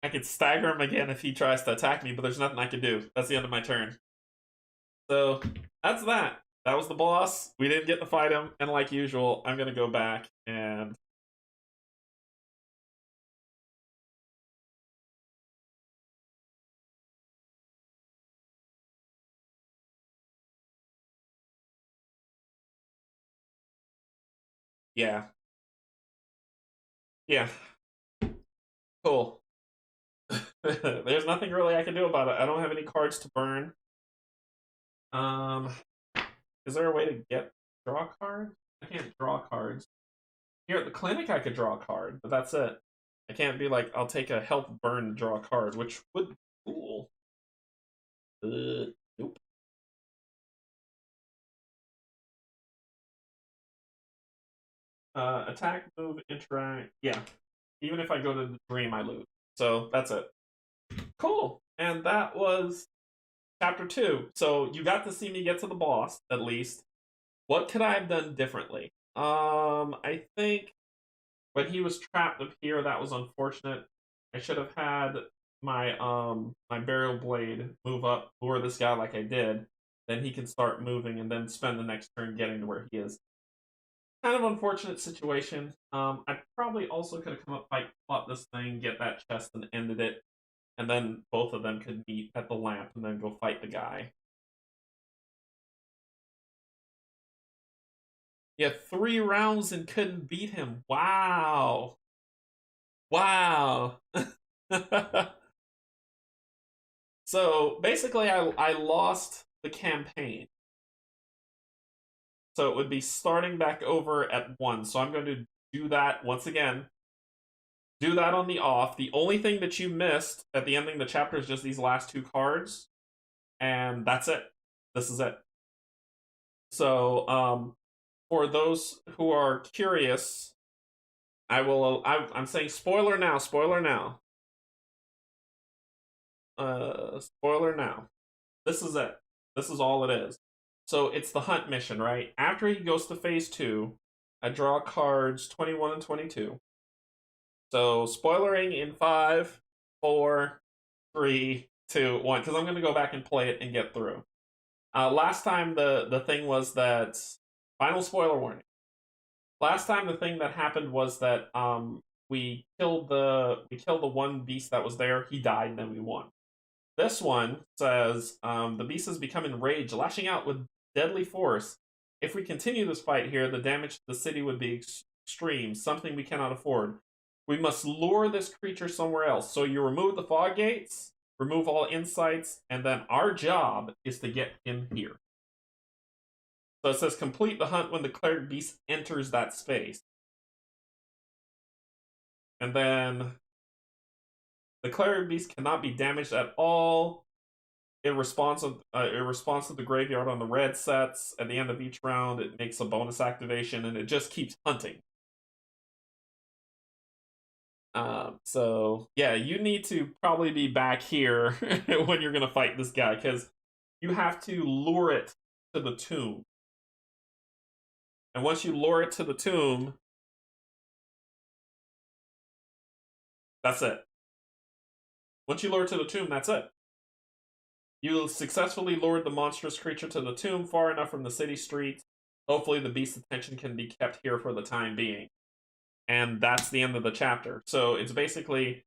I could stagger him again if he tries to attack me, but there's nothing I can do. That's the end of my turn. So that's that. That was the boss. We didn't get to fight him, and like usual, I'm gonna go back and yeah. Cool. There's nothing really I can do about it. I don't have any cards to burn. Is there a way to draw cards? I can't draw cards. Here at the clinic, I could draw a card, but that's it. I can't be like, I'll take a help burn to draw a card, which would be cool. Nope. Attack, move, interact. Yeah. Even if I go to the dream, I lose. So that's it. Cool. And that was chapter 2. So you got to see me get to the boss, at least. What could I have done differently? I think when he was trapped up here, that was unfortunate. I should have had my my burial blade move up, lure this guy like I did. Then he can start moving, and then spend the next turn getting to where he is. Kind of unfortunate situation. I probably also could have come up, fought this thing, get that chest, and ended it, and then both of them could meet at the lamp and then go fight the guy. Yeah, 3 rounds and couldn't beat him. Wow. So basically, I lost the campaign. So it would be starting back over at 1. So I'm going to do that once again. Do that on the off. The only thing that you missed at the ending of the chapter is just these last 2 cards. And that's it. This is it. So, for those who are curious, I'm saying spoiler now. Spoiler now. This is it. This is all it is. So it's the hunt mission, right? After he goes to phase 2, I draw cards 21 and 22. So spoilering in 5, 4, 3, 2, 1, because I'm going to go back and play it and get through. Last time the thing was that Final spoiler warning. Last time the thing that happened was that we killed the one beast that was there. He died, and then we won. This one says the beast has become enraged, lashing out with deadly force. If we continue this fight here, the damage to the city would be extreme, something we cannot afford. We must lure this creature somewhere else. So you remove the fog gates, remove all insights, and then our job is to get him here. So it says complete the hunt when the cleric beast enters that space. And then the cleric beast cannot be damaged at all. It responds to the graveyard on the red sets. At the end of each round, it makes a bonus activation, and it just keeps hunting. So yeah, you need to probably be back here when you're gonna fight this guy, because you have to lure it to the tomb. And once you lure it to the tomb, that's it. Once you lure it to the tomb, that's it. You successfully lured the monstrous creature to the tomb far enough from the city streets. Hopefully the beast's attention can be kept here for the time being. And that's the end of the chapter. So it's basically,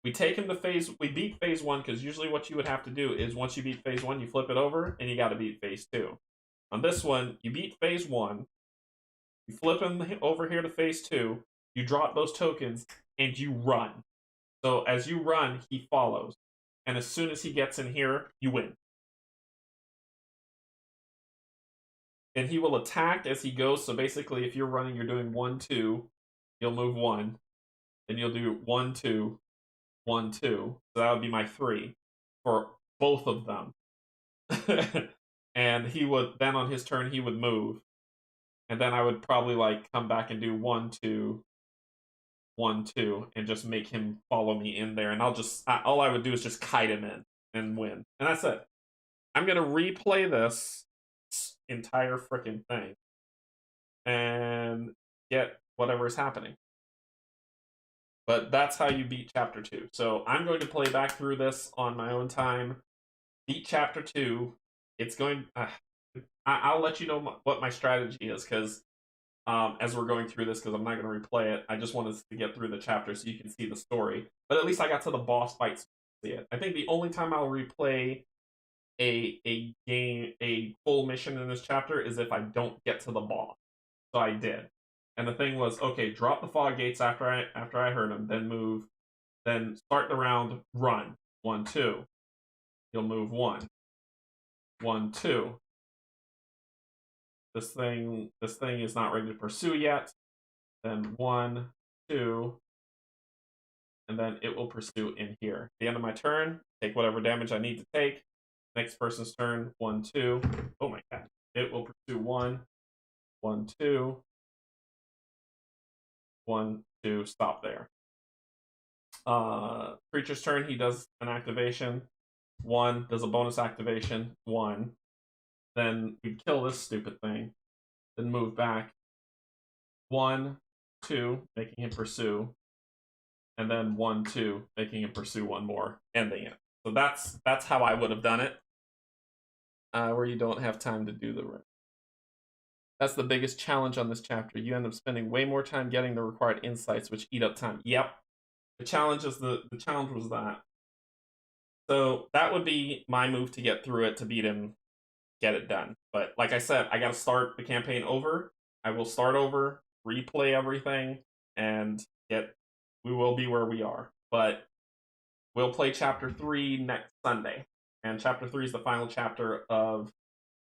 we take him to we beat phase 1, because usually what you would have to do is once you beat phase 1, you flip it over, and you gotta beat phase 2. On this one, you beat phase 1, you flip him over here to phase 2, you drop those tokens, and you run. So as you run, he follows. And as soon as he gets in here, you win. And he will attack as he goes. So basically, if you're running, you're doing 1, 2, you'll move 1. Then you'll do 1, 2, 1, 2. So that would be my 3 for both of them. And he would, then on his turn, he would move. And then I would probably like come back and do 1, 2, 1, 2, and just make him follow me in there. And all I would do is just kite him in and win. And that's it. I'm going to replay this entire freaking thing and get whatever is happening. But that's how you beat Chapter 2. So I'm going to play back through this on my own time. Beat Chapter 2. It's going... I'll let you know what my strategy is, because as we're going through this, because I'm not going to replay it. I just wanted to get through the chapter so you can see the story. But at least I got to the boss fight to see it. I think the only time I'll replay a full mission in this chapter is if I don't get to the boss. So I did. And the thing was, okay, drop the fog gates after I heard him, then move, then start the round, run. 1, 2. You'll move 1. 1, 2. This thing is not ready to pursue yet. Then 1, 2, and then it will pursue in here. At the end of my turn, take whatever damage I need to take. Next person's turn, 1, 2. Oh my god. It will pursue 1, 1, 2, 1, 2. Stop there. Creature's turn, he does an activation. 1, does a bonus activation. 1. Then we kill this stupid thing. Then move back. 1, 2, making him pursue. And then 1, 2, making him pursue one more, ending it. So that's how I would have done it. Where you don't have time to do the rest. That's the biggest challenge on this chapter. You end up spending way more time getting the required insights, which eat up time. Yep. The challenge was that. So that would be my move to get through it, to beat him, get it done. But like I said, I got to start the campaign over. I will start over, replay everything, and we will be where we are. But we'll play Chapter 3 next Sunday. And Chapter 3 is the final chapter of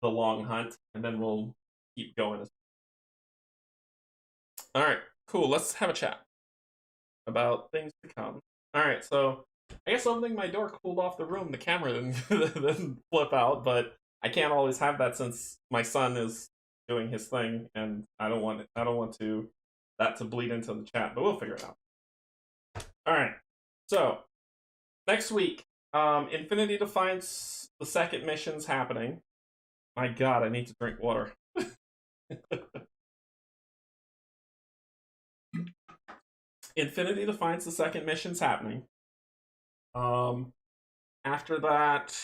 the long hunt, and then we'll keep going. Alright, cool. Let's have a chat about things to come. Alright, so I guess opening my door cooled off the room. The camera didn't flip out, but I can't always have that since my son is doing his thing, and I don't want that to bleed into the chat, but we'll figure it out. Alright, so next week, Infinity Defiance, the second mission's happening. My god, I need to drink water. Infinity Defiance, the second mission's happening. After that,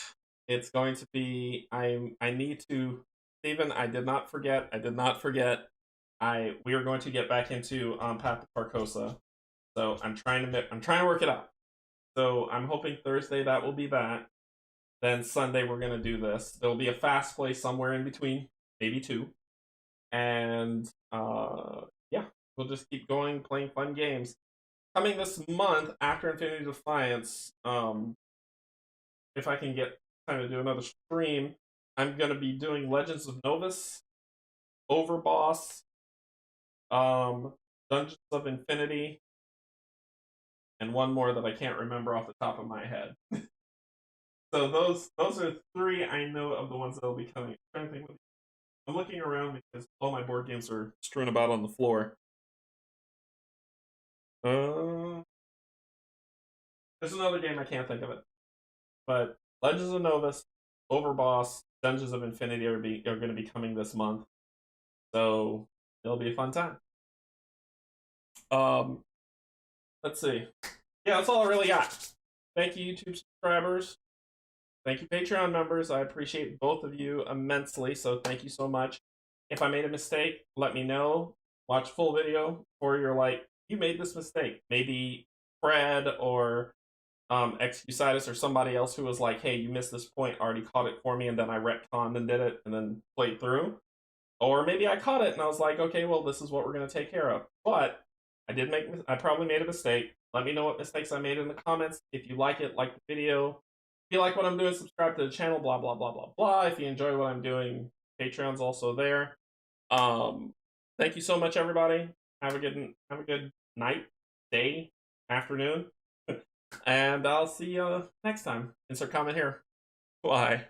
it's going to be, I need to Steven, I did not forget. I did not forget. We are going to get back into Path to Carcosa. So I'm trying to work it out. So I'm hoping Thursday that will be that. Then Sunday we're gonna do this. There'll be a fast play somewhere in between, maybe two, and yeah, we'll just keep going, playing fun games. Coming this month after Infinity Defiance, if I can get time to do another stream, I'm gonna be doing Legends of Novus, Overboss, Dungeons of Infinity, and one more that I can't remember off the top of my head. So those are three I know of the ones that will be coming. I'm looking around because all my board games are strewn about on the floor. There's another game I can't think of it, but Legends of Novus, Overboss, Dungeons of Infinity are going to be coming this month, so it'll be a fun time. Let's see. Yeah, that's all I really got. Thank you, YouTube subscribers. Thank you, Patreon members. I appreciate both of you immensely, so thank you so much. If I made a mistake, let me know. Watch full video, or you're like, you made this mistake. Maybe Fred or Excusitis or somebody else who was like, hey, you missed this point, already caught it for me, and then I retconned and did it, and then played through. Or maybe I caught it and I was like, okay, well, this is what we're going to take care of. But I probably made a mistake. Let me know what mistakes I made in the comments. If you like it, like the video. If you like what I'm doing, subscribe to the channel, blah, blah, blah, blah, blah. If you enjoy what I'm doing, Patreon's also there. Thank you so much, everybody. Have a good night, day, afternoon. And I'll see you next time. Insert comment here. Bye.